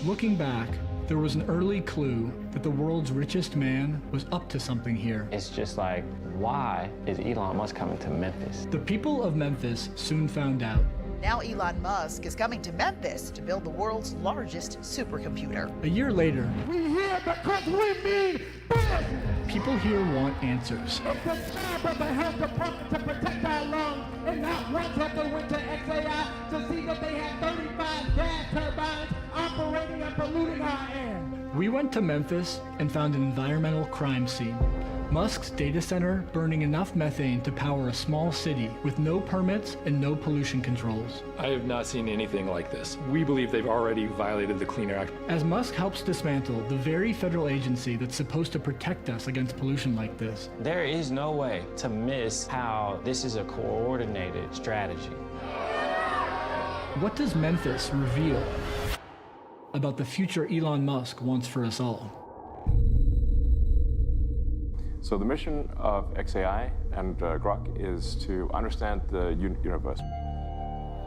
Looking back, there was an early clue that the world's richest man was up to something here. It's just like, why is Elon Musk coming to Memphis? The people of Memphis soon found out. Now Elon Musk is coming to Memphis to build the world's largest supercomputer. A year later, We here because we mean business. people here want answers. It's the job of the health department to protect our lungs, and not once have they went to XAI to see that they had 35 gas turbines operating and polluting our air. We went to Memphis and found an environmental crime scene. Musk's data center burning enough methane to power a small city with no permits and no pollution controls. I have not seen anything like this. We believe they've already violated the Clean Air Act. As Musk helps dismantle the very federal agency that's supposed to protect us against pollution like this. There is no way to miss how this is a coordinated strategy. What does Memphis reveal about the future Elon Musk wants for us all? So the mission of XAI and grok is to understand the universe.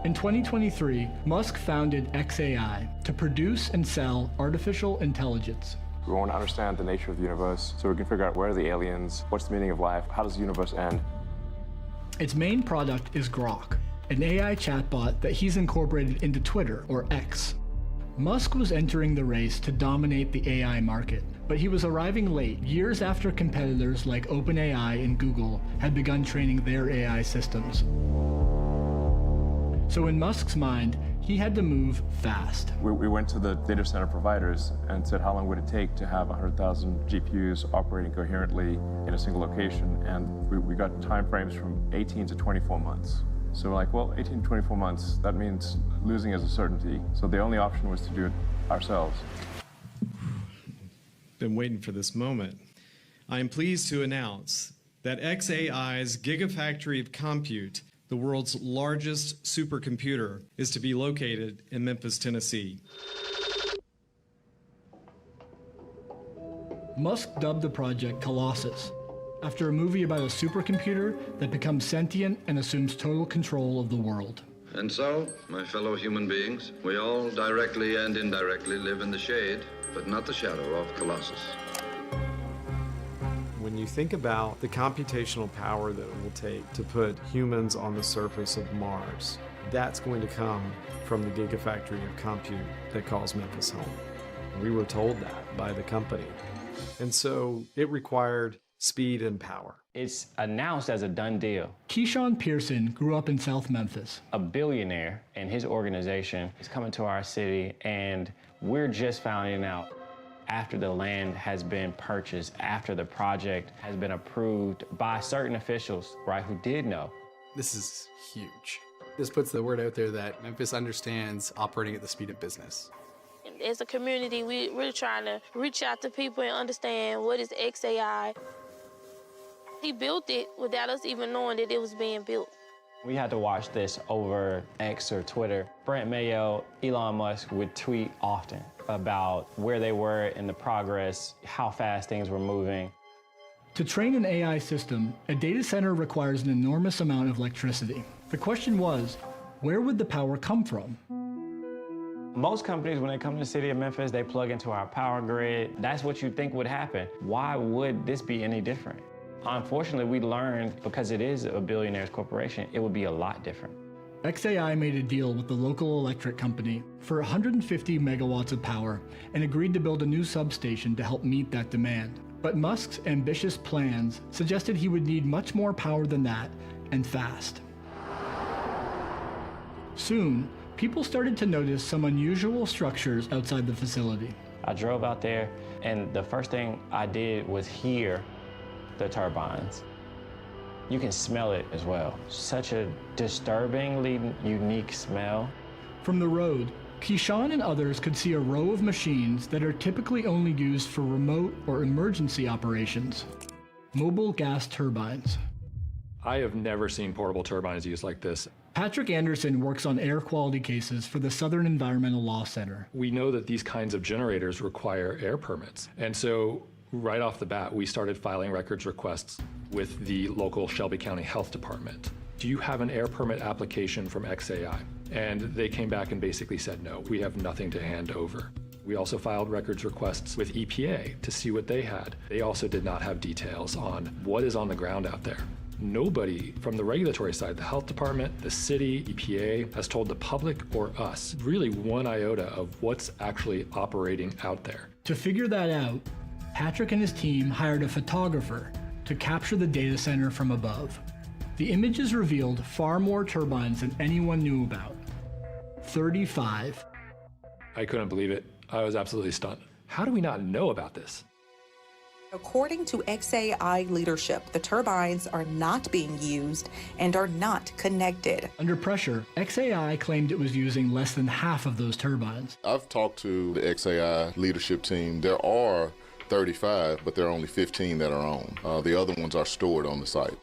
In 2023, Musk founded XAI to produce and sell artificial intelligence. We want to understand the nature of the universe so we can figure out where are the aliens, what's the meaning of life, how does the universe end. Its main product is Grok, an AI chatbot that he's incorporated into Twitter, or X. Musk was entering the race to dominate the AI market, but he was arriving late, years after competitors like OpenAI and Google had begun training their AI systems. So in Musk's mind, he had to move fast. We went to the data center providers and said how long would it take to have 100,000 GPUs operating coherently in a single location, and we got time frames from 18 to 24 months. So we're like, well, 18 to 24 months, that means losing is a certainty. So the only option was to do it ourselves. Been waiting for this moment. I am pleased to announce that XAI's Gigafactory of Compute, the world's largest supercomputer, is to be located in Memphis, Tennessee. Musk dubbed the project Colossus, after a movie about a supercomputer that becomes sentient and assumes total control of the world. And so, my fellow human beings, we all directly and indirectly live in the shade, but not the shadow of Colossus. When you think about the computational power that it will take to put humans on the surface of Mars, that's going to come from the Gigafactory of Compute that calls Memphis home. We were told that by the company. And so it required speed and power. It's announced as a done deal. Keyshawn Pearson grew up in South Memphis. A billionaire and his organization is coming to our city, and we're just finding out after the land has been purchased, after the project has been approved by certain officials, right, who did know. This is huge. This puts the word out there that Memphis understands operating at the speed of business. As a community, we're trying to reach out to people and understand what is XAI. He built it without us even knowing that it was being built. We had to watch this over X or Twitter. Brent Mayo, Elon Musk would tweet often about where they were in the progress, how fast things were moving. To train an AI system, a data center requires an enormous amount of electricity. The question was, Where would the power come from? Most companies, when they come to the city of Memphis, they plug into our power grid. That's what you think would happen. Why would this be any different? Unfortunately, we learned because it is a billionaire's corporation, it would be a lot different. XAI made a deal with the local electric company for 150 megawatts of power and agreed to build a new substation to help meet that demand. But Musk's ambitious plans suggested he would need much more power than that, and fast. Soon, people started to notice some unusual structures outside the facility. I drove out there, and the first thing I did was hear the turbines. You can smell it as well. Such a disturbingly unique smell. From the road, Keyshawn and others could see a row of machines that are typically only used for remote or emergency operations. Mobile gas turbines. I have never seen portable turbines used like this. Patrick Anderson works on air quality cases for the Southern Environmental Law Center. We know that these kinds of generators require air permits. And so right off the bat, we started filing records requests with the local Shelby County Health Department. Do you have an air permit application from XAI? And they came back and basically said, no, we have nothing to hand over. We also filed records requests with EPA to see what they had. They also did not have details on what is on the ground out there. Nobody from the regulatory side, the health department, the city, EPA, has told the public or us really one iota of what's actually operating out there. To figure that out, Patrick and his team hired a photographer to capture the data center from above. The images revealed far more turbines than anyone knew about. 35. I couldn't believe it. I was absolutely stunned. How do we not know about this? According to XAI leadership, the turbines are not being used and are not connected. Under pressure, XAI claimed it was using less than half of those turbines. I've talked to the XAI leadership team. There are 35, but there are only 15 that are on. The other ones are stored on the site.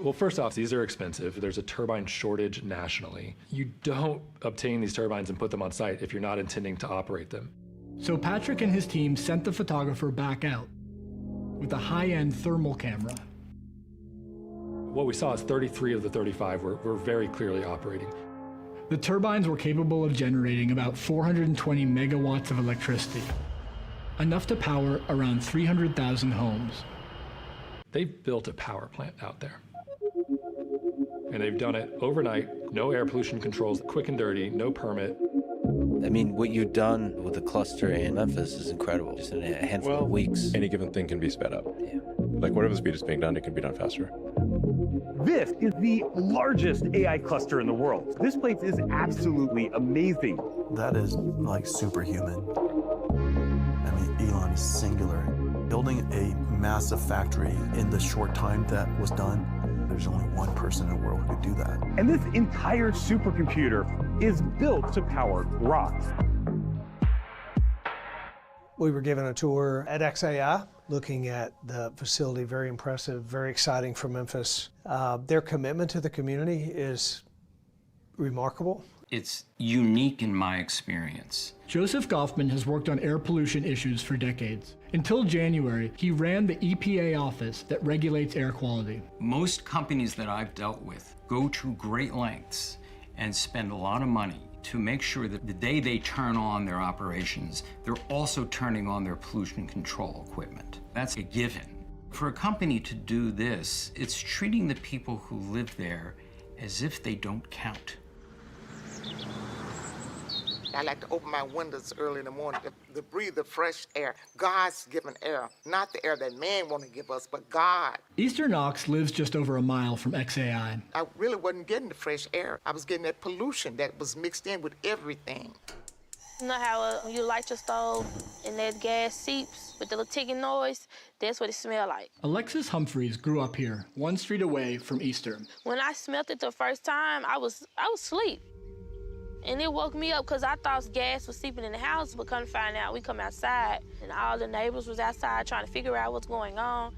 Well, first off, these are expensive. There's a turbine shortage nationally. You don't obtain these turbines and put them on site if you're not intending to operate them. So Patrick and his team sent the photographer back out with a high-end thermal camera. What we saw is 33 of the 35 were very clearly operating. The turbines were capable of generating about 420 megawatts of electricity, enough to power around 300,000 homes. They've built a power plant out there. And they've done it overnight, no air pollution controls, quick and dirty, no permit. I mean, what you've done with the cluster in Memphis is incredible. Just in a handful of weeks. Any given thing can be sped up. Yeah. Like whatever speed is being done, it can be done faster. This is the largest AI cluster in the world. This place is absolutely amazing. That is like superhuman. I mean, Elon is singular. Building a massive factory in the short time that was done, there's only one person in the world who could do that. And this entire supercomputer is built to power rocks. We were given a tour at XAI, looking at the facility. Very impressive, very exciting for Memphis. Their commitment to the community is remarkable. It's unique in my experience. Joseph Goffman has worked on air pollution issues for decades. Until January, he ran the EPA office that regulates air quality. Most companies that I've dealt with go to great lengths and spend a lot of money to make sure that the day they turn on their operations, they're also turning on their pollution control equipment. That's a given. For a company to do this, it's treating the people who live there as if they don't count. I like to open my windows early in the morning to breathe the fresh air, God's given air, not the air that man want to give us, but God. Easter Knox lives just over a mile from XAI. I really wasn't getting the fresh air. I was getting that pollution that was mixed in with everything. You know how you light your stove and that gas seeps with the little ticking noise? That's what it smells like. Alexis Humphreys grew up here, one street away from Easter. When I smelled it the first time, I was asleep. And it woke me up because I thought gas was seeping in the house, but come to find out, we come outside and all the neighbors was outside trying to figure out what's going on.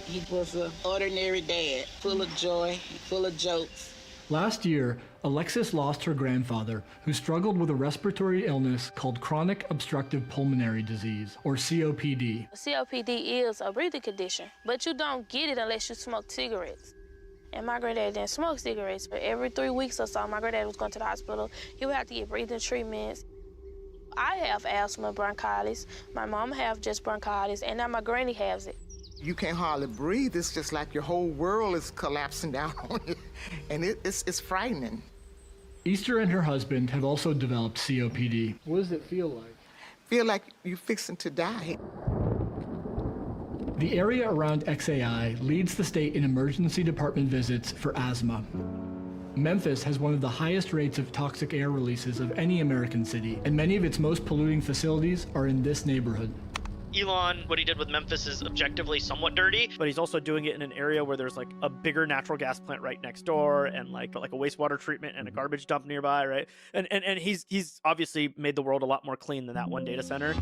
He was an ordinary dad, full of joy, full of jokes. Last year, Alexis lost her grandfather, who struggled with a respiratory illness called chronic obstructive pulmonary disease, or COPD. COPD is a breathing condition, but you don't get it unless you smoke cigarettes. And my granddad didn't smoke cigarettes, but every 3 weeks or so, my granddad was going to the hospital. He would have to get breathing treatments. I have asthma, bronchitis. My mom have just bronchitis, and now my granny has it. You can't hardly breathe. It's just like your whole world is collapsing down on you, and it's frightening. Easter and her husband have also developed COPD. What does it feel like? Feel like you're fixing to die. The area around XAI leads the state in emergency department visits for asthma. Memphis has one of the highest rates of toxic air releases of any American city, and many of its most polluting facilities are in this neighborhood. Elon, what he did with Memphis is objectively somewhat dirty, but he's also doing it in an area where there's like a bigger natural gas plant right next door and like a wastewater treatment and a garbage dump nearby, right? And he's obviously made the world a lot more clean than that one data center.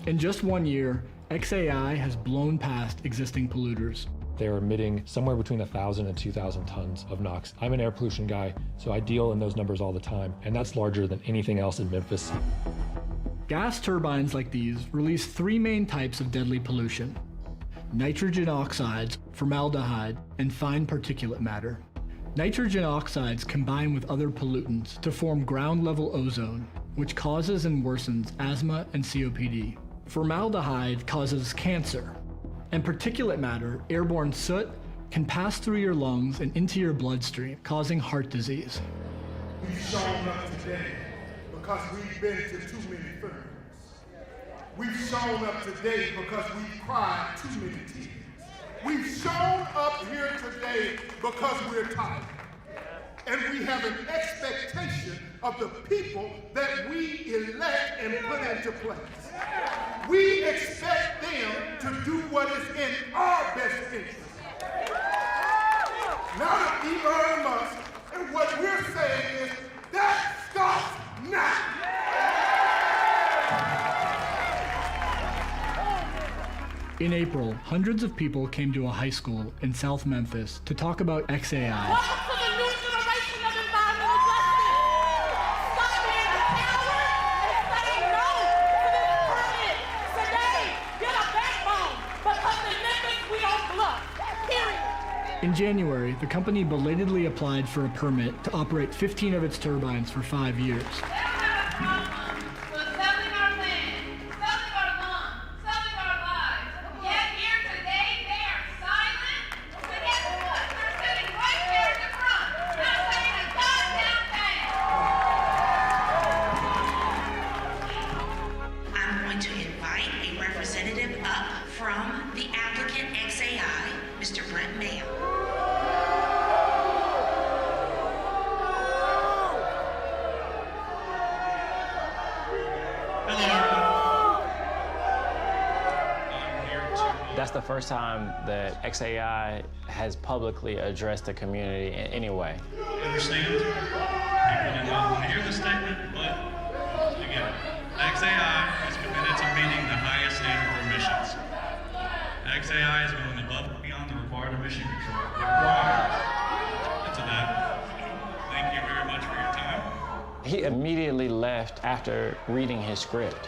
In just 1 year, XAI has blown past existing polluters. They're emitting somewhere between 1,000 and 2,000 tons of NOx. I'm an air pollution guy, so I deal in those numbers all the time, and that's larger than anything else in Memphis. Gas turbines like these release 3 main types of deadly pollution: nitrogen oxides, formaldehyde, and fine particulate matter. Nitrogen oxides combine with other pollutants to form ground-level ozone, which causes and worsens asthma and COPD. Formaldehyde causes cancer, and particulate matter, airborne soot, can pass through your lungs and into your bloodstream, causing heart disease. We've shown up today because we've been to too many funerals. We've shown up today because we've cried too many tears. We've shown up here today because we're tired. And we have an expectation of the people that we elect and put into place. We expect them to do what is in our best interest. Not of Elon Musk, and what we're saying is that stops now. In April, hundreds of people came to a high school in South Memphis to talk about XAI. In January, the company belatedly applied for a permit to operate 15 of its turbines for 5 years. I'm going to invite a representative up from the applicant XAI, Mr. Brent Mayo. That's the first time that XAI has publicly addressed the community in any way. Understand? People did not want to hear the statement, but again, XAI is committed to meeting the highest standard for emissions. XAI is going above and beyond the required emission control required. And to that, thank you very much for your time. He immediately left after reading his script.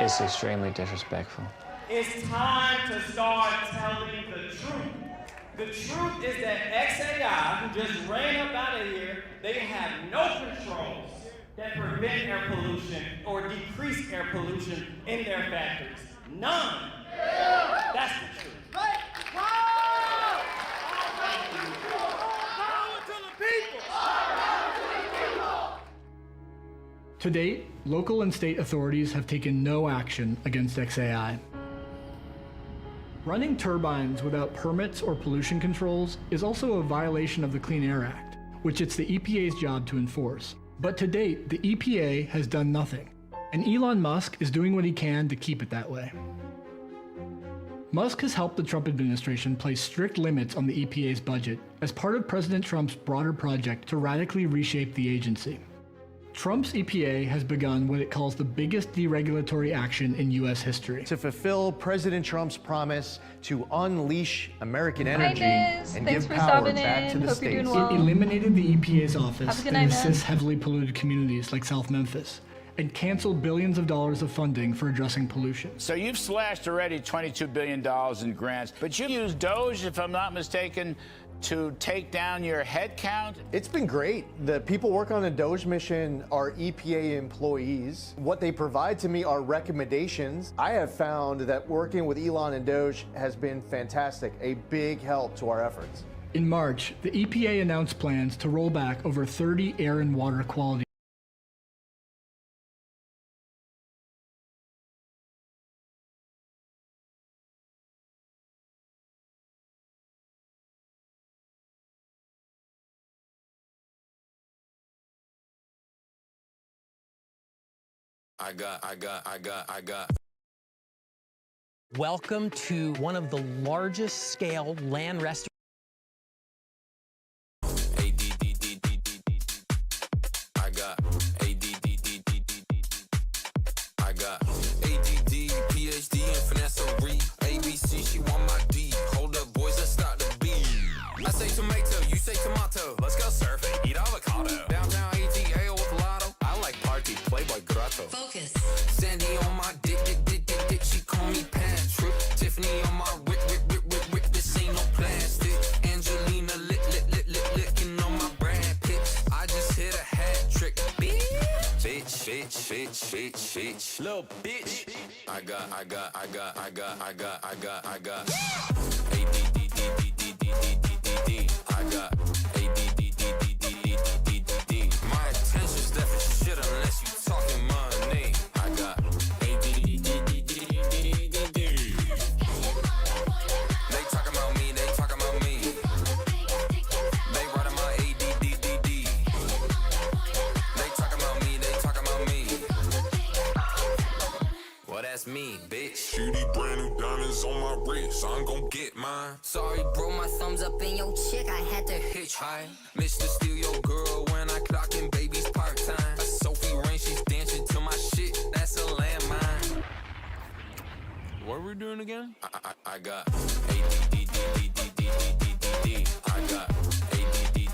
It's extremely disrespectful. It's time to start telling the truth. The truth is that XAI, who just ran up out of here, they have no controls that prevent air pollution or decrease air pollution in their factories. None. That's the truth. To date, local and state authorities have taken no action against XAI. Running turbines without permits or pollution controls is also a violation of the Clean Air Act, which it's the EPA's job to enforce. But to date, the EPA has done nothing, and Elon Musk is doing what he can to keep it that way. Musk has helped the Trump administration place strict limits on the EPA's budget as part of President Trump's broader project to radically reshape the agency. Trump's EPA has begun what it calls the biggest deregulatory action in U.S. history. To fulfill President Trump's promise to unleash American energy and give power back to the states. It eliminated the EPA's office that assists heavily polluted communities like South Memphis and cancel billions of dollars of funding for addressing pollution. So you've slashed already $22 billion in grants, but you used Doge, if I'm not mistaken, to take down your head count? It's been great. The people working on the Doge mission are EPA employees. What they provide to me are recommendations. I have found that working with Elon and Doge has been fantastic, a big help to our efforts. In March, the EPA announced plans to roll back over 30 air and water quality I got. Welcome to one of the largest scale land restoration. I got ADD, PhD in finessery. ABC, she want my D. Hold up, boys, let's start the beat. I say tomato, you say tomato. Let's go surfing, eat avocado. Downtown ATA with lotto. I like party, Playboy grotto. Focus. Sandy on my dick. She call me Patrick. Tiffany on my whip. This ain't no plastic. Angelina licking on my Brad Pitt. I just hit a hat trick. Bitch. Little bitch. I got. I got my attention's deficit shit unless you talking money. I got They talking about me. They writing my ADDD. They talking about me. Well, that's me, bitch. Shooty brand new diamonds on my wrist. I'm gon' get mine. Sorry, bro, my thumbs up in your chick. I had to hitchhike. Mr. Steal your girl when I clock in baby's part-time. A Sophie Rain, she's dancing to my shit. That's a landmine. What are we doing again? I got ADDD. I got ADDD.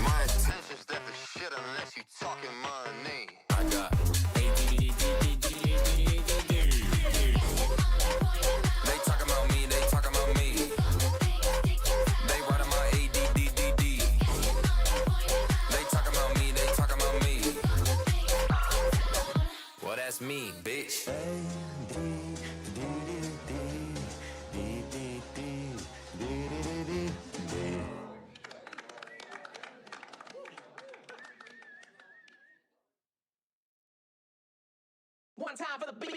My attention's deficit unless you talking money. I got ADDD. They talking about me. They writing my ADDD. They talking about me. Well, that's me, bitch. One time for the beat.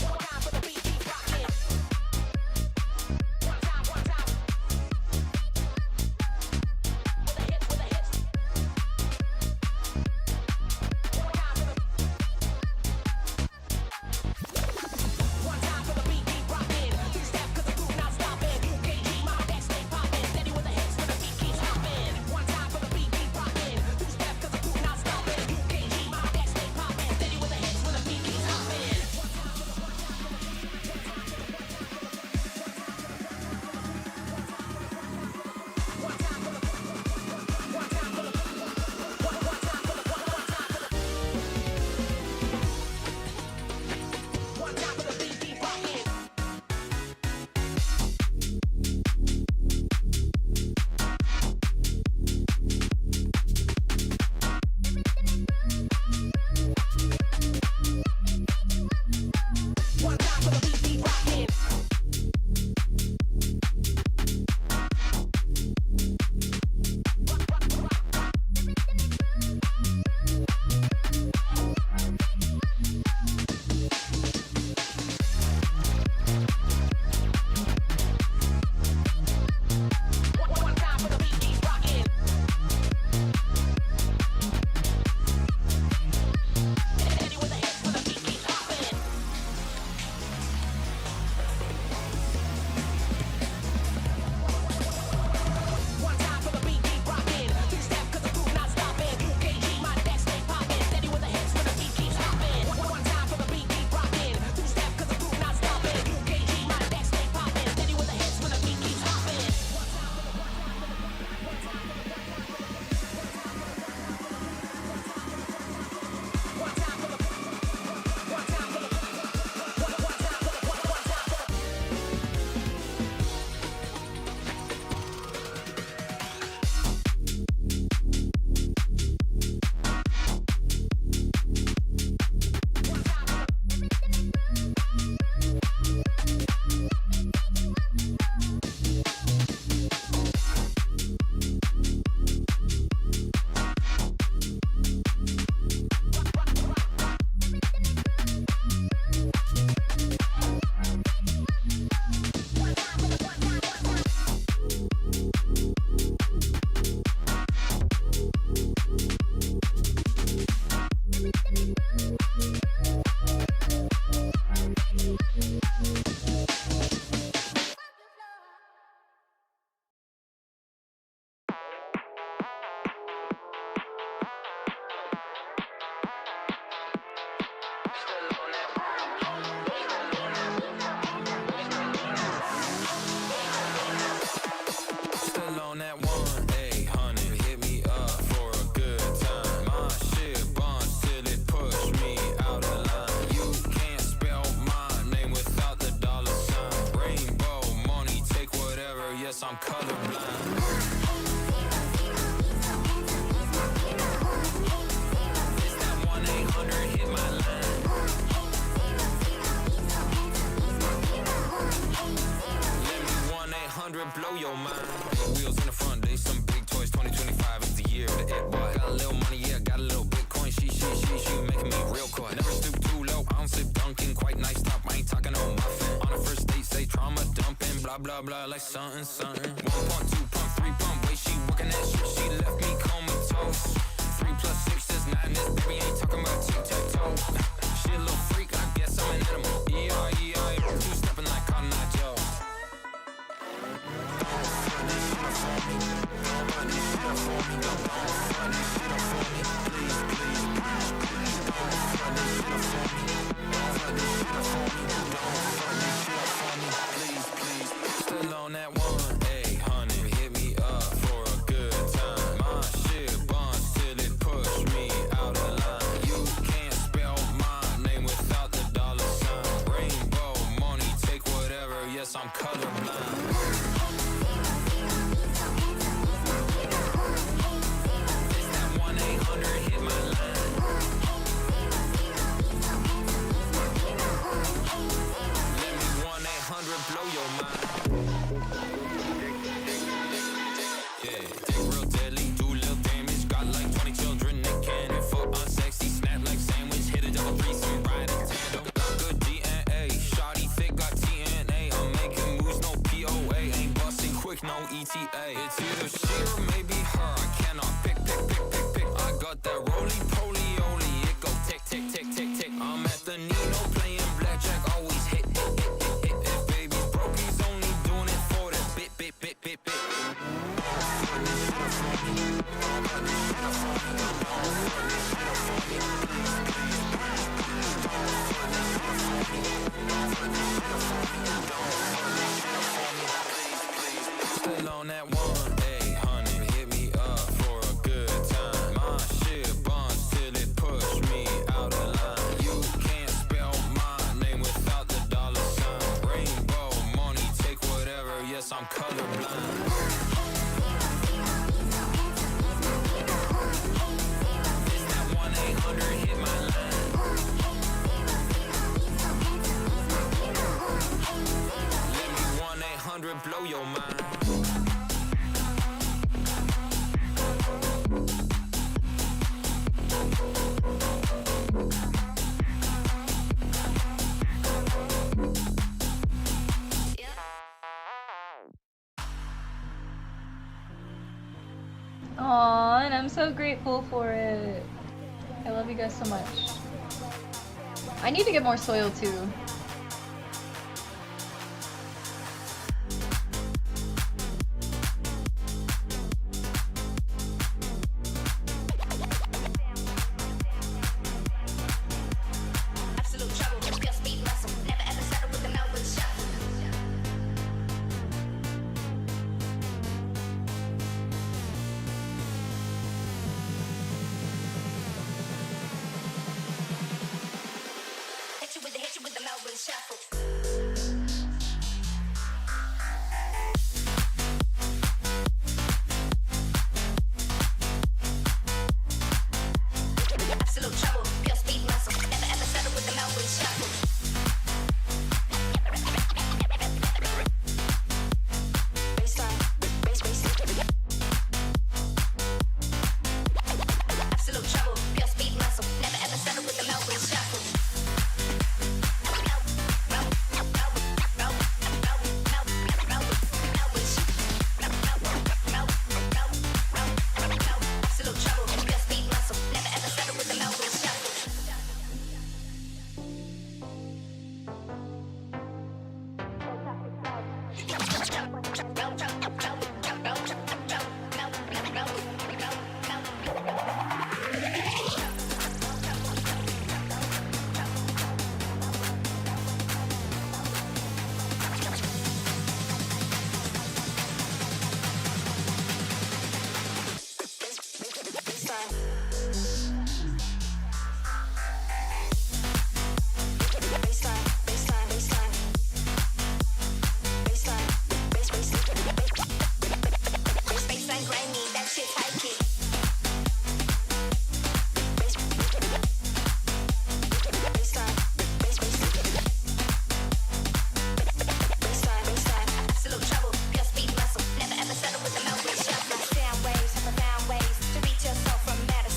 One time for the beat, keep rocking. blah, blah, like something, something. 1 pump, 2 pump, 3 pump, wait, she working that shit, she left me comatose. 3 plus 6 is 9, this baby ain't talking about tic-tac-toe. She a little freak, I guess I'm an animal. E-I-E-I, 2-stepping like Cotton Eye Joe. Still on that 1-800, hit me up for a good time. My shit bonds till it push me out of line. You can't spell my name without the dollar sign. Rainbow money, take whatever, yes, I'm colorblind. It's that 1-800, hit my line. Let me 1-800 blow your mind. Yeah, dick real deadly, do little damage. Got like 20 children, they cannon for unsexy. Snap like sandwich, hit a double threesome, ride a tandem. Got good DNA, shawty thick, got TNA. I'm making moves, no POA. Ain't busting quick, no ETA. It's either she or maybe her. I cannot pick. I got that roly-poly-oly. It go tick, tick, tick, tick, tick. I'm at the Nino playing blackjack, always hit. If baby's broke, he's only doing it for that bit. Still on that 1-800, hit me up for a good time. My shit bonds till it push me out of line. You can't spell my name without the dollar sign. Rainbow money, take whatever, yes, I'm colorblind. It's that 1-800, hit my line. Let me 1-800 blow your mind. Aw, and I'm so grateful for it. I love you guys so much. I need to get more soil too. Absolute trouble, pure speed muscle. Never ever settle with the Melbourne shuffle. Hit you with the Melbourne shuffle. Absolute trouble, pure speed muscle. Never ever settle with the Melbourne shuffle. Absolute trouble, pure speed muscle. Never ever settle with the Melbourne shuffle. Never ever settle with the Melbourne shuffle. Down waves, up and down waves to reach yourself from matter.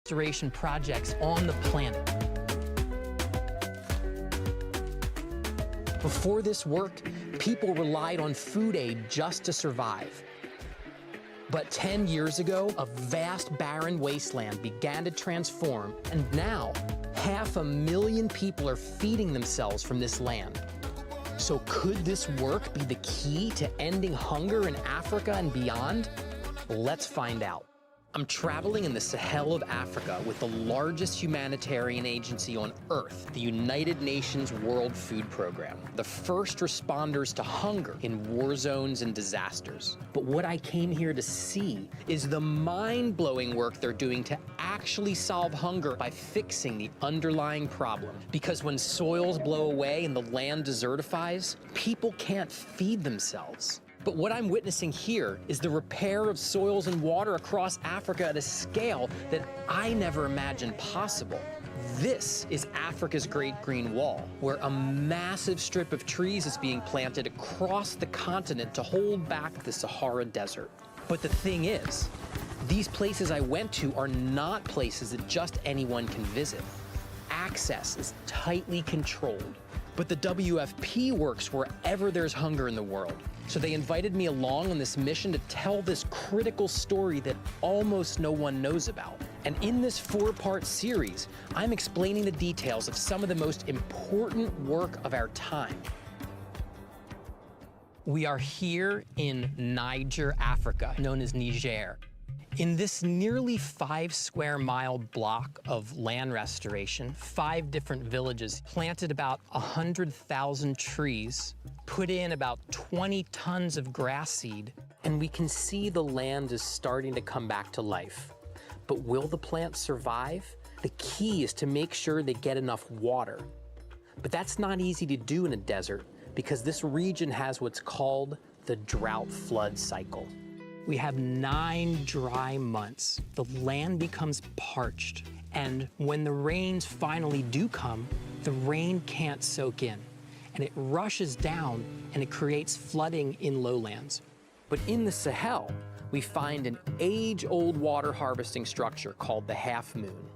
restoration projects on the planet. Before this work, people relied on food aid just to survive. But 10 years ago, a vast barren wasteland began to transform, and now 500,000 people are feeding themselves from this land. So could this work be the key to ending hunger in Africa and beyond? Let's find out. I'm traveling in the Sahel of Africa with the largest humanitarian agency on Earth, the United Nations World Food Program, the first responders to hunger in war zones and disasters. But what I came here to see is the mind-blowing work they're doing to actually solve hunger by fixing the underlying problem. Because when soils blow away and the land desertifies, people can't feed themselves. But what I'm witnessing here is the repair of soils and water across Africa at a scale that I never imagined possible. This is Africa's Great Green Wall, where a massive strip of trees is being planted across the continent to hold back the Sahara Desert. But the thing is, these places I went to are not places that just anyone can visit. Access is tightly controlled. But the WFP works wherever there's hunger in the world. So they invited me along on this mission to tell this critical story that almost no one knows about. And in this 4-part series, I'm explaining the details of some of the most important work of our time. We are here in Niger, Africa, known as Niger. In this nearly 5-square-mile block of land restoration, 5 different villages planted about 100,000 trees, put in about 20 tons of grass seed, and we can see the land is starting to come back to life. But will the plants survive? The key is to make sure they get enough water. But that's not easy to do in a desert because this region has what's called the drought-flood cycle. We have 9 dry months. The land becomes parched, and when the rains finally do come, the rain can't soak in, and it rushes down and it creates flooding in lowlands. But in the Sahel, we find an age-old water harvesting structure called the half moon.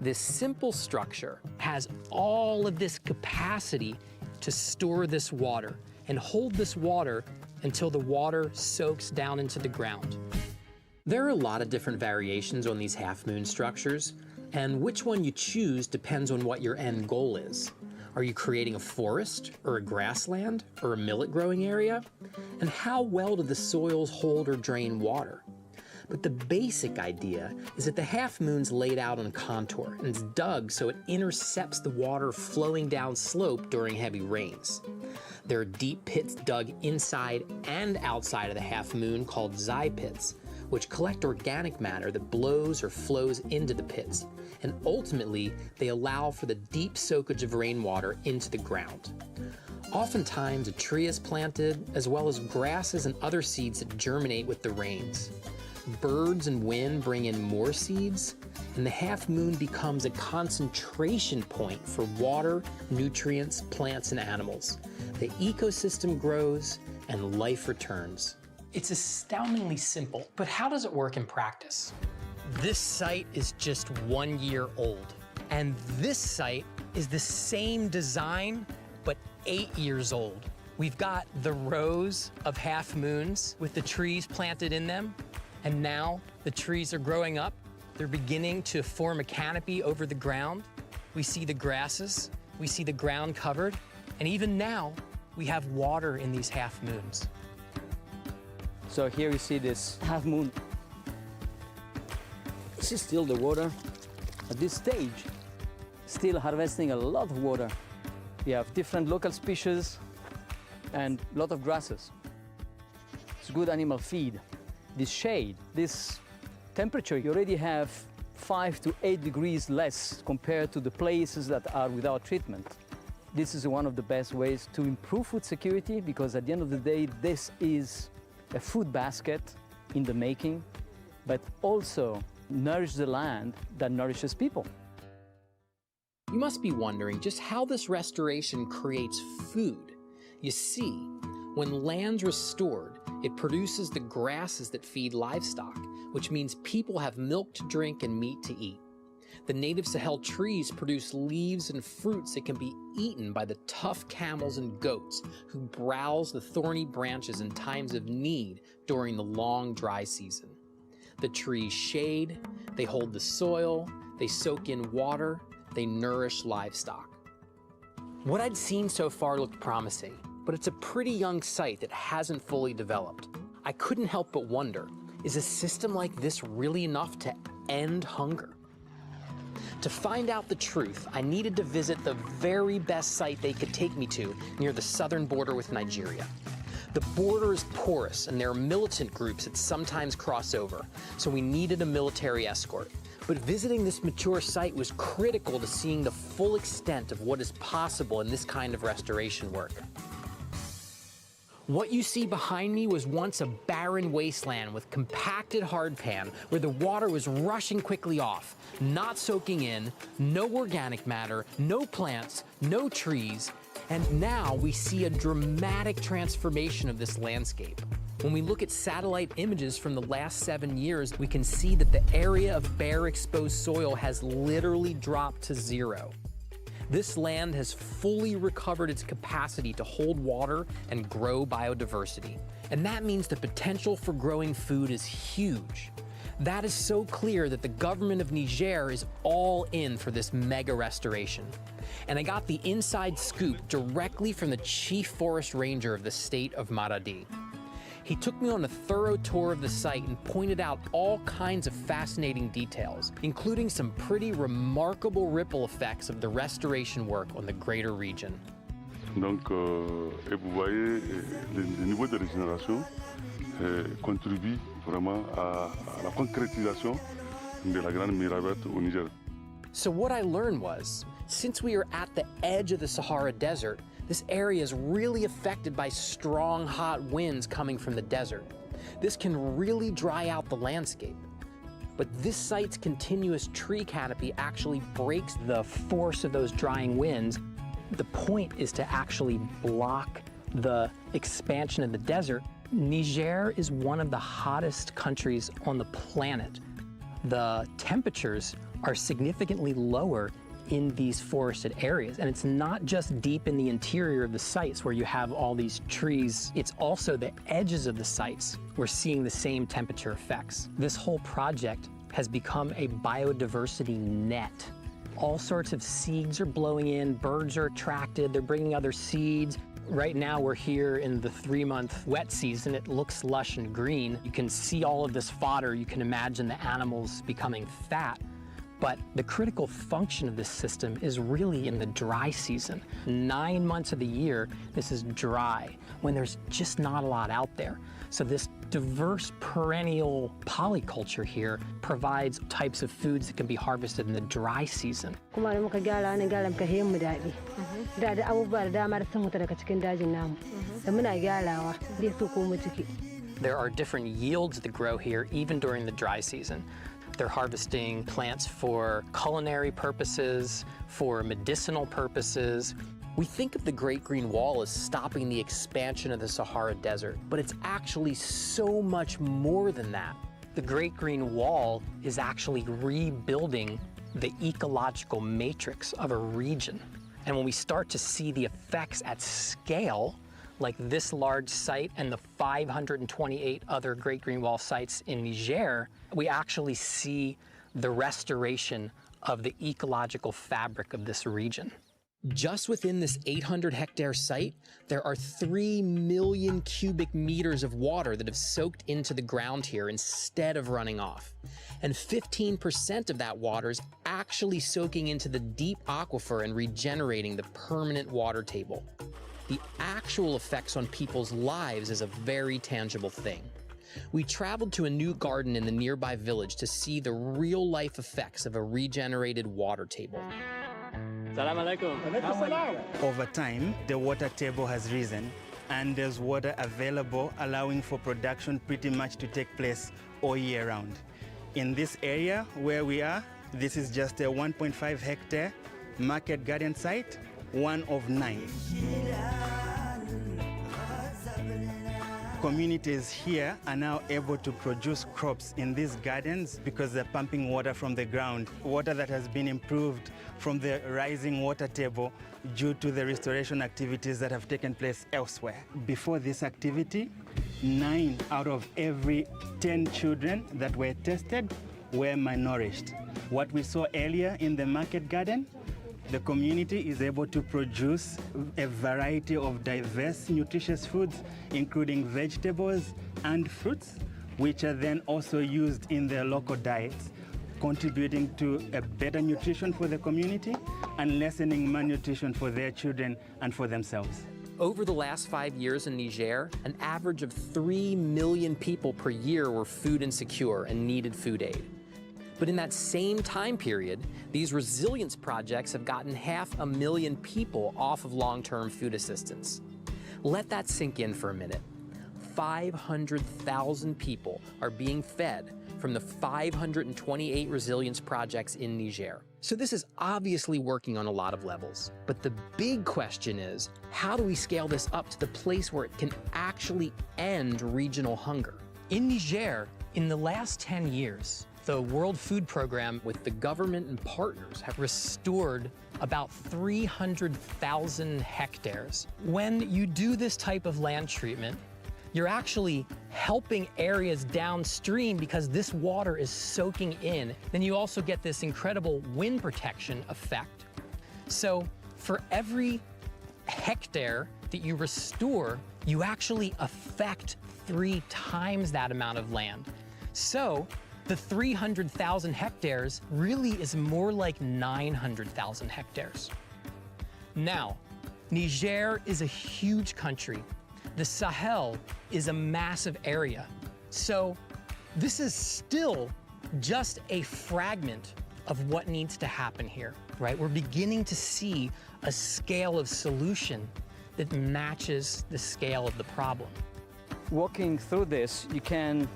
This simple structure has all of this capacity to store this water and hold this water until the water soaks down into the ground. There are a lot of different variations on these half-moon structures, and which one you choose depends on what your end goal is. Are you creating a forest, or a grassland, or a millet-growing area? And how well do the soils hold or drain water? But the basic idea is that the half-moon's laid out on contour, and it's dug so it intercepts the water flowing down slope during heavy rains. There are deep pits dug inside and outside of the half-moon called xi pits, which collect organic matter that blows or flows into the pits, and ultimately they allow for the deep soakage of rainwater into the ground. Oftentimes a tree is planted, as well as grasses and other seeds that germinate with the rains. Birds and wind bring in more seeds, and the half-moon becomes a concentration point for water, nutrients, plants, and animals. The ecosystem grows, and life returns. It's astoundingly simple, but how does it work in practice? This site is just 1 year old, and this site is the same design, but 8 years old. We've got the rows of half-moons with the trees planted in them, and now the trees are growing up. They're beginning to form a canopy over the ground. We see the grasses, we see the ground covered, and even now, we have water in these half-moons. So here you see this half-moon. This is still the water. At this stage, still harvesting a lot of water. We have different local species and a lot of grasses. It's good animal feed. This shade, this temperature, you already have 5 to 8 degrees less compared to the places that are without treatment. This is one of the best ways to improve food security because at the end of the day, this is a food basket in the making, but also nourish the land that nourishes people. You must be wondering just how this restoration creates food. You see, when land's restored, it produces the grasses that feed livestock, which means people have milk to drink and meat to eat. The native Sahel trees produce leaves and fruits that can be eaten by the tough camels and goats who browse the thorny branches in times of need during the long dry season. The trees shade, they hold the soil, they soak in water, they nourish livestock. What I'd seen so far looked promising, but it's a pretty young site that hasn't fully developed. I couldn't help but wonder, is a system like this really enough to end hunger? To find out the truth, I needed to visit the very best site they could take me to near the southern border with Nigeria. The border is porous and there are militant groups that sometimes cross over, so we needed a military escort. But visiting this mature site was critical to seeing the full extent of what is possible in this kind of restoration work. What you see behind me was once a barren wasteland with compacted hardpan where the water was rushing quickly off, not soaking in, no organic matter, no plants, no trees, and now we see a dramatic transformation of this landscape. When we look at satellite images from the last 7 years, we can see that the area of bare exposed soil has literally dropped to zero. This land has fully recovered its capacity to hold water and grow biodiversity. And that means the potential for growing food is huge. That is so clear that the government of Niger is all in for this mega restoration. And I got the inside scoop directly from the chief forest ranger of the state of Maradi. He took me on a thorough tour of the site and pointed out all kinds of fascinating details, including some pretty remarkable ripple effects of the restoration work on the greater region. Donc, et vous voyez, le niveau de régénération contribue vraiment à la concrétisation de la Grande Muraille Verte au Niger. So what I learned was, since we are at the edge of the Sahara Desert, this area is really affected by strong, hot winds coming from the desert. This can really dry out the landscape. But this site's continuous tree canopy actually breaks the force of those drying winds. The point is to actually block the expansion of the desert. Niger is one of the hottest countries on the planet. The temperatures are significantly lower in these forested areas. And it's not just deep in the interior of the sites where you have all these trees, it's also the edges of the sites. We're seeing the same temperature effects. This whole project has become a biodiversity net. All sorts of seeds are blowing in, birds are attracted, they're bringing other seeds. Right now we're here in the 3-month wet season. It looks lush and green. You can see all of this fodder. You can imagine the animals becoming fat. But the critical function of this system is really in the dry season. 9 months of the year, this is dry, when there's just not a lot out there. So this diverse perennial polyculture here provides types of foods that can be harvested in the dry season. There are different yields that grow here even during the dry season. They're harvesting plants for culinary purposes, for medicinal purposes. We think of the Great Green Wall as stopping the expansion of the Sahara Desert, but it's actually so much more than that. The Great Green Wall is actually rebuilding the ecological matrix of a region. And when we start to see the effects at scale, like this large site and the 528 other Great Green Wall sites in Niger, we actually see the restoration of the ecological fabric of this region. Just within this 800-hectare site, there are 3 million cubic meters of water that have soaked into the ground here instead of running off. And 15% of that water is actually soaking into the deep aquifer and regenerating the permanent water table. The actual effects on people's lives is a very tangible thing. We traveled to a new garden in the nearby village to see the real-life effects of a regenerated water table. Over time, the water table has risen, and there's water available, allowing for production pretty much to take place all year round. In this area where we are, this is just a 1.5 hectare market garden site, one of 9. communities here are now able to produce crops in these gardens because they're pumping water from the ground, water that has been improved from the rising water table due to the restoration activities that have taken place elsewhere. Before this activity, 9 out of every 10 children that were tested were malnourished. What we saw earlier in the market garden, the community is able to produce a variety of diverse nutritious foods, including vegetables and fruits, which are then also used in their local diets, contributing to a better nutrition for the community and lessening malnutrition for their children and for themselves. Over the last 5 years in Niger, an average of 3 million people per year were food insecure and needed food aid. But in that same time period, these resilience projects have gotten 500,000 people off of long-term food assistance. Let that sink in for a minute. 500,000 people are being fed from the 528 resilience projects in Niger. So this is obviously working on a lot of levels. But the big question is, how do we scale this up to the place where it can actually end regional hunger? In Niger, in the last 10 years, the World Food Program with the government and partners have restored about 300,000 hectares. When you do this type of land treatment, you're actually helping areas downstream because this water is soaking in. Then you also get this incredible wind protection effect. So for every hectare that you restore, you actually affect 3 times that amount of land. So the 300,000 hectares really is more like 900,000 hectares. Now, Niger is a huge country. The Sahel is a massive area. So this is still just a fragment of what needs to happen here, right? We're beginning to see a scale of solution that matches the scale of the problem. Walking through this, you can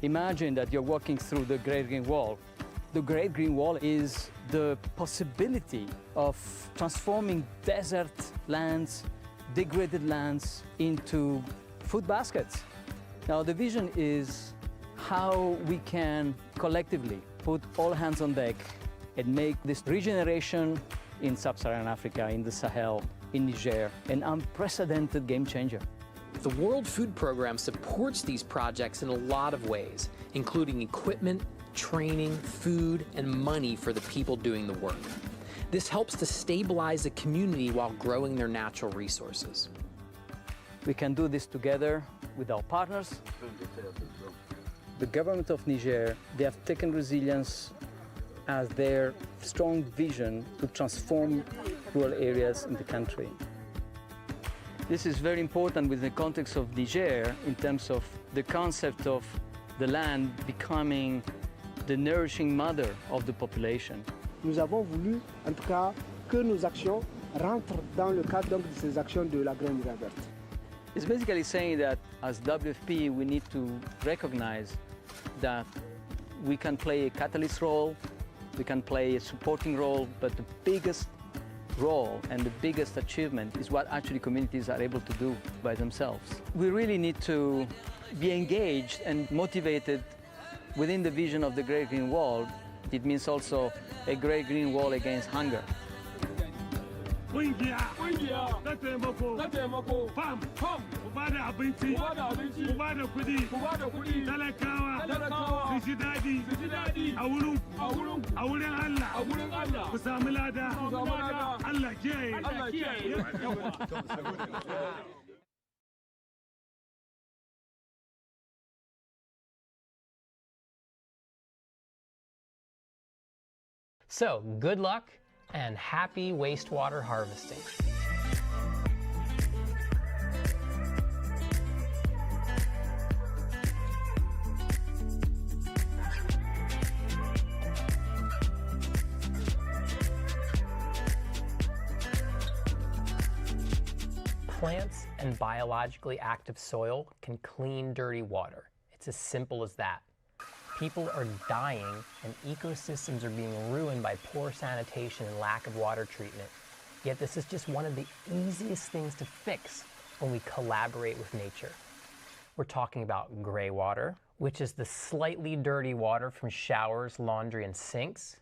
imagine that you're walking through the Great Green Wall. The Great Green Wall is the possibility of transforming desert lands, degraded lands into food baskets. Now the vision is how we can collectively put all hands on deck and make this regeneration in sub-Saharan Africa, in the Sahel, in Niger, an unprecedented game changer. The World Food Program supports these projects in a lot of ways, including equipment, training, food, and money for the people doing the work. This helps to stabilize the community while growing their natural resources. We can do this together with our partners. The government of Niger, they have taken resilience as their strong vision to transform rural areas in the country. This is very important within the context of Niger in terms of the concept of the land becoming the nourishing mother of the population. Nous avons voulu, en tout cas, que nos actions rentrent dans le cadre donc, de ces actions de la Grande Muraille Verte. It's basically saying that as WFP, we need to recognize that we can play a catalyst role, we can play a supporting role, but the biggest role and the biggest achievement is what actually communities are able to do by themselves. We really need to be engaged and motivated within the vision of the Great Green Wall. It means also a Great Green Wall against hunger. na taimako fam ku ba da abinci ku ba da kudi talakawa su ji daɗi a wurin Allah ku sami lada Allah kiyaye. So, good luck and happy wastewater harvesting. Plants and biologically active soil can clean dirty water. It's as simple as that. People are dying and ecosystems are being ruined by poor sanitation and lack of water treatment. Yet this is just one of the easiest things to fix when we collaborate with nature. We're talking about gray water, which is the slightly dirty water from showers, laundry, and sinks.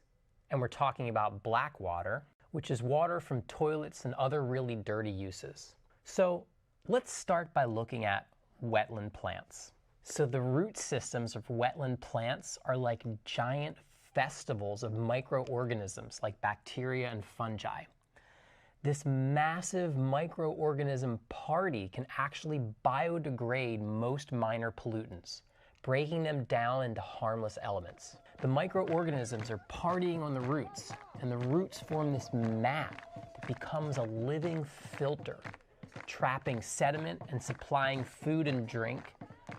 And we're talking about black water, which is water from toilets and other really dirty uses. So let's start by looking at wetland plants. So the root systems of wetland plants are like giant festivals of microorganisms like bacteria and fungi. This massive microorganism party can actually biodegrade most minor pollutants, breaking them down into harmless elements. The microorganisms are partying on the roots, and the roots form this mat that becomes a living filter, trapping sediment and supplying food and drink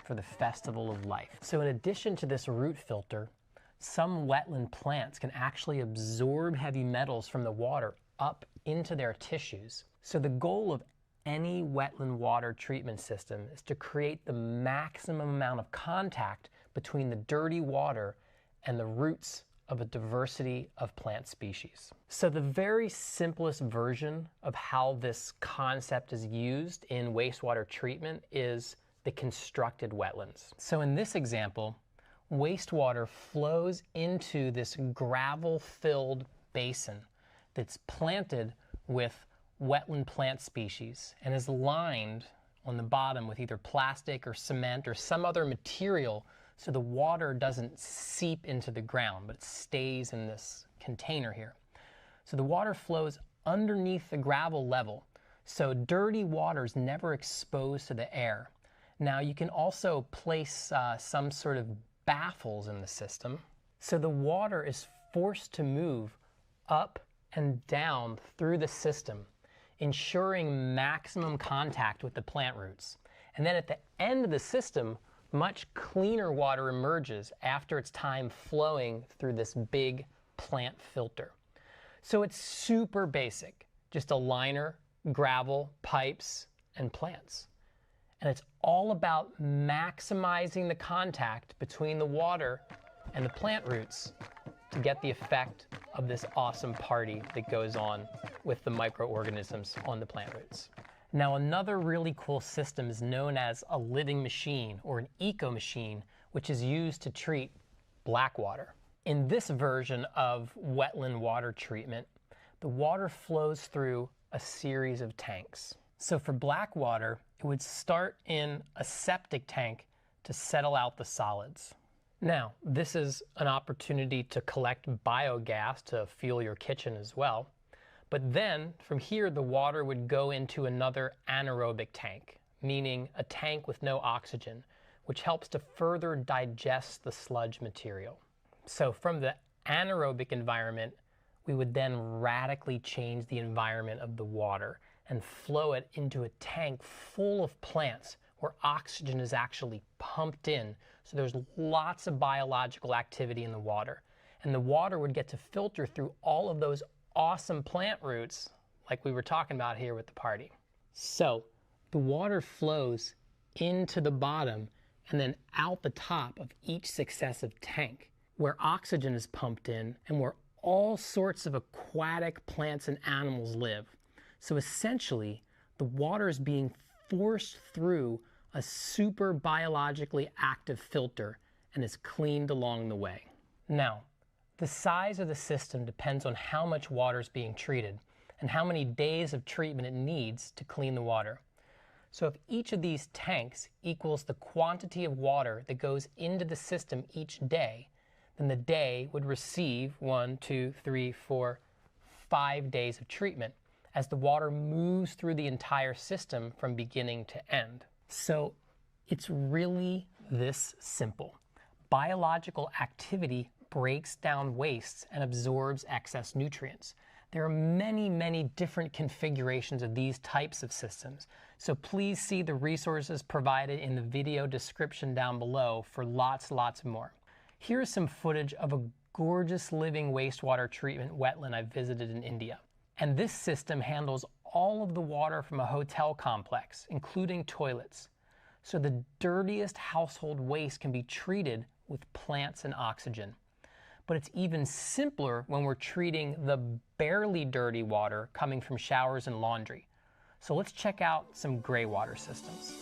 for the festival of life. So in addition to this root filter, some wetland plants can actually absorb heavy metals from the water up into their tissues. So the goal of any wetland water treatment system is to create the maximum amount of contact between the dirty water and the roots of a diversity of plant species. So the very simplest version of how this concept is used in wastewater treatment is the constructed wetlands. So in this example, wastewater flows into this gravel-filled basin that's planted with wetland plant species and is lined on the bottom with either plastic or cement or some other material so the water doesn't seep into the ground, but it stays in this container here. So the water flows underneath the gravel level, so dirty water is never exposed to the air. Now you can also place some sort of baffles in the system, so the water is forced to move up and down through the system, ensuring maximum contact with the plant roots. And then at the end of the system, much cleaner water emerges after its time flowing through this big plant filter. So it's super basic, just a liner, gravel, pipes, and plants. And it's all about maximizing the contact between the water and the plant roots to get the effect of this awesome party that goes on with the microorganisms on the plant roots. Now, another really cool system is known as a living machine or an eco machine, which is used to treat black water. In this version of wetland water treatment, the water flows through a series of tanks. So for black water, it would start in a septic tank to settle out the solids. Now, this is an opportunity to collect biogas to fuel your kitchen as well. But then, from here, the water would go into another anaerobic tank, meaning a tank with no oxygen, which helps to further digest the sludge material. So from the anaerobic environment, we would then radically change the environment of the water and flow it into a tank full of plants where oxygen is actually pumped in. So there's lots of biological activity in the water. And the water would get to filter through all of those awesome plant roots like we were talking about here with the party. So the water flows into the bottom and then out the top of each successive tank where oxygen is pumped in and where all sorts of aquatic plants and animals live. So essentially, the water is being forced through a super biologically active filter and is cleaned along the way. Now, the size of the system depends on how much water is being treated and how many days of treatment it needs to clean the water. So if each of these tanks equals the quantity of water that goes into the system each day, then the day would receive 1, 2, 3, 4, 5 days of treatment as the water moves through the entire system from beginning to end. So it's really this simple. Biological activity breaks down wastes and absorbs excess nutrients. There are many, many different configurations of these types of systems, so please see the resources provided in the video description down below for lots more. Here's some footage of a gorgeous living wastewater treatment wetland I visited in India. And this system handles all of the water from a hotel complex, including toilets. So the dirtiest household waste can be treated with plants and oxygen. But it's even simpler when we're treating the barely dirty water coming from showers and laundry. So let's check out some gray water systems.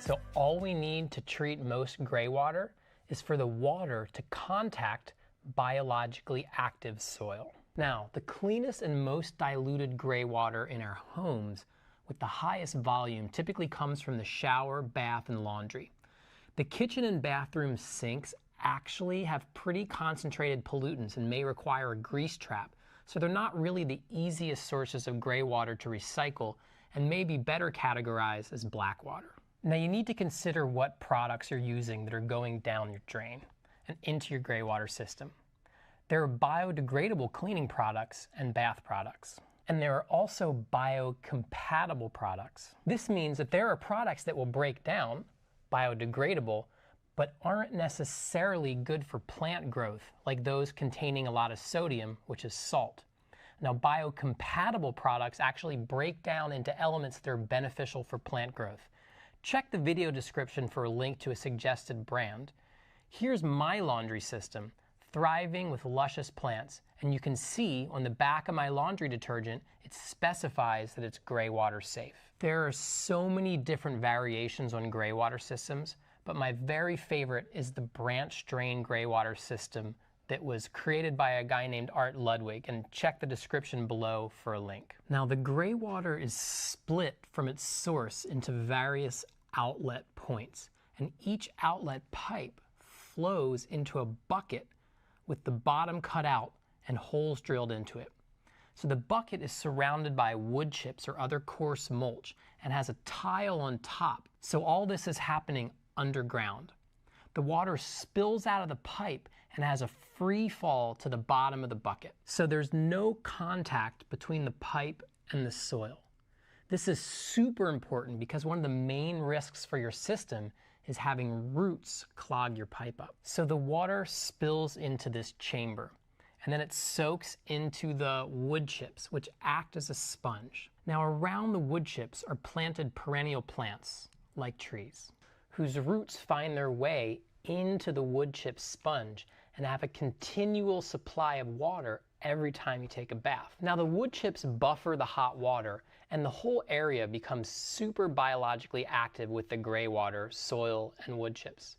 So all we need to treat most gray water is for the water to contact biologically active soil. Now, the cleanest and most diluted gray water in our homes with the highest volume typically comes from the shower, bath, and laundry. The kitchen and bathroom sinks actually have pretty concentrated pollutants and may require a grease trap, so they're not really the easiest sources of gray water to recycle and may be better categorized as black water. Now you need to consider what products you're using that are going down your drain and into your gray water system. There are biodegradable cleaning products and bath products. And there are also biocompatible products. This means that there are products that will break down, biodegradable, but aren't necessarily good for plant growth, like those containing a lot of sodium, which is salt. Now, biocompatible products actually break down into elements that are beneficial for plant growth. Check the video description for a link to a suggested brand. Here's my laundry system, thriving with luscious plants, and you can see on the back of my laundry detergent, it specifies that it's gray water safe. There are so many different variations on gray water systems, but my very favorite is the branch drain gray water system that was created by a guy named Art Ludwig, and check the description below for a link. Now, the gray water is split from its source into various outlet points, and each outlet pipe flows into a bucket with the bottom cut out and holes drilled into it. So the bucket is surrounded by wood chips or other coarse mulch and has a tile on top. So all this is happening underground. The water spills out of the pipe and has a free fall to the bottom of the bucket. So there's no contact between the pipe and the soil. This is super important because one of the main risks for your system is having roots clog your pipe up. So the water spills into this chamber, and then it soaks into the wood chips, which act as a sponge. Now, around the wood chips are planted perennial plants, like trees, whose roots find their way into the wood chip sponge and have a continual supply of water every time you take a bath. Now, the wood chips buffer the hot water, and the whole area becomes super biologically active with the gray water, soil, and wood chips.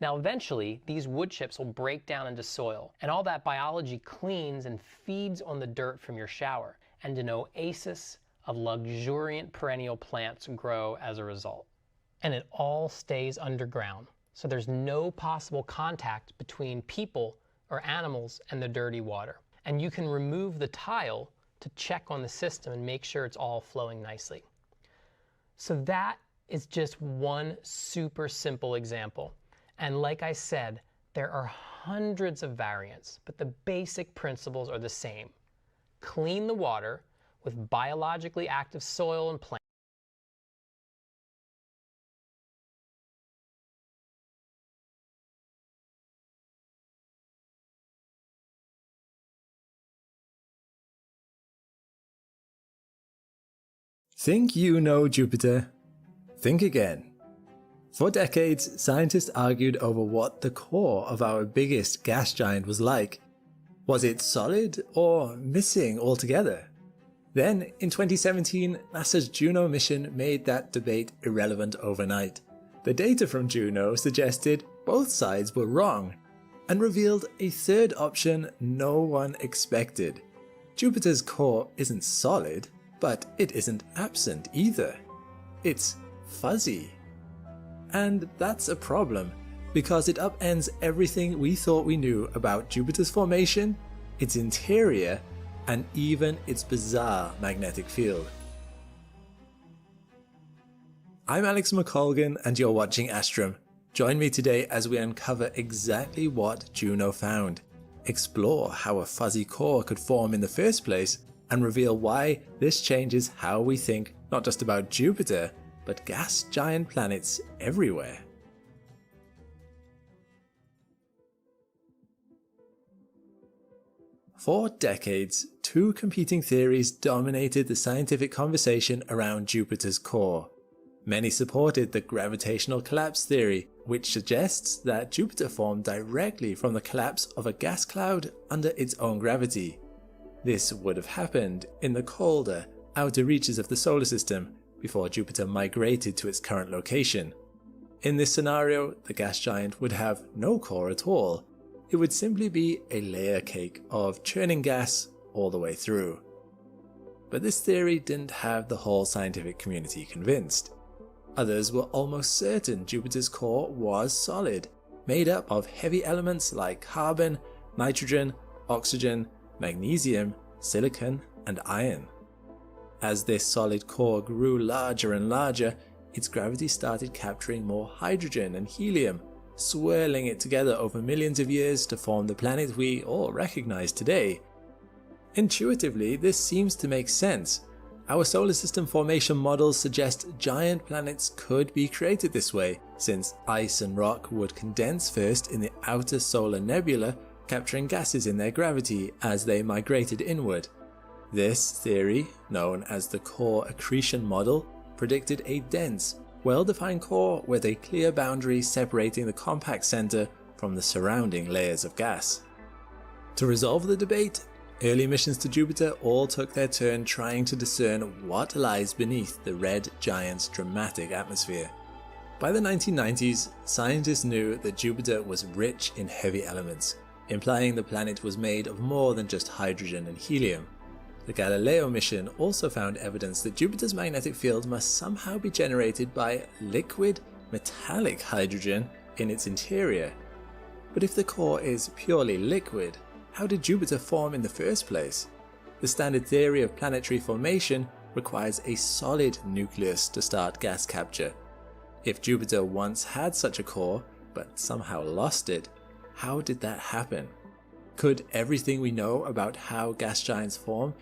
Now, eventually, these wood chips will break down into soil, and all that biology cleans and feeds on the dirt from your shower, and an oasis of luxuriant perennial plants grow as a result. And it all stays underground, so there's no possible contact between people or animals and the dirty water. And you can remove the tile to check on the system and make sure it's all flowing nicely. So that is just one super simple example. And like I said, there are hundreds of variants, but the basic principles are the same. Clean the water with biologically active soil and plants. Think you know Jupiter? Think again. For decades, scientists argued over what the core of our biggest gas giant was like. Was it solid or missing altogether? Then, in 2017, NASA's Juno mission made that debate irrelevant overnight. The data from Juno suggested both sides were wrong, and revealed a third option no one expected. Jupiter's core isn't solid, but it isn't absent either. It's fuzzy. And that's a problem, because it upends everything we thought we knew about Jupiter's formation, its interior, and even its bizarre magnetic field. I'm Alex McColgan, and you're watching Astrum. Join me today as we uncover exactly what Juno found, explore how a fuzzy core could form in the first place, and reveal why this changes how we think not just about Jupiter, but gas giant planets everywhere. For decades, two competing theories dominated the scientific conversation around Jupiter's core. Many supported the gravitational collapse theory, which suggests that Jupiter formed directly from the collapse of a gas cloud under its own gravity. This would have happened in the colder, outer reaches of the solar system before Jupiter migrated to its current location. In this scenario, the gas giant would have no core at all. It would simply be a layer cake of churning gas all the way through. But this theory didn't have the whole scientific community convinced. Others were almost certain Jupiter's core was solid, made up of heavy elements like carbon, nitrogen, oxygen, magnesium, silicon, and iron. As this solid core grew larger and larger, its gravity started capturing more hydrogen and helium, swirling it together over millions of years to form the planet we all recognize today. Intuitively, this seems to make sense. Our solar system formation models suggest giant planets could be created this way, since ice and rock would condense first in the outer solar nebula, capturing gases in their gravity as they migrated inward. This theory, known as the core accretion model, predicted a dense, well-defined core with a clear boundary separating the compact center from the surrounding layers of gas. To resolve the debate, early missions to Jupiter all took their turn trying to discern what lies beneath the red giant's dramatic atmosphere. By the 1990s, scientists knew that Jupiter was rich in heavy elements, implying the planet was made of more than just hydrogen and helium. The Galileo mission also found evidence that Jupiter's magnetic field must somehow be generated by liquid, metallic hydrogen in its interior. But if the core is purely liquid, how did Jupiter form in the first place? The standard theory of planetary formation requires a solid nucleus to start gas capture. If Jupiter once had such a core, but somehow lost it, how did that happen? Could everything we know about how gas giants form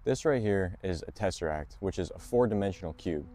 This right here is a tesseract, which is a 4-dimensional cube,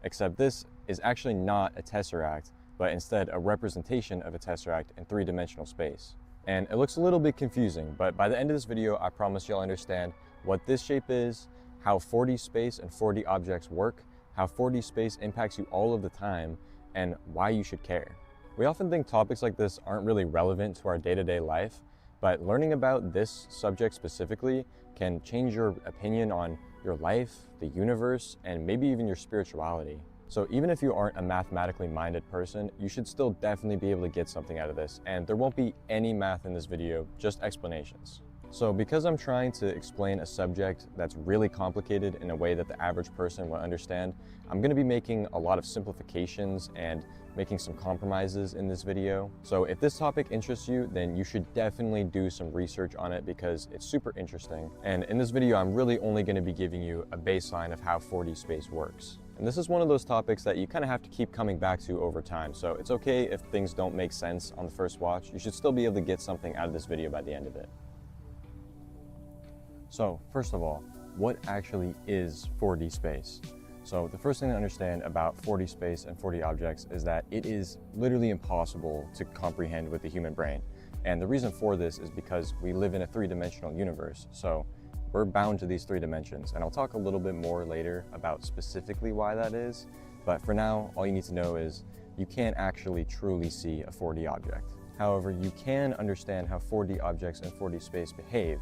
except this is actually not a tesseract, but instead a representation of a tesseract in 3-dimensional space. And it looks a little bit confusing, but by the end of this video, I promise you'll understand what this shape is, how 4D space and 4D objects work, how 4D space impacts you all of the time, and why you should care. We often think topics like this aren't really relevant to our day-to-day life, but learning about this subject specifically can change your opinion on your life, the universe, and maybe even your spirituality. So even if you aren't a mathematically minded person, you should still definitely be able to get something out of this, and there won't be any math in this video, just explanations. So because I'm trying to explain a subject that's really complicated in a way that the average person will understand, I'm going to be making a lot of simplifications and making some compromises in this video. So if this topic interests you, then you should definitely do some research on it because it's super interesting. And in this video, I'm really only going to be giving you a baseline of how 4D space works. And this is one of those topics that you kind of have to keep coming back to over time. So it's okay if things don't make sense on the first watch. You should still be able to get something out of this video by the end of it. So first of all, what actually is 4D space? So the first thing to understand about 4D space and 4D objects is that it is literally impossible to comprehend with the human brain. And the reason for this is because we live in a 3-dimensional universe. So we're bound to these 3 dimensions. And I'll talk a little bit more later about specifically why that is. But for now, all you need to know is you can't actually truly see a 4D object. However, you can understand how 4D objects and 4D space behave.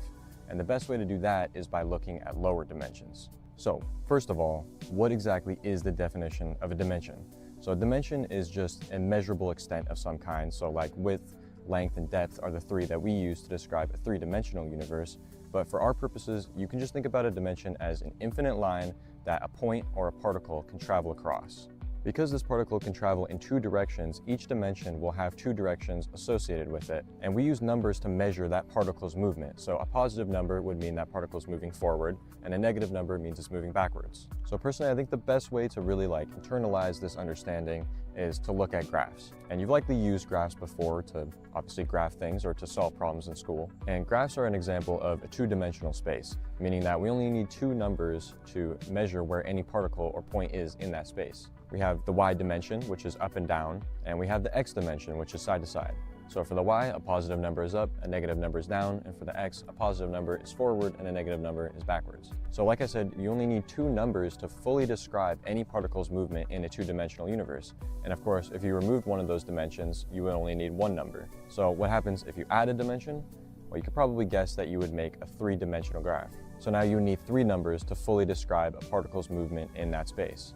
And the best way to do that is by looking at lower dimensions. So first of all, what exactly is the definition of a dimension? So a dimension is just a measurable extent of some kind. So like width, length, and depth are the 3 that we use to describe a 3-dimensional universe. But for our purposes, you can just think about a dimension as an infinite line that a point or a particle can travel across. Because this particle can travel in 2 directions, each dimension will have 2 directions associated with it. And we use numbers to measure that particle's movement. So a positive number would mean that particle is moving forward, and a negative number means it's moving backwards. So personally, I think the best way to really internalize this understanding is to look at graphs. And you've likely used graphs before to obviously graph things or to solve problems in school. And graphs are an example of a two-dimensional space, meaning that we only need two numbers to measure where any particle or point is in that space. We have the y dimension, which is up and down, and we have the x dimension, which is side to side. So for the y, a positive number is up, a negative number is down, and for the x, a positive number is forward and a negative number is backwards. So like I said, you only need two numbers to fully describe any particle's movement in a two-dimensional universe. And of course, if you removed one of those dimensions, you would only need one number. So what happens if you add a dimension? Well, you could probably guess that you would make a three-dimensional graph. So now you need three numbers to fully describe a particle's movement in that space.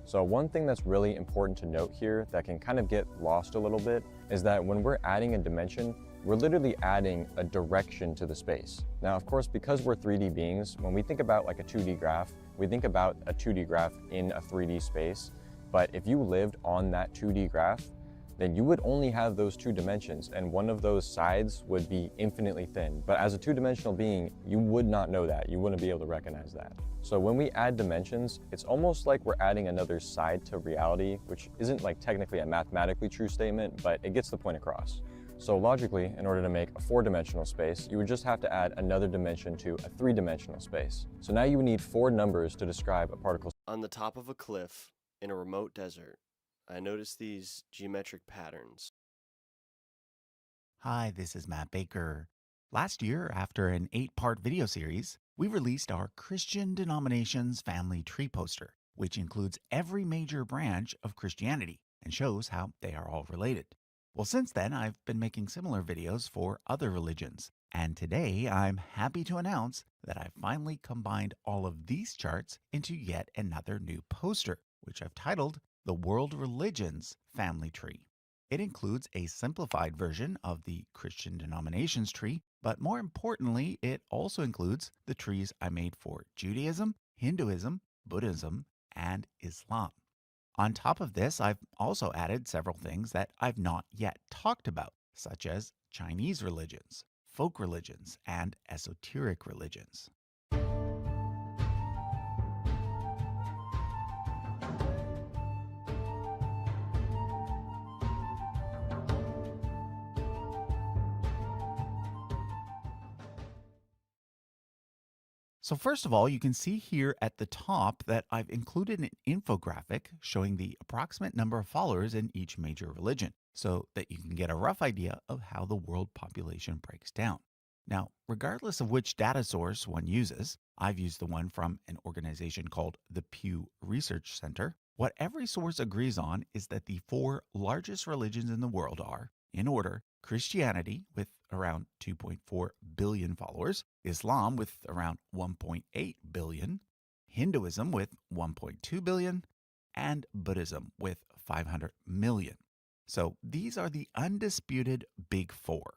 So one thing that's really important to note here that can kind of get lost a little bit is that when we're adding a dimension, we're literally adding a direction to the space. Now, of course, because we're 3D beings, when we think about like a 2D graph, we think about a 2D graph in a 3D space. But if you lived on that 2D graph, then you would only have those two dimensions, and one of those sides would be infinitely thin. But as a two-dimensional being, you would not know that. You wouldn't be able to recognize that. So when we add dimensions, it's almost like we're adding another side to reality, which isn't like technically a mathematically true statement, but it gets the point across. So logically, in order to make a four-dimensional space, you would just have to add another dimension to a three-dimensional space. So now you would need four numbers to describe a particle. On the top of a cliff in a remote desert, I noticed these geometric patterns. Hi, this is Matt Baker. Last year, after an 8-part video series, we released our Christian Denominations Family Tree poster, which includes every major branch of Christianity and shows how they are all related. Well, since then, I've been making similar videos for other religions, and today I'm happy to announce that I've finally combined all of these charts into yet another new poster, which I've titled The World Religions Family Tree. It includes a simplified version of the Christian Denominations tree, but more importantly, it also includes the trees I made for Judaism, Hinduism, Buddhism, and Islam. On top of this, I've also added several things that I've not yet talked about, such as Chinese religions, folk religions, and esoteric religions. So first of all, you can see here at the top that I've included an infographic showing the approximate number of followers in each major religion, so that you can get a rough idea of how the world population breaks down. Now, regardless of which data source one uses, I've used the one from an organization called the Pew Research Center. What every source agrees on is that the 4 largest religions in the world are, in order, Christianity with around 2.4 billion followers, Islam with around 1.8 billion, Hinduism with 1.2 billion, and Buddhism with 500 million. So these are the undisputed big 4.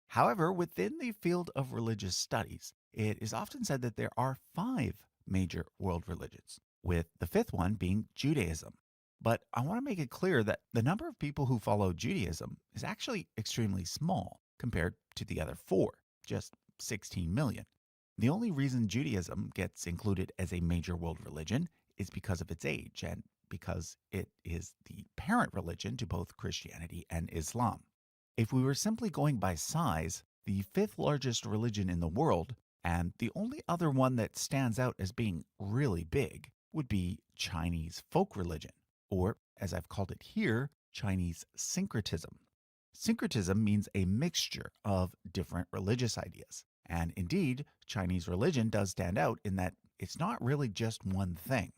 However, within the field of religious studies, it is often said that there are 5 major world religions, with the 5th one being Judaism. But I want to make it clear that the number of people who follow Judaism is actually extremely small compared to the other 4, just 16 million. The only reason Judaism gets included as a major world religion is because of its age and because it is the parent religion to both Christianity and Islam. If we were simply going by size, the 5th largest religion in the world, and the only other one that stands out as being really big, would be Chinese folk religion, or as I've called it here, Chinese syncretism. Syncretism means a mixture of different religious ideas. And indeed, Chinese religion does stand out in that it's not really just one thing.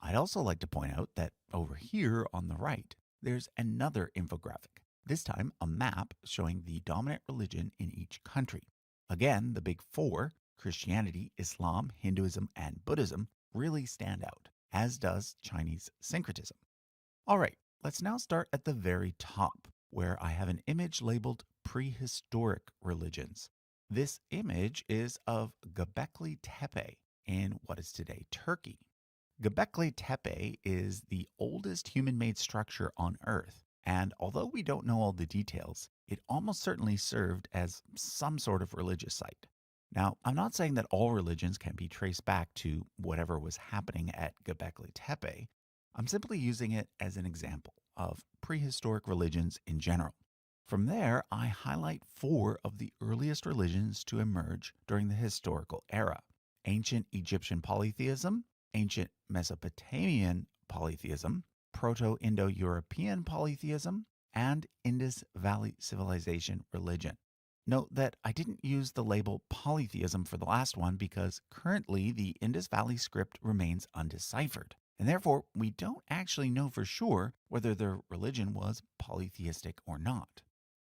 I'd also like to point out that over here on the right, there's another infographic, this time a map showing the dominant religion in each country. Again, the big 4, Christianity, Islam, Hinduism, and Buddhism, really stand out, as does Chinese syncretism. All right, let's now start at the very top, where I have an image labeled Prehistoric Religions. This image is of Göbekli Tepe in what is today Turkey. Göbekli Tepe is the oldest human-made structure on Earth, and although we don't know all the details, it almost certainly served as some sort of religious site. Now, I'm not saying that all religions can be traced back to whatever was happening at Göbekli Tepe. I'm simply using it as an example of prehistoric religions in general. From there, I highlight 4 of the earliest religions to emerge during the historical era: ancient Egyptian polytheism, ancient Mesopotamian polytheism, Proto-Indo-European polytheism, and Indus Valley Civilization religion. Note that I didn't use the label polytheism for the last one because currently the Indus Valley script remains undeciphered, and therefore we don't actually know for sure whether their religion was polytheistic or not.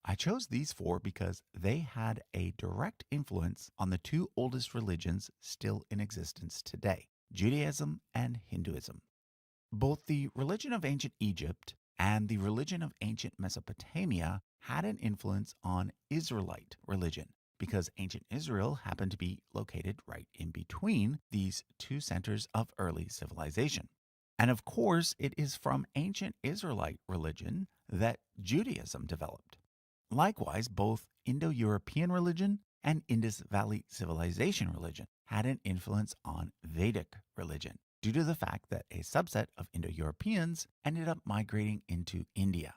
I chose these 4 because they had a direct influence on the 2 oldest religions still in existence today, Judaism and Hinduism. Both the religion of ancient Egypt and the religion of ancient Mesopotamia had an influence on Israelite religion because ancient Israel happened to be located right in between these 2 centers of early civilization. And of course, it is from ancient Israelite religion that Judaism developed. Likewise, both Indo-European religion and Indus Valley Civilization religion had an influence on Vedic religion due to the fact that a subset of Indo-Europeans ended up migrating into India.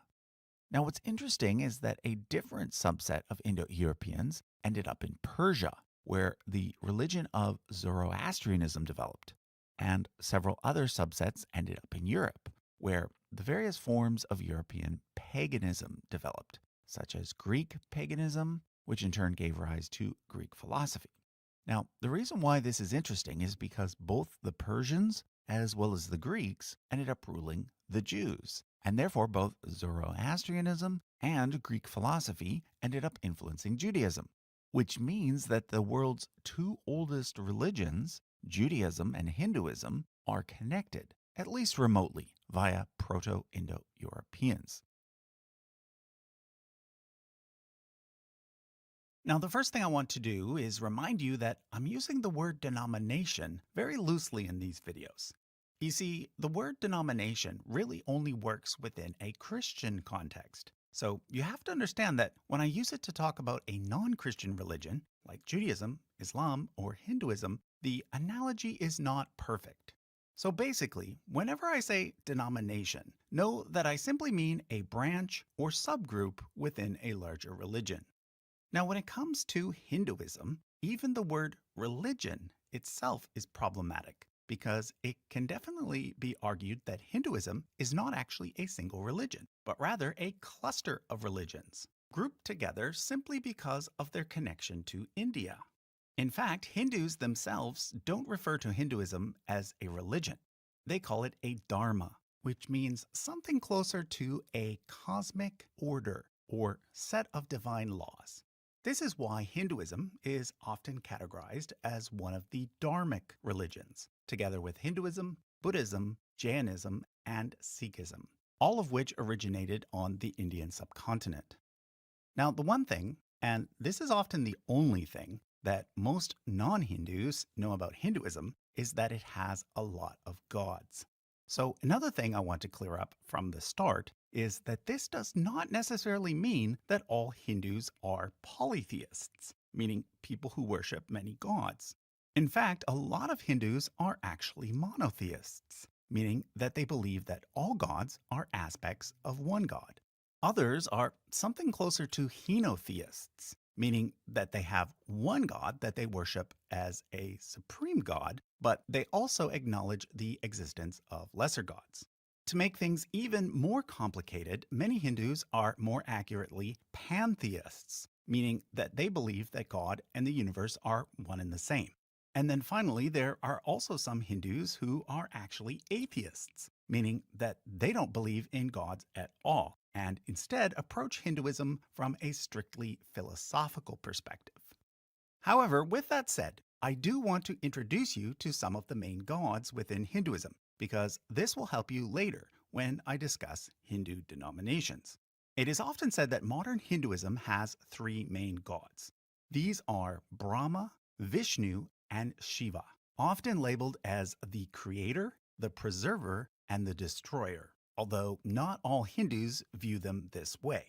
Now, what's interesting is that a different subset of Indo-Europeans ended up in Persia, where the religion of Zoroastrianism developed, and several other subsets ended up in Europe, where the various forms of European paganism developed, such as Greek paganism, which in turn gave rise to Greek philosophy. Now, the reason why this is interesting is because both the Persians as well as the Greeks ended up ruling the Jews, and therefore both Zoroastrianism and Greek philosophy ended up influencing Judaism, which means that the world's 2 oldest religions, Judaism and Hinduism, are connected, at least remotely, via Proto-Indo-Europeans. Now, the first thing I want to do is remind you that I'm using the word denomination very loosely in these videos. You see, the word denomination really only works within a Christian context. So you have to understand that when I use it to talk about a non-Christian religion, like Judaism, Islam, or Hinduism, the analogy is not perfect. So basically, whenever I say denomination, know that I simply mean a branch or subgroup within a larger religion. Now, when it comes to Hinduism, even the word religion itself is problematic because it can definitely be argued that Hinduism is not actually a single religion, but rather a cluster of religions, grouped together simply because of their connection to India. In fact, Hindus themselves don't refer to Hinduism as a religion. They call it a dharma, which means something closer to a cosmic order or set of divine laws. This is why Hinduism is often categorized as one of the dharmic religions, together with Hinduism, Buddhism, Jainism, and Sikhism, all of which originated on the Indian subcontinent. Now, the one thing, and this is often the only thing, that most non-Hindus know about Hinduism is that it has a lot of gods. So another thing I want to clear up from the start is that this does not necessarily mean that all Hindus are polytheists, meaning people who worship many gods. In fact, a lot of Hindus are actually monotheists, meaning that they believe that all gods are aspects of one god. Others are something closer to henotheists, meaning that they have one god that they worship as a supreme god, but they also acknowledge the existence of lesser gods. To make things even more complicated, many Hindus are more accurately pantheists, meaning that they believe that God and the universe are one and the same. And then finally, there are also some Hindus who are actually atheists, meaning that they don't believe in gods at all, and instead approach Hinduism from a strictly philosophical perspective. However, with that said, I do want to introduce you to some of the main gods within Hinduism, because this will help you later when I discuss Hindu denominations. It is often said that modern Hinduism has 3 main gods. These are Brahma, Vishnu, and Shiva, often labeled as the creator, the preserver, and the destroyer, although not all Hindus view them this way.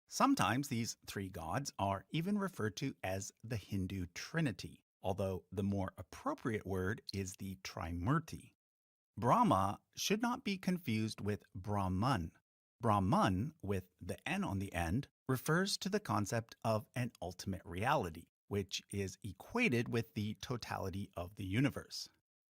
Sometimes these 3 gods are even referred to as the Hindu Trinity, although the more appropriate word is the Trimurti. Brahma should not be confused with Brahman. Brahman, with the N on the end, refers to the concept of an ultimate reality, which is equated with the totality of the universe.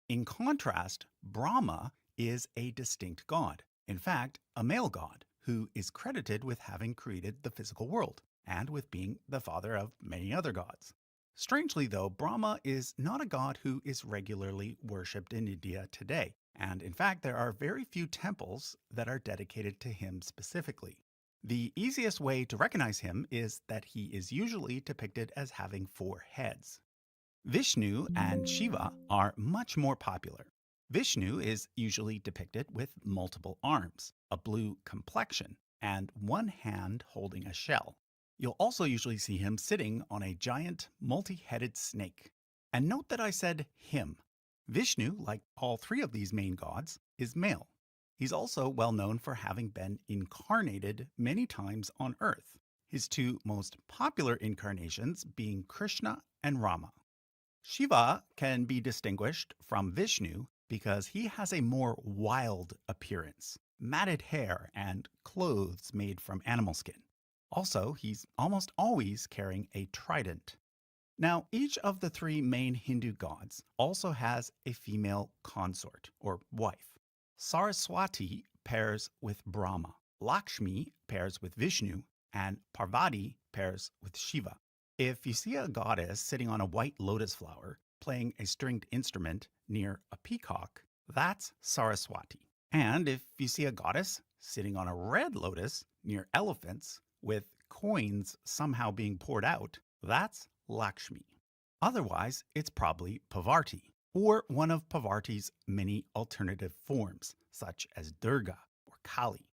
In contrast, Brahma is a distinct god, in fact, a male god, who is credited with having created the physical world and with being the father of many other gods. Strangely, though, Brahma is not a god who is regularly worshipped in India today, and in fact, there are very few temples that are dedicated to him specifically. The easiest way to recognize him is that he is usually depicted as having 4 heads. Vishnu and Shiva are much more popular. Vishnu is usually depicted with multiple arms, a blue complexion, and one hand holding a shell. You'll also usually see him sitting on a giant, multi-headed snake. And note that I said him. Vishnu, like all 3 of these main gods, is male. He's also well known for having been incarnated many times on Earth, his 2 most popular incarnations being Krishna and Rama. Shiva can be distinguished from Vishnu because he has a more wild appearance, matted hair, and clothes made from animal skin. Also, he's almost always carrying a trident. Now, each of the 3 main Hindu gods also has a female consort, or wife. Saraswati pairs with Brahma, Lakshmi pairs with Vishnu, and Parvati pairs with Shiva. If you see a goddess sitting on a white lotus flower playing a stringed instrument near a peacock, that's Saraswati. And if you see a goddess sitting on a red lotus near elephants with coins somehow being poured out, that's Lakshmi. Otherwise, it's probably Parvati, or one of Parvati's many alternative forms, such as Durga or Kali.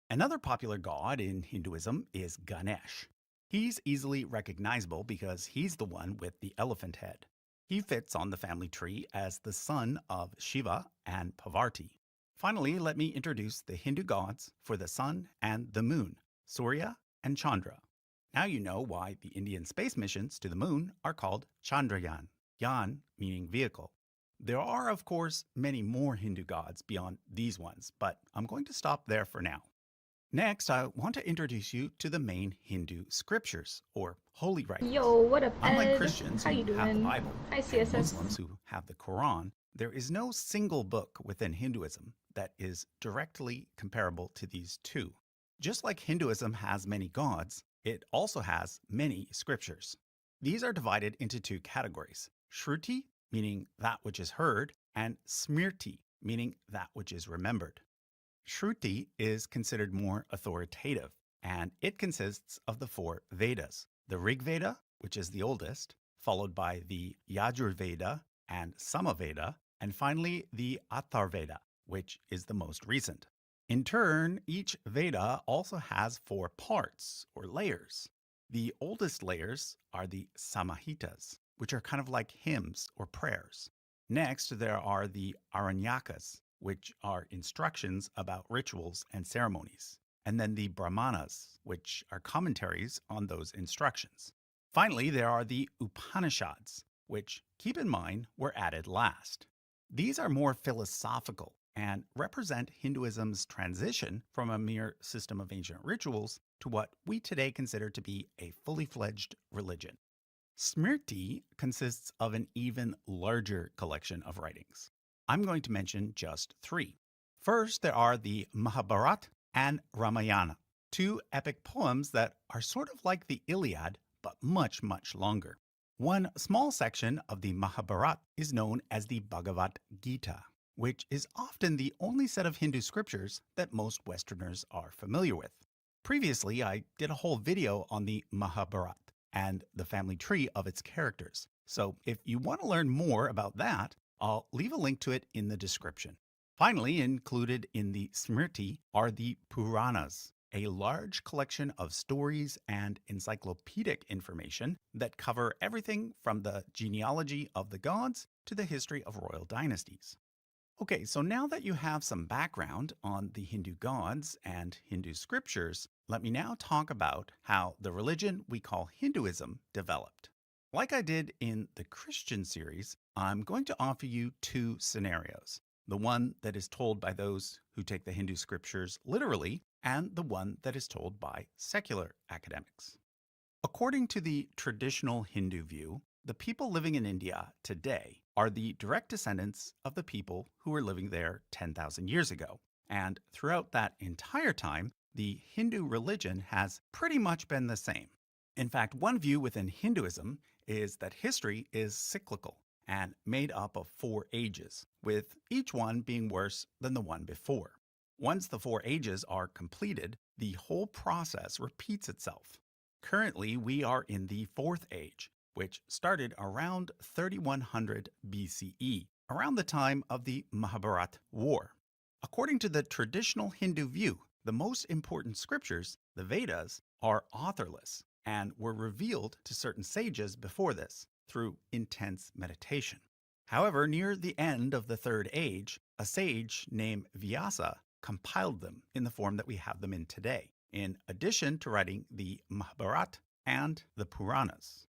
Another popular god in Hinduism is Ganesh. He's easily recognizable because he's the one with the elephant head. He fits on the family tree as the son of Shiva and Parvati. Finally, let me introduce the Hindu gods for the sun and the moon, Surya and Chandra. Now you know why the Indian space missions to the moon are called Chandrayaan, Yan meaning vehicle. There are, of course, many more Hindu gods beyond these ones, but I'm going to stop there for now. Next, I want to introduce you to the main Hindu scriptures, or holy writings. Yo, what up, Unlike Ed? Christians How who you have the doing? Bible Hi, and CSS. Muslims who have the Quran, there is no single book within Hinduism that is directly comparable to these 2. Just like Hinduism has many gods, it also has many scriptures. These are divided into 2 categories: Shruti, meaning that which is heard, and Smriti, meaning that which is remembered. Shruti is considered more authoritative, and it consists of the 4 Vedas: the Rig Veda, which is the oldest, followed by the Yajurveda and Samaveda, and finally the Atharveda, which is the most recent. In turn, each Veda also has 4 parts, or layers. The oldest layers are the Samhitas, which are kind of like hymns or prayers. Next, there are the Aranyakas, which are instructions about rituals and ceremonies. And then the Brahmanas, which are commentaries on those instructions. Finally, there are the Upanishads, which, keep in mind, were added last. These are more philosophical and represent Hinduism's transition from a mere system of ancient rituals to what we today consider to be a fully fledged religion. Smriti consists of an even larger collection of writings. I'm going to mention just 3. First, there are the Mahabharata and Ramayana, 2 epic poems that are sort of like the Iliad, but much, much longer. One small section of the Mahabharata is known as the Bhagavad Gita, which is often the only set of Hindu scriptures that most Westerners are familiar with. Previously, I did a whole video on the Mahabharata and the family tree of its characters. So if you want to learn more about that, I'll leave a link to it in the description. Finally, included in the Smriti are the Puranas, a large collection of stories and encyclopedic information that cover everything from the genealogy of the gods to the history of royal dynasties. Okay, so now that you have some background on the Hindu gods and Hindu scriptures, let me now talk about how the religion we call Hinduism developed. Like I did in the Christian series, I'm going to offer you 2 scenarios. the one that is told by those who take the Hindu scriptures literally, and the one that is told by secular academics. According to the traditional Hindu view, the people living in India today are the direct descendants of the people who were living there 10,000 years ago. And throughout that entire time, the Hindu religion has pretty much been the same. In fact, one view within Hinduism is that history is cyclical and made up of 4 ages, with each one being worse than the one before. Once the 4 ages are completed, the whole process repeats itself. Currently, we are in the 4th age, which started around 3100 BCE, around the time of the Mahabharata War. According to the traditional Hindu view, the most important scriptures, the Vedas, are authorless and were revealed to certain sages before this through intense meditation. However, near the end of the 3rd age, a sage named Vyasa compiled them in the form that we have them in today, in addition to writing the Mahabharata and the Puranas.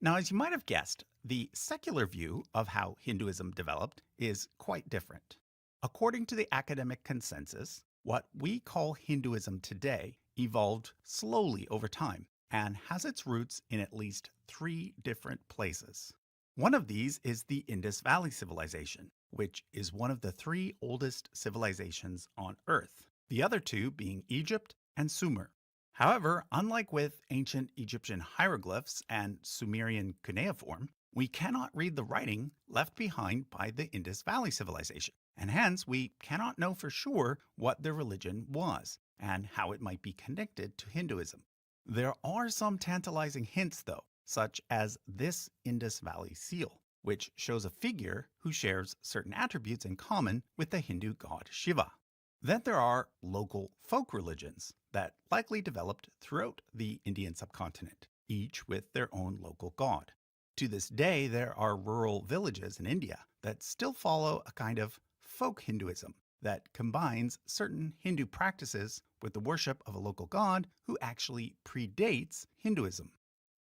Now, as you might have guessed, the secular view of how Hinduism developed is quite different. According to the academic consensus, what we call Hinduism today evolved slowly over time and has its roots in at least 3 different places. One of these is the Indus Valley Civilization, which is one of the 3 oldest civilizations on Earth, the other 2 being Egypt and Sumer. However, unlike with ancient Egyptian hieroglyphs and Sumerian cuneiform, we cannot read the writing left behind by the Indus Valley Civilization, and hence we cannot know for sure what their religion was and how it might be connected to Hinduism. There are some tantalizing hints, though, such as this Indus Valley seal, which shows a figure who shares certain attributes in common with the Hindu god Shiva. Then there are local folk religions that likely developed throughout the Indian subcontinent, each with their own local god. To this day, there are rural villages in India that still follow a kind of folk Hinduism that combines certain Hindu practices with the worship of a local god who actually predates Hinduism.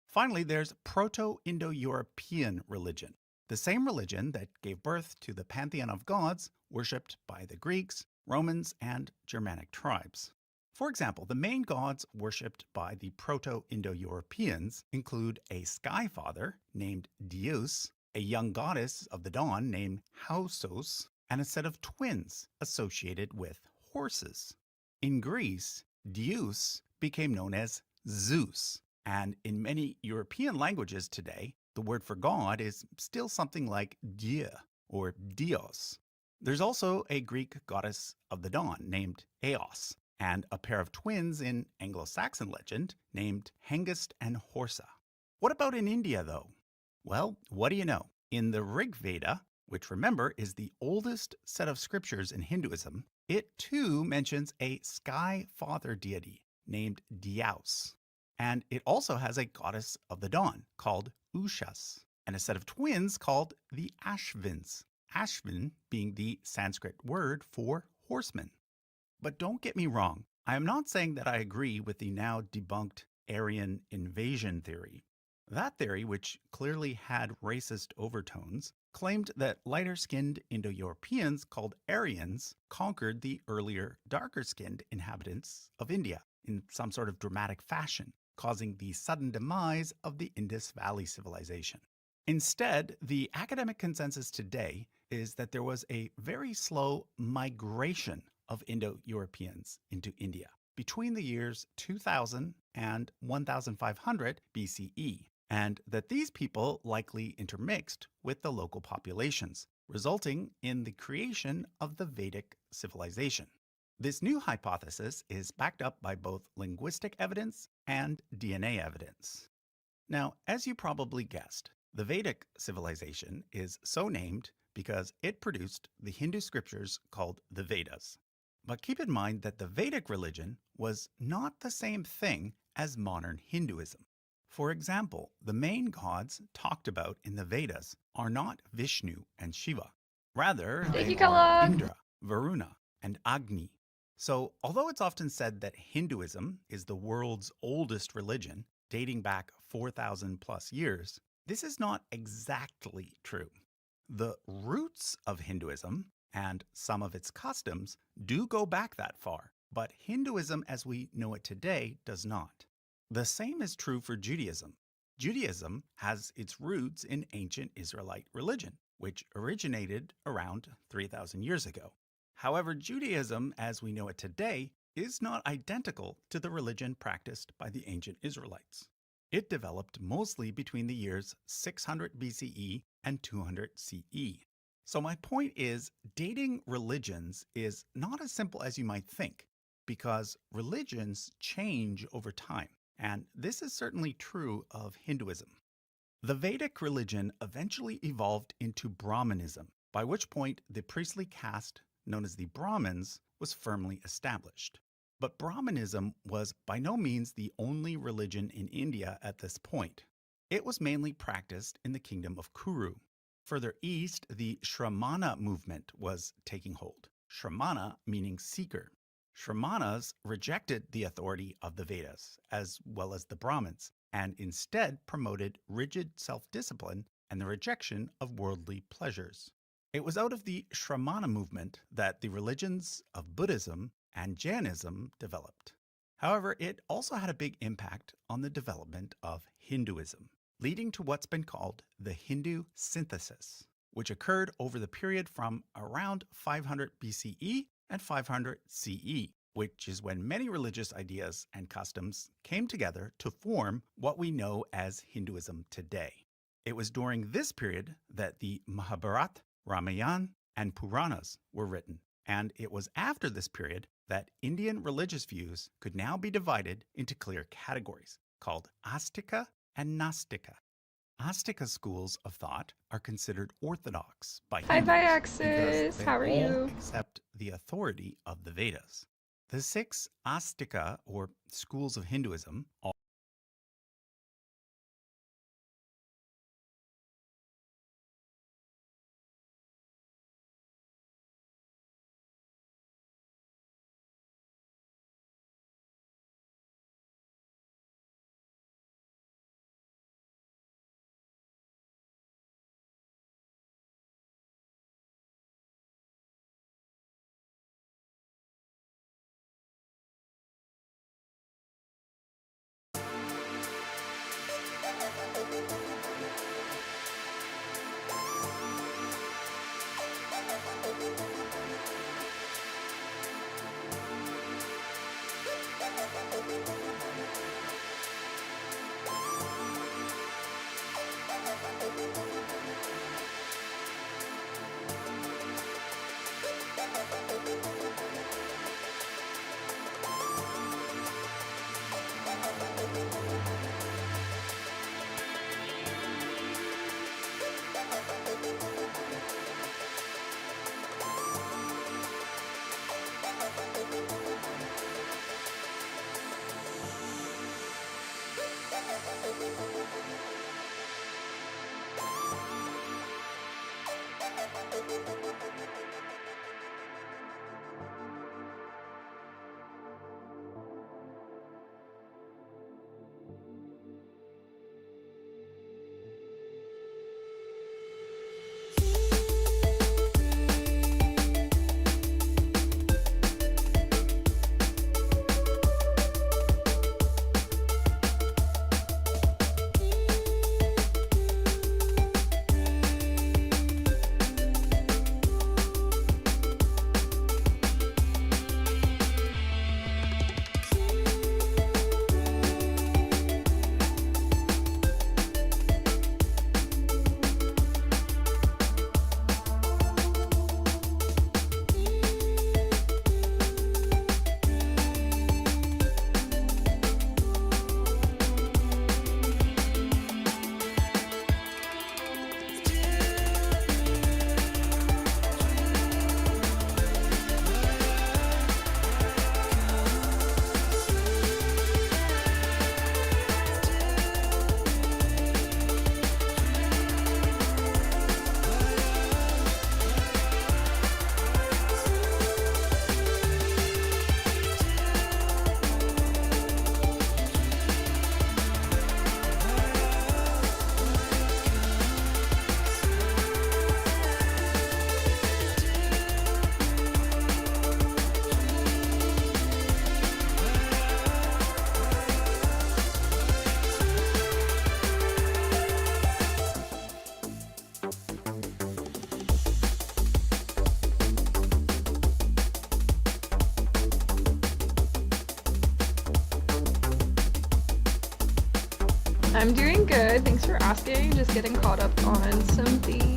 Finally, there's Proto-Indo-European religion, the same religion that gave birth to the pantheon of gods worshipped by the Greeks, Romans, and Germanic tribes. For example, the main gods worshipped by the Proto-Indo-Europeans include a sky father named Deus, a young goddess of the dawn named Hausos, and a set of twins associated with horses. In Greece, Deus became known as Zeus, and in many European languages today, the word for God is still something like Dieu or Dios. There's also a Greek goddess of the dawn named Eos, and a pair of twins in Anglo-Saxon legend named Hengist and Horsa. What about in India, though? Well, what do you know? In the Rig Veda, which remember is the oldest set of scriptures in Hinduism, it too mentions a sky father deity named Dyaus. And it also has a goddess of the dawn called Ushas, and a set of twins called the Ashvins, Ashvin being the Sanskrit word for horseman. But don't get me wrong, I am not saying that I agree with the now debunked Aryan invasion theory. That theory, which clearly had racist overtones, claimed that lighter-skinned Indo-Europeans called Aryans conquered the earlier darker-skinned inhabitants of India in some sort of dramatic fashion, causing the sudden demise of the Indus Valley Civilization. Instead, the academic consensus today is that there was a very slow migration of Indo-Europeans into India between the years 2000 and 1500 BCE, and that these people likely intermixed with the local populations, resulting in the creation of the Vedic civilization. This new hypothesis is backed up by both linguistic evidence and DNA evidence. Now, as you probably guessed, the Vedic civilization is so named because it produced the Hindu scriptures called the Vedas. But keep in mind that the Vedic religion was not the same thing as modern Hinduism. For example, the main gods talked about in the Vedas are not Vishnu and Shiva. Rather, they are Indra, Varuna, and Agni. So, although it's often said that Hinduism is the world's oldest religion, dating back 4,000 plus years, this is not exactly true. The roots of Hinduism and some of its customs do go back that far, but Hinduism as we know it today does not. The same is true for Judaism. Judaism has its roots in ancient Israelite religion, which originated around 3,000 years ago. However, Judaism as we know it today is not identical to the religion practiced by the ancient Israelites. It developed mostly between the years 600 BCE and 200 CE. So my point is, dating religions is not as simple as you might think, because religions change over time, and this is certainly true of Hinduism. The Vedic religion eventually evolved into Brahmanism, by which point the priestly caste known as the Brahmins was firmly established. But Brahmanism was by no means the only religion in India at this point. It was mainly practiced in the kingdom of Kuru. Further east, the Shramana movement was taking hold. Shramana meaning seeker. Shramanas rejected the authority of the Vedas, as well as the Brahmins, and instead promoted rigid self-discipline and the rejection of worldly pleasures. It was out of the Shramana movement that the religions of Buddhism and Jainism developed. However, it also had a big impact on the development of Hinduism, leading to what's been called the Hindu synthesis, which occurred over the period from around 500 BCE and 500 CE, which is when many religious ideas and customs came together to form what we know as Hinduism today. It was during this period that the Mahabharata, Ramayana, and Puranas were written, and it was after this period that Indian religious views could now be divided into clear categories called Astika and Nastika. Astika schools of thought are considered orthodox by Hindus Axis. because they How are all you? accept the authority of the Vedas. The 6 Astika, or schools of Hinduism, I'm doing good. Thanks for asking. Just getting caught up on some things.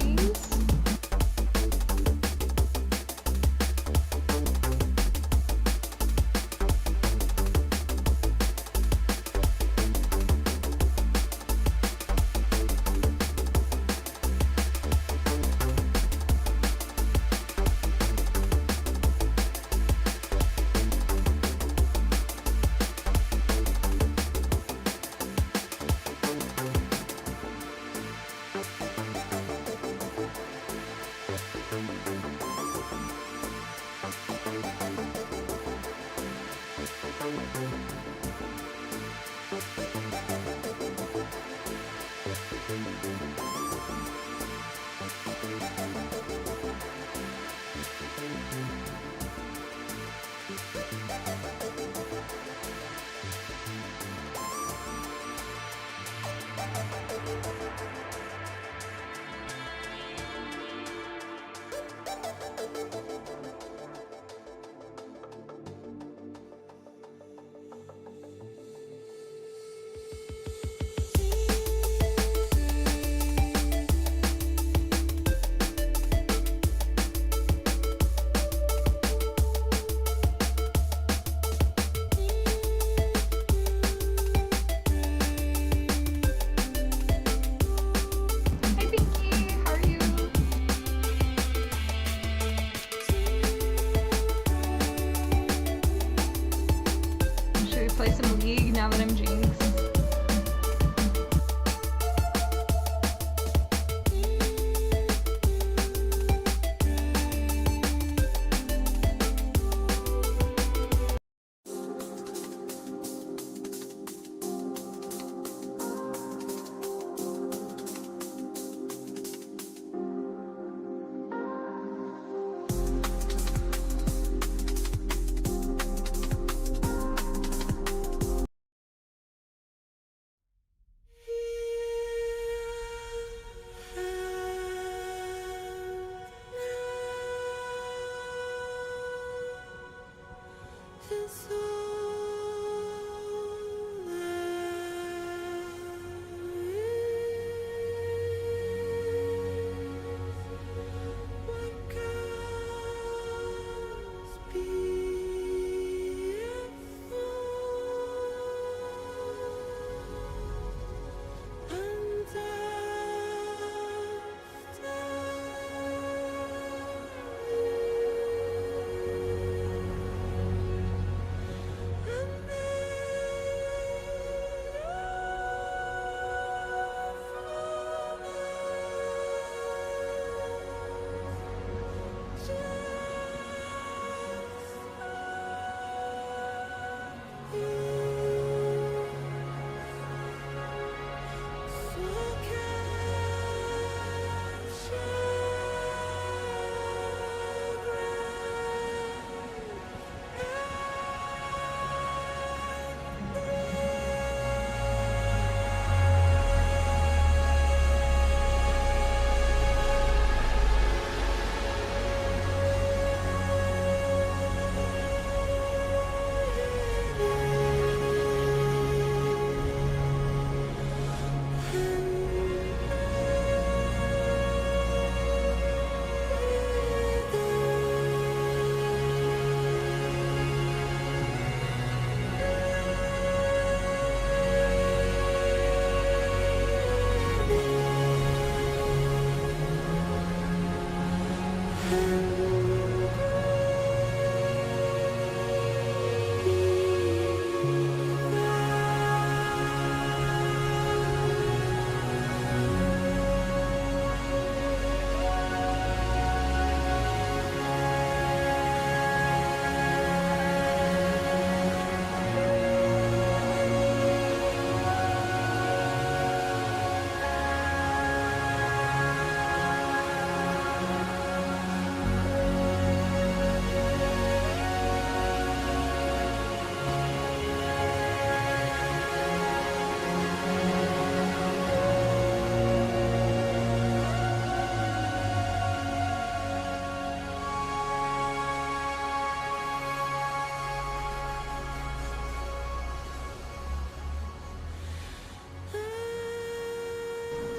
Play some League now that I'm Jinx.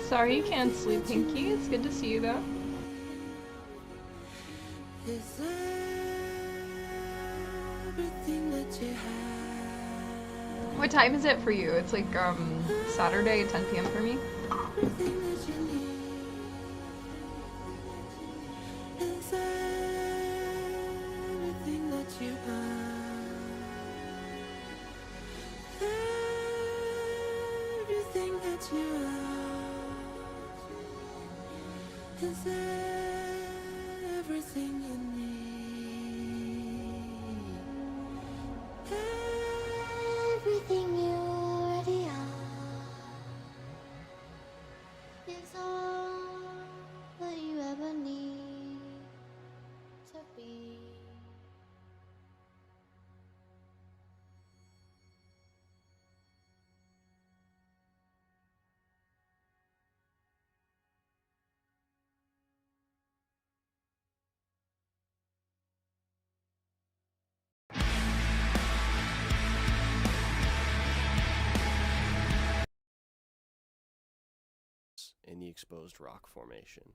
Sorry you can't sleep, Pinky. It's good to see you though. What time is it for you? It's like Saturday at 10 p.m. for me. Everything you need, everything you already are, is all that you ever need to be. In the exposed rock formation.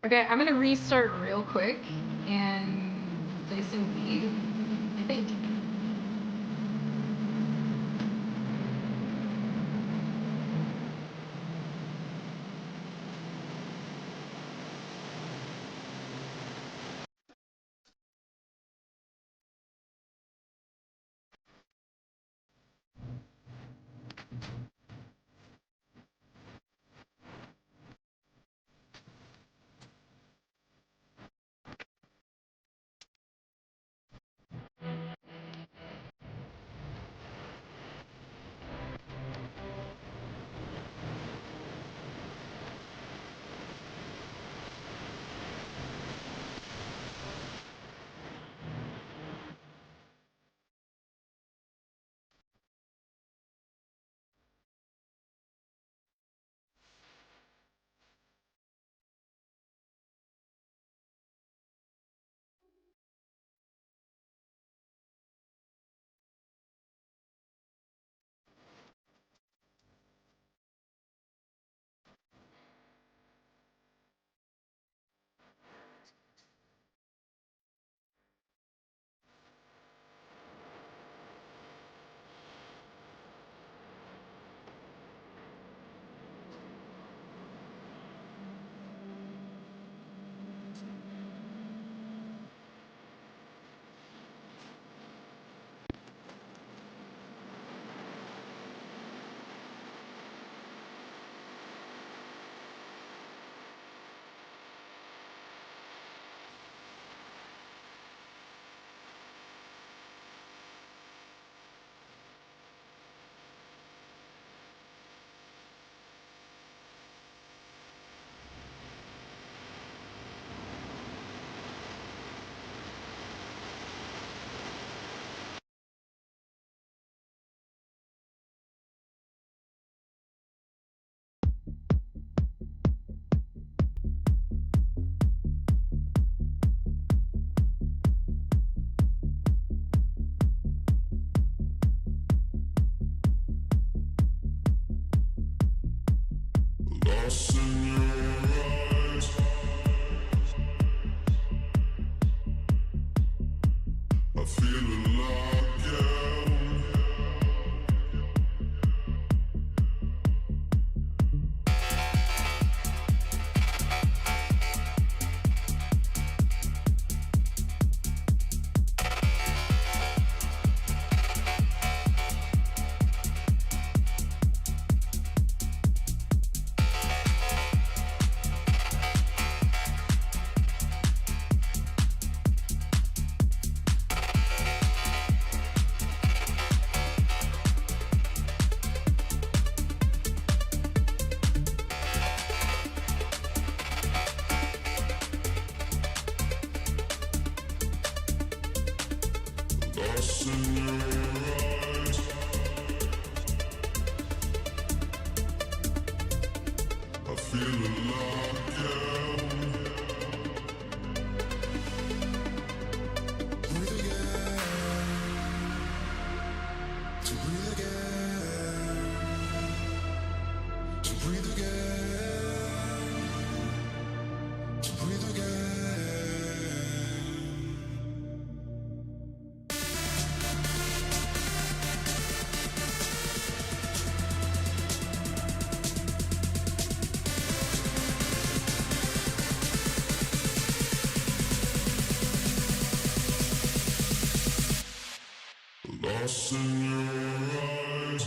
Okay, I'm gonna restart real quick and play some beat, I think. Lost in your eyes.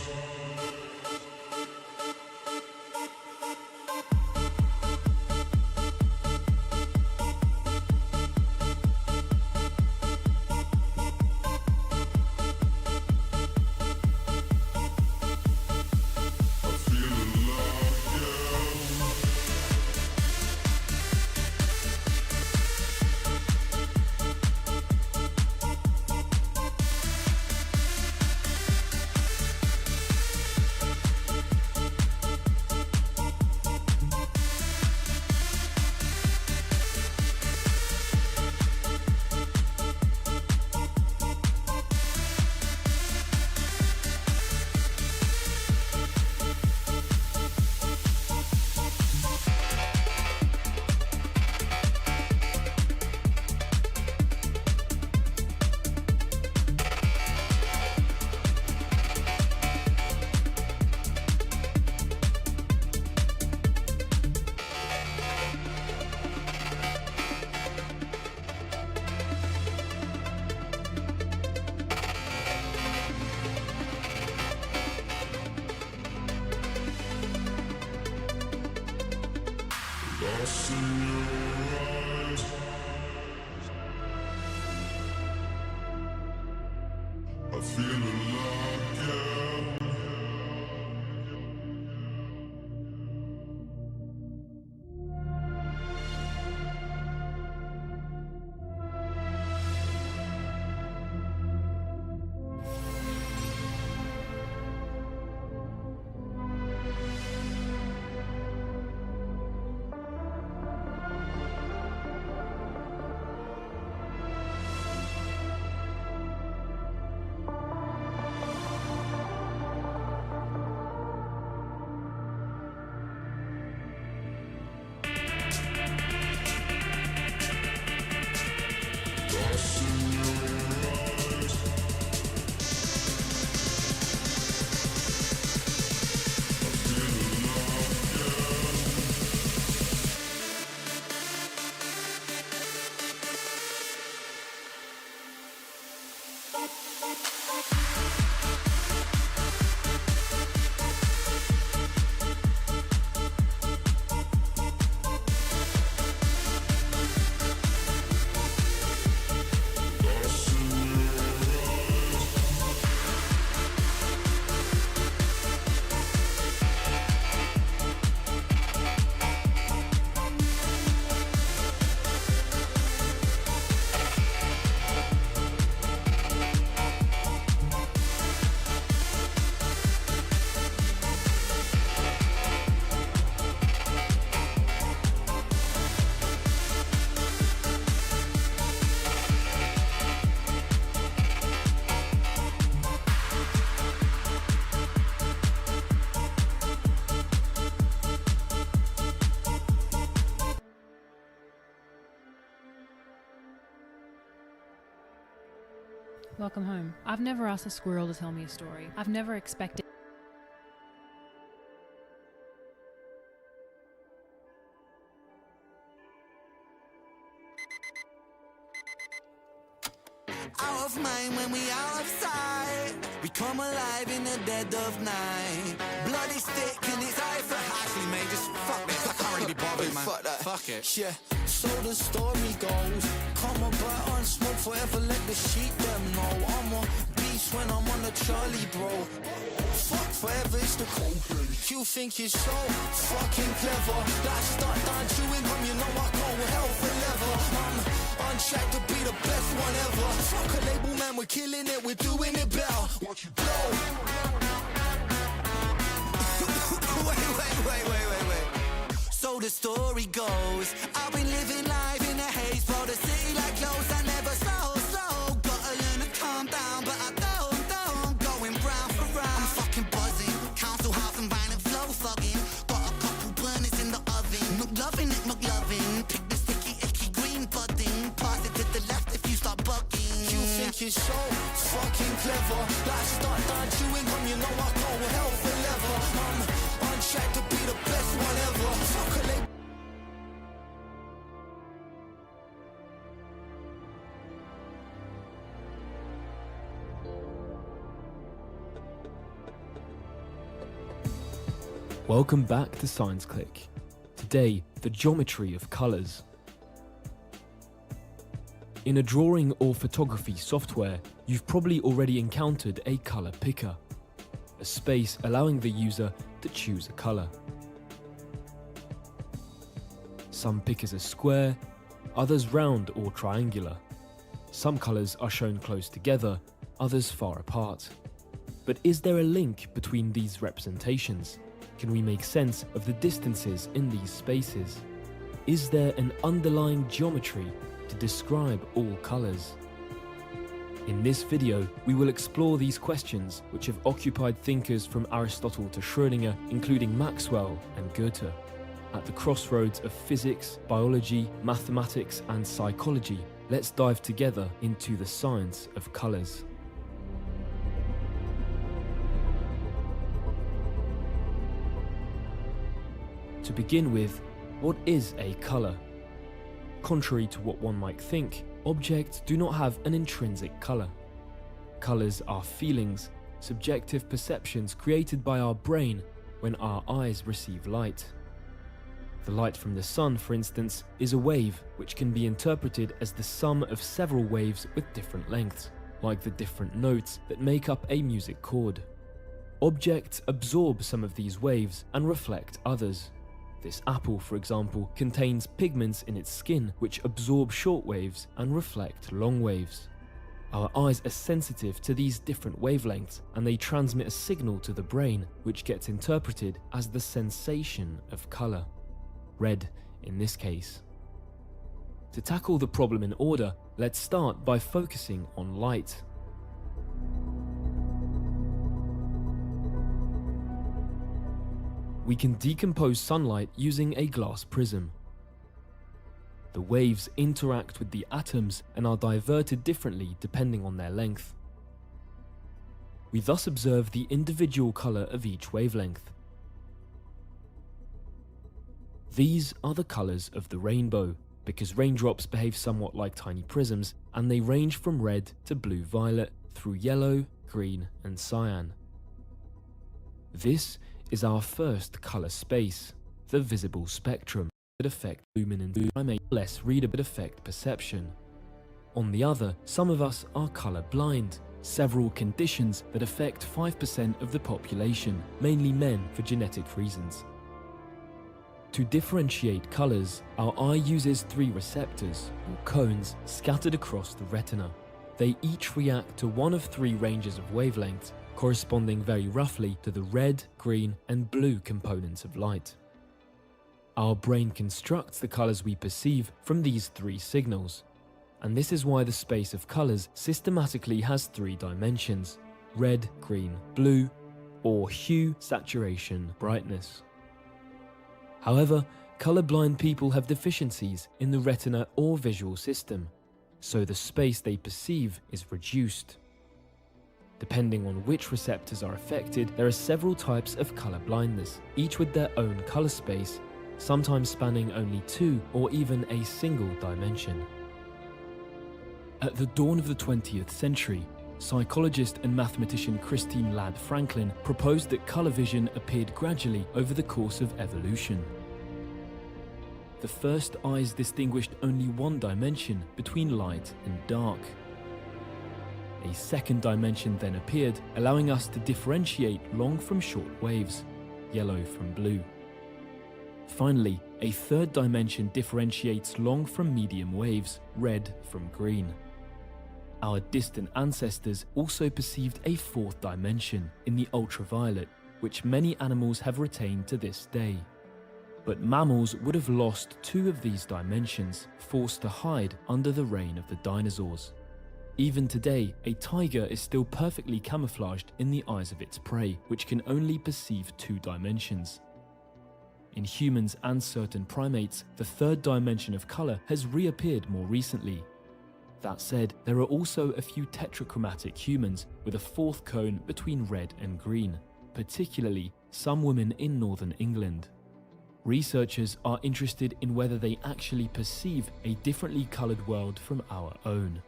Welcome home. I've never asked a squirrel to tell me a story. I've never expected... Out of mind when we out of sight. We come alive in the dead of night. Blood is thick and it's eye for actually, mate, just fuck this. I can't really be bothered, man. Fuck that. Fuck it. Yeah. So the story goes, come on, but on smoke forever, let the sheep them know. I'm a beast when I'm on the Charlie, bro. Fuck forever, it's the cocaine. You think you're so fucking clever. Like start down chewing gum, you know I go hell forever. I'm on track to be the best one ever. Fuck a label, man, we're killing it, we're doing it better. Watch you blow. Wait. So the story goes, I've been living life in a haze, bro. The city like close, I never slow. Gotta learn to calm down, but I don't. Going round for round, I'm fucking buzzing. Council house and violent flow fucking. Got a couple burners in the oven. McLovin'. Pick the sticky, icky green budding. Pass it to the left if you start bugging. You think you're so fucking clever. Like start down chewing gum, you know I go hell forever. I'm on track to be the best one ever. Fuck a label. Welcome back to Science Click. Today, the geometry of colours. In a drawing or photography software, you've probably already encountered a colour picker, a space allowing the user to choose a colour. Some pickers are square, others round or triangular. Some colours are shown close together, others far apart. But is there a link between these representations? Can we make sense of the distances in these spaces? Is there an underlying geometry to describe all colours? In this video, we will explore these questions which have occupied thinkers from Aristotle to Schrödinger, including Maxwell and Goethe. At the crossroads of physics, biology, mathematics and psychology, let's dive together into the science of colours. To begin with, what is a colour? Contrary to what one might think, objects do not have an intrinsic colour. Colours are feelings, subjective perceptions created by our brain when our eyes receive light. The light from the sun, for instance, is a wave which can be interpreted as the sum of several waves with different lengths, like the different notes that make up a music chord. Objects absorb some of these waves and reflect others. This apple, for example, contains pigments in its skin which absorb short waves and reflect long waves. Our eyes are sensitive to these different wavelengths, and they transmit a signal to the brain which gets interpreted as the sensation of color. Red in this case. To tackle the problem in order, let's start by focusing on light. We can decompose sunlight using a glass prism. The waves interact with the atoms and are diverted differently depending on their length. We thus observe the individual color of each wavelength. These are the colors of the rainbow, because raindrops behave somewhat like tiny prisms, and they range from red to blue-violet through yellow, green, and cyan. This is our first color space, the visible spectrum, that affect luminescence and less readable affect perception. On the other, some of us are color blind, several conditions that affect 5% of the population, mainly men for genetic reasons. To differentiate colors, our eye uses 3 receptors, or cones, scattered across the retina. They each react to one of 3 ranges of wavelengths, corresponding very roughly to the red, green, and blue components of light. Our brain constructs the colors we perceive from these 3 signals, and this is why the space of colors systematically has 3 dimensions: red, green, blue, or hue, saturation, brightness. However, colorblind people have deficiencies in the retina or visual system, so the space they perceive is reduced. Depending on which receptors are affected, there are several types of color blindness, each with their own color space, sometimes spanning only 2 or even a single dimension. At the dawn of the 20th century, psychologist and mathematician Christine Ladd Franklin proposed that color vision appeared gradually over the course of evolution. The first eyes distinguished only one dimension between light and dark. A second dimension then appeared, allowing us to differentiate long from short waves, yellow from blue. Finally, a third dimension differentiates long from medium waves, red from green. Our distant ancestors also perceived a fourth dimension in the ultraviolet, which many animals have retained to this day. But mammals would have lost 2 of these dimensions, forced to hide under the reign of the dinosaurs. Even today, a tiger is still perfectly camouflaged in the eyes of its prey, which can only perceive 2 dimensions. In humans and certain primates, the third dimension of color has reappeared more recently. That said, there are also a few tetrachromatic humans with a 4th cone between red and green, particularly some women in northern England. Researchers are interested in whether they actually perceive a differently colored world from our own.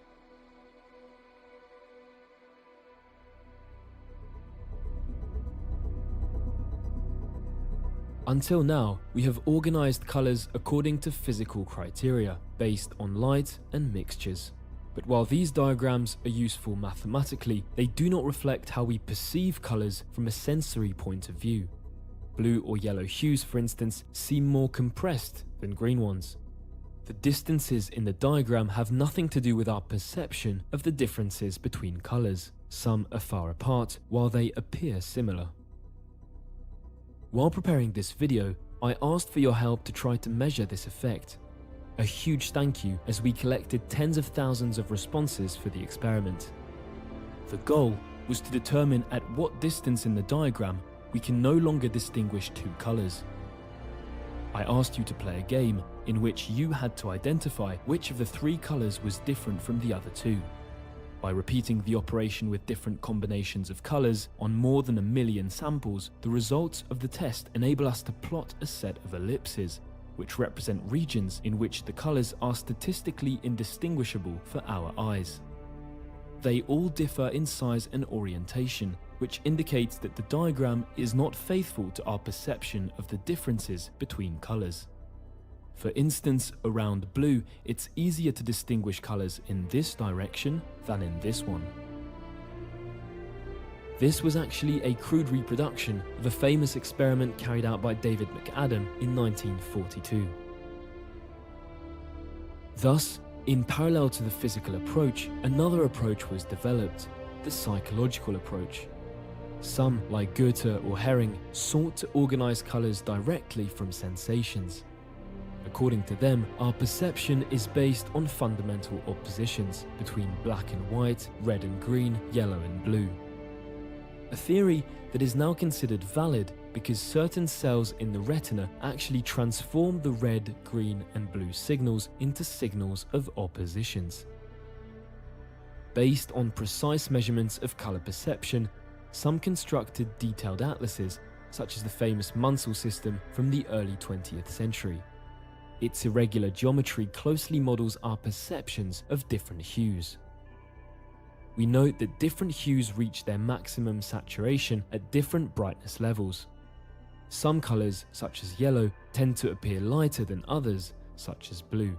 Until now, we have organized colors according to physical criteria, based on light and mixtures. But while these diagrams are useful mathematically, they do not reflect how we perceive colors from a sensory point of view. Blue or yellow hues, for instance, seem more compressed than green ones. The distances in the diagram have nothing to do with our perception of the differences between colors. Some are far apart, while they appear similar. While preparing this video, I asked for your help to try to measure this effect. A huge thank you, as we collected tens of thousands of responses for the experiment. The goal was to determine at what distance in the diagram we can no longer distinguish 2 colors. I asked you to play a game in which you had to identify which of the 3 colors was different from the other 2. By repeating the operation with different combinations of colors on more than 1 million samples, the results of the test enable us to plot a set of ellipses, which represent regions in which the colors are statistically indistinguishable for our eyes. They all differ in size and orientation, which indicates that the diagram is not faithful to our perception of the differences between colors. For instance, around blue, it's easier to distinguish colors in this direction than in this one. This was actually a crude reproduction of a famous experiment carried out by David McAdam in 1942. Thus, in parallel to the physical approach, another approach was developed, the psychological approach. Some, like Goethe or Hering, sought to organize colors directly from sensations. According to them, our perception is based on fundamental oppositions between black and white, red and green, yellow and blue. A theory that is now considered valid because certain cells in the retina actually transform the red, green and blue signals into signals of oppositions. Based on precise measurements of color perception, some constructed detailed atlases, such as the famous Munsell system from the early 20th century. Its irregular geometry closely models our perceptions of different hues. We note that different hues reach their maximum saturation at different brightness levels. Some colors, such as yellow, tend to appear lighter than others, such as blue.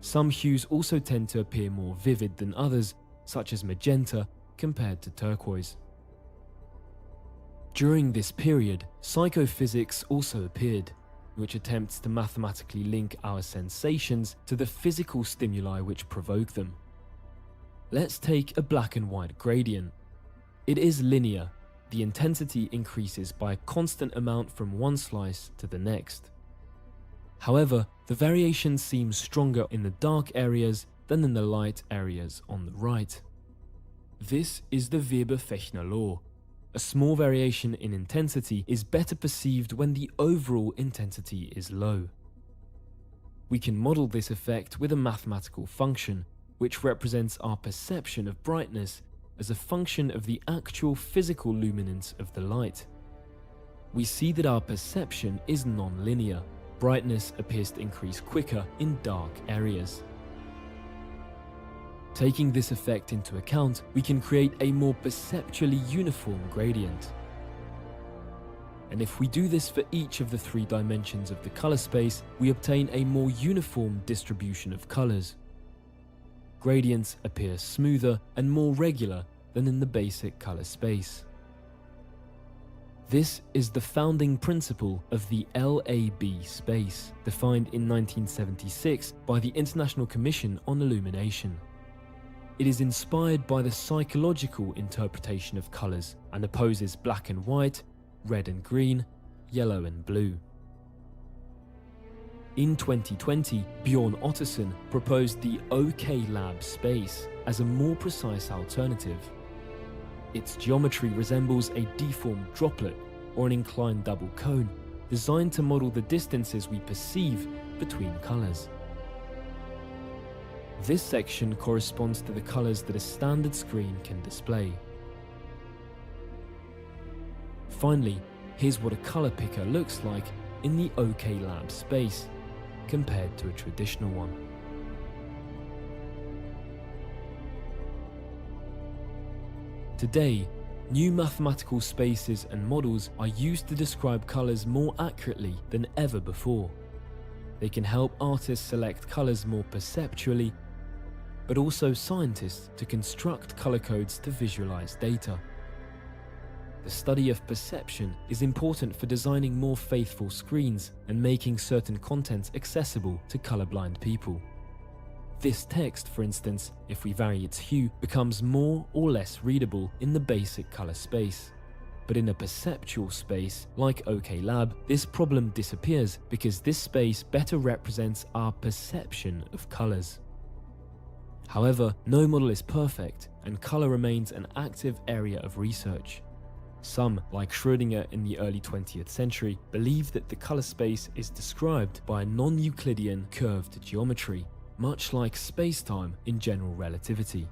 Some hues also tend to appear more vivid than others, such as magenta compared to turquoise. During this period, psychophysics also appeared, which attempts to mathematically link our sensations to the physical stimuli which provoke them. Let's take a black and white gradient. It is linear. The intensity increases by a constant amount from one slice to the next. However, the variation seems stronger in the dark areas than in the light areas on the right. This is the Weber-Fechner law. A small variation in intensity is better perceived when the overall intensity is low. We can model this effect with a mathematical function, which represents our perception of brightness as a function of the actual physical luminance of the light. We see that our perception is non-linear. Brightness appears to increase quicker in dark areas. Taking this effect into account, we can create a more perceptually uniform gradient. And if we do this for each of the 3 dimensions of the color space, we obtain a more uniform distribution of colors. Gradients appear smoother and more regular than in the basic color space. This is the founding principle of the LAB space, defined in 1976 by the International Commission on Illumination. It is inspired by the psychological interpretation of colors and opposes black and white, red and green, yellow and blue. In 2020, Bjorn Otterson proposed the OK Lab space as a more precise alternative. Its geometry resembles a deformed droplet or an inclined double cone, designed to model the distances we perceive between colors. This section corresponds to the colors that a standard screen can display. Finally, here's what a color picker looks like in the OK Lab space, compared to a traditional one. Today, new mathematical spaces and models are used to describe colors more accurately than ever before. They can help artists select colors more perceptually, but also scientists to construct color codes to visualize data. The study of perception is important for designing more faithful screens and making certain content accessible to colorblind people. This text, for instance, if we vary its hue, becomes more or less readable in the basic color space. But in a perceptual space, like OK Lab, this problem disappears because this space better represents our perception of colors. However, no model is perfect, and color remains an active area of research. Some, like Schrödinger in the early 20th century, believe that the color space is described by a non-Euclidean curved geometry, much like space-time in general relativity.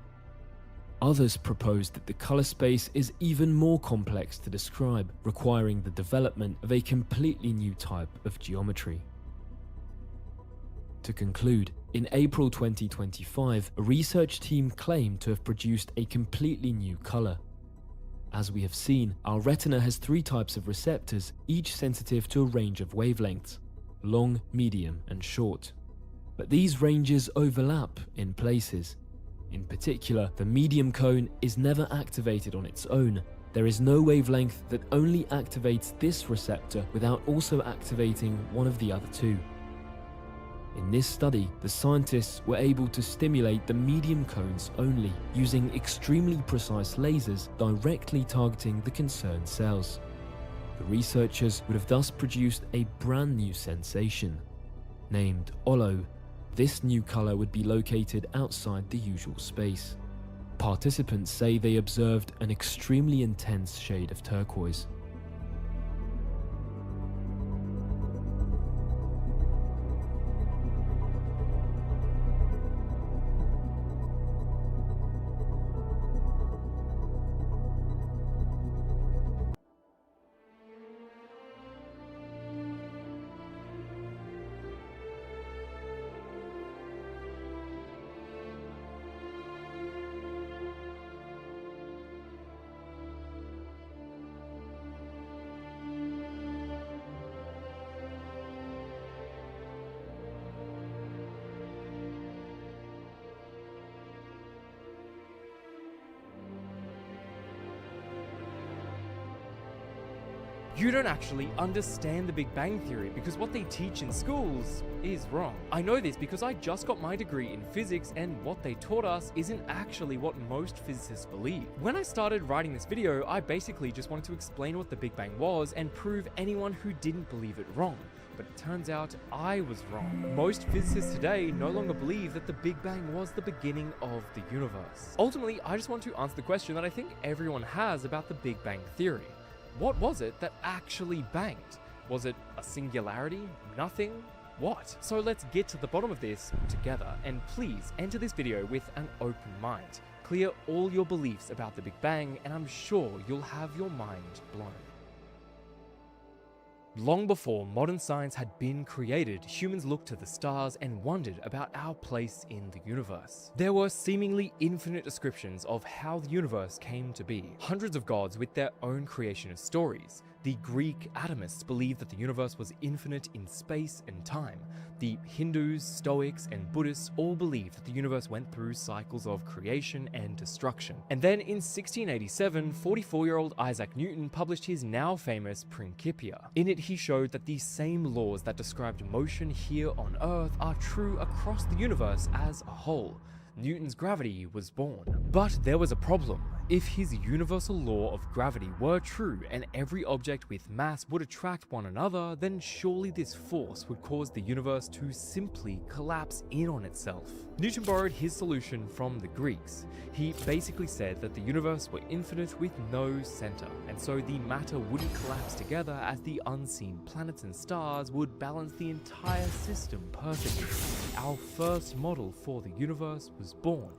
Others propose that the color space is even more complex to describe, requiring the development of a completely new type of geometry. To conclude, in April 2025, a research team claimed to have produced a completely new color. As we have seen, our retina has 3 types of receptors, each sensitive to a range of wavelengths. long, medium, and short. But these ranges overlap in places. In particular, the medium cone is never activated on its own. There is no wavelength that only activates this receptor without also activating one of the other two. In this study, the scientists were able to stimulate the medium cones only, using extremely precise lasers directly targeting the concerned cells. The researchers would have thus produced a brand new sensation. Named Olo, this new color would be located outside the usual space. Participants say they observed an extremely intense shade of turquoise. You don't actually understand the Big Bang Theory because what they teach in schools is wrong. I know this because I just got my degree in physics and what they taught us isn't actually what most physicists believe. When I started writing this video, I basically just wanted to explain what the Big Bang was and prove anyone who didn't believe it wrong. But it turns out I was wrong. Most physicists today no longer believe that the Big Bang was the beginning of the universe. Ultimately, I just want to answer the question that I think everyone has about the Big Bang Theory. What was it that actually banged? Was it a singularity? Nothing? What? So let's get to the bottom of this together, and please enter this video with an open mind. Clear all your beliefs about the Big Bang, and I'm sure you'll have your mind blown. Long before modern science had been created, humans looked to the stars and wondered about our place in the universe. There were seemingly infinite descriptions of how the universe came to be. Hundreds of gods with their own creationist stories. The Greek atomists believed that the universe was infinite in space and time. The Hindus, Stoics, and Buddhists all believed that the universe went through cycles of creation and destruction. And then in 1687, 44-year-old Isaac Newton published his now famous Principia. In it, he showed that the same laws that described motion here on Earth are true across the universe as a whole. Newton's gravity was born. But there was a problem. If his universal law of gravity were true and every object with mass would attract one another, then surely this force would cause the universe to simply collapse in on itself. Newton borrowed his solution from the Greeks. He basically said that the universe were infinite with no center, and so the matter wouldn't collapse together as the unseen planets and stars would balance the entire system perfectly. Our first model for the universe was born,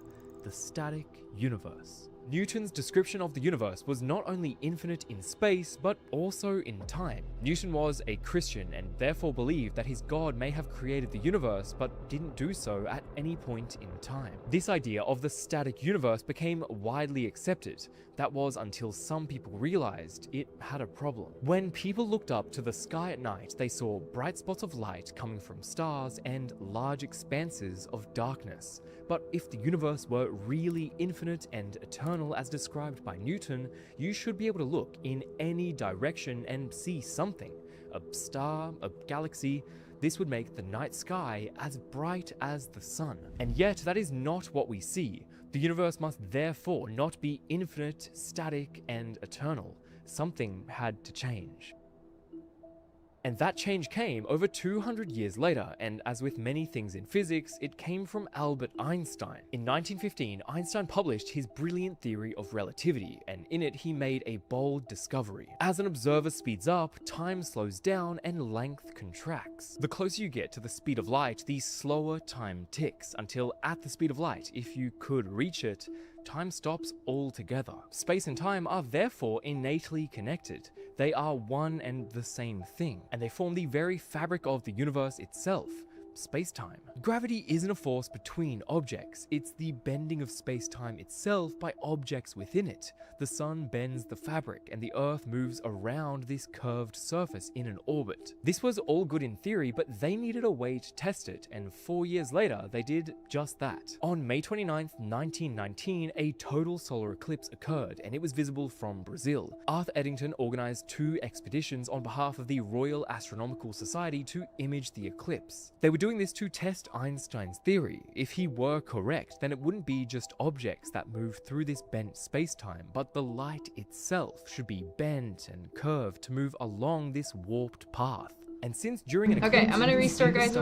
the static universe. Newton's description of the universe was not only infinite in space, but also in time. Newton was a Christian and therefore believed that his God may have created the universe, but didn't do so at any point in time. This idea of the static universe became widely accepted. That was until some people realized it had a problem. When people looked up to the sky at night, they saw bright spots of light coming from stars and large expanses of darkness. But if the universe were really infinite and eternal as described by Newton, you should be able to look in any direction and see something. A star, a galaxy. This would make the night sky as bright as the sun. And yet that is not what we see. The universe must therefore not be infinite, static, and eternal. Something had to change. And that change came over 200 years later, and as with many things in physics, it came from Albert Einstein. In 1915, Einstein published his brilliant theory of relativity, and in it he made a bold discovery. As an observer speeds up, time slows down and length contracts. The closer you get to the speed of light, the slower time ticks, until at the speed of light, if you could reach it, time stops altogether. Space and time are therefore innately connected. They are one and the same thing, and they form the very fabric of the universe itself. space-time. Gravity isn't a force between objects, it's the bending of space-time itself by objects within it. The sun bends the fabric, and the Earth moves around this curved surface in an orbit. This was all good in theory, but they needed a way to test it, and 4 years later, they did just that. On May 29th, 1919, a total solar eclipse occurred, and it was visible from Brazil. Arthur Eddington organized 2 expeditions on behalf of the Royal Astronomical Society to image the eclipse. They were doing this to test Einstein's theory. If he were correct, then it wouldn't be just objects that move through this bent space-time, but the light itself should be bent and curved to move along this warped path. And since during an eclipse, Okay, I'm gonna restart, guys.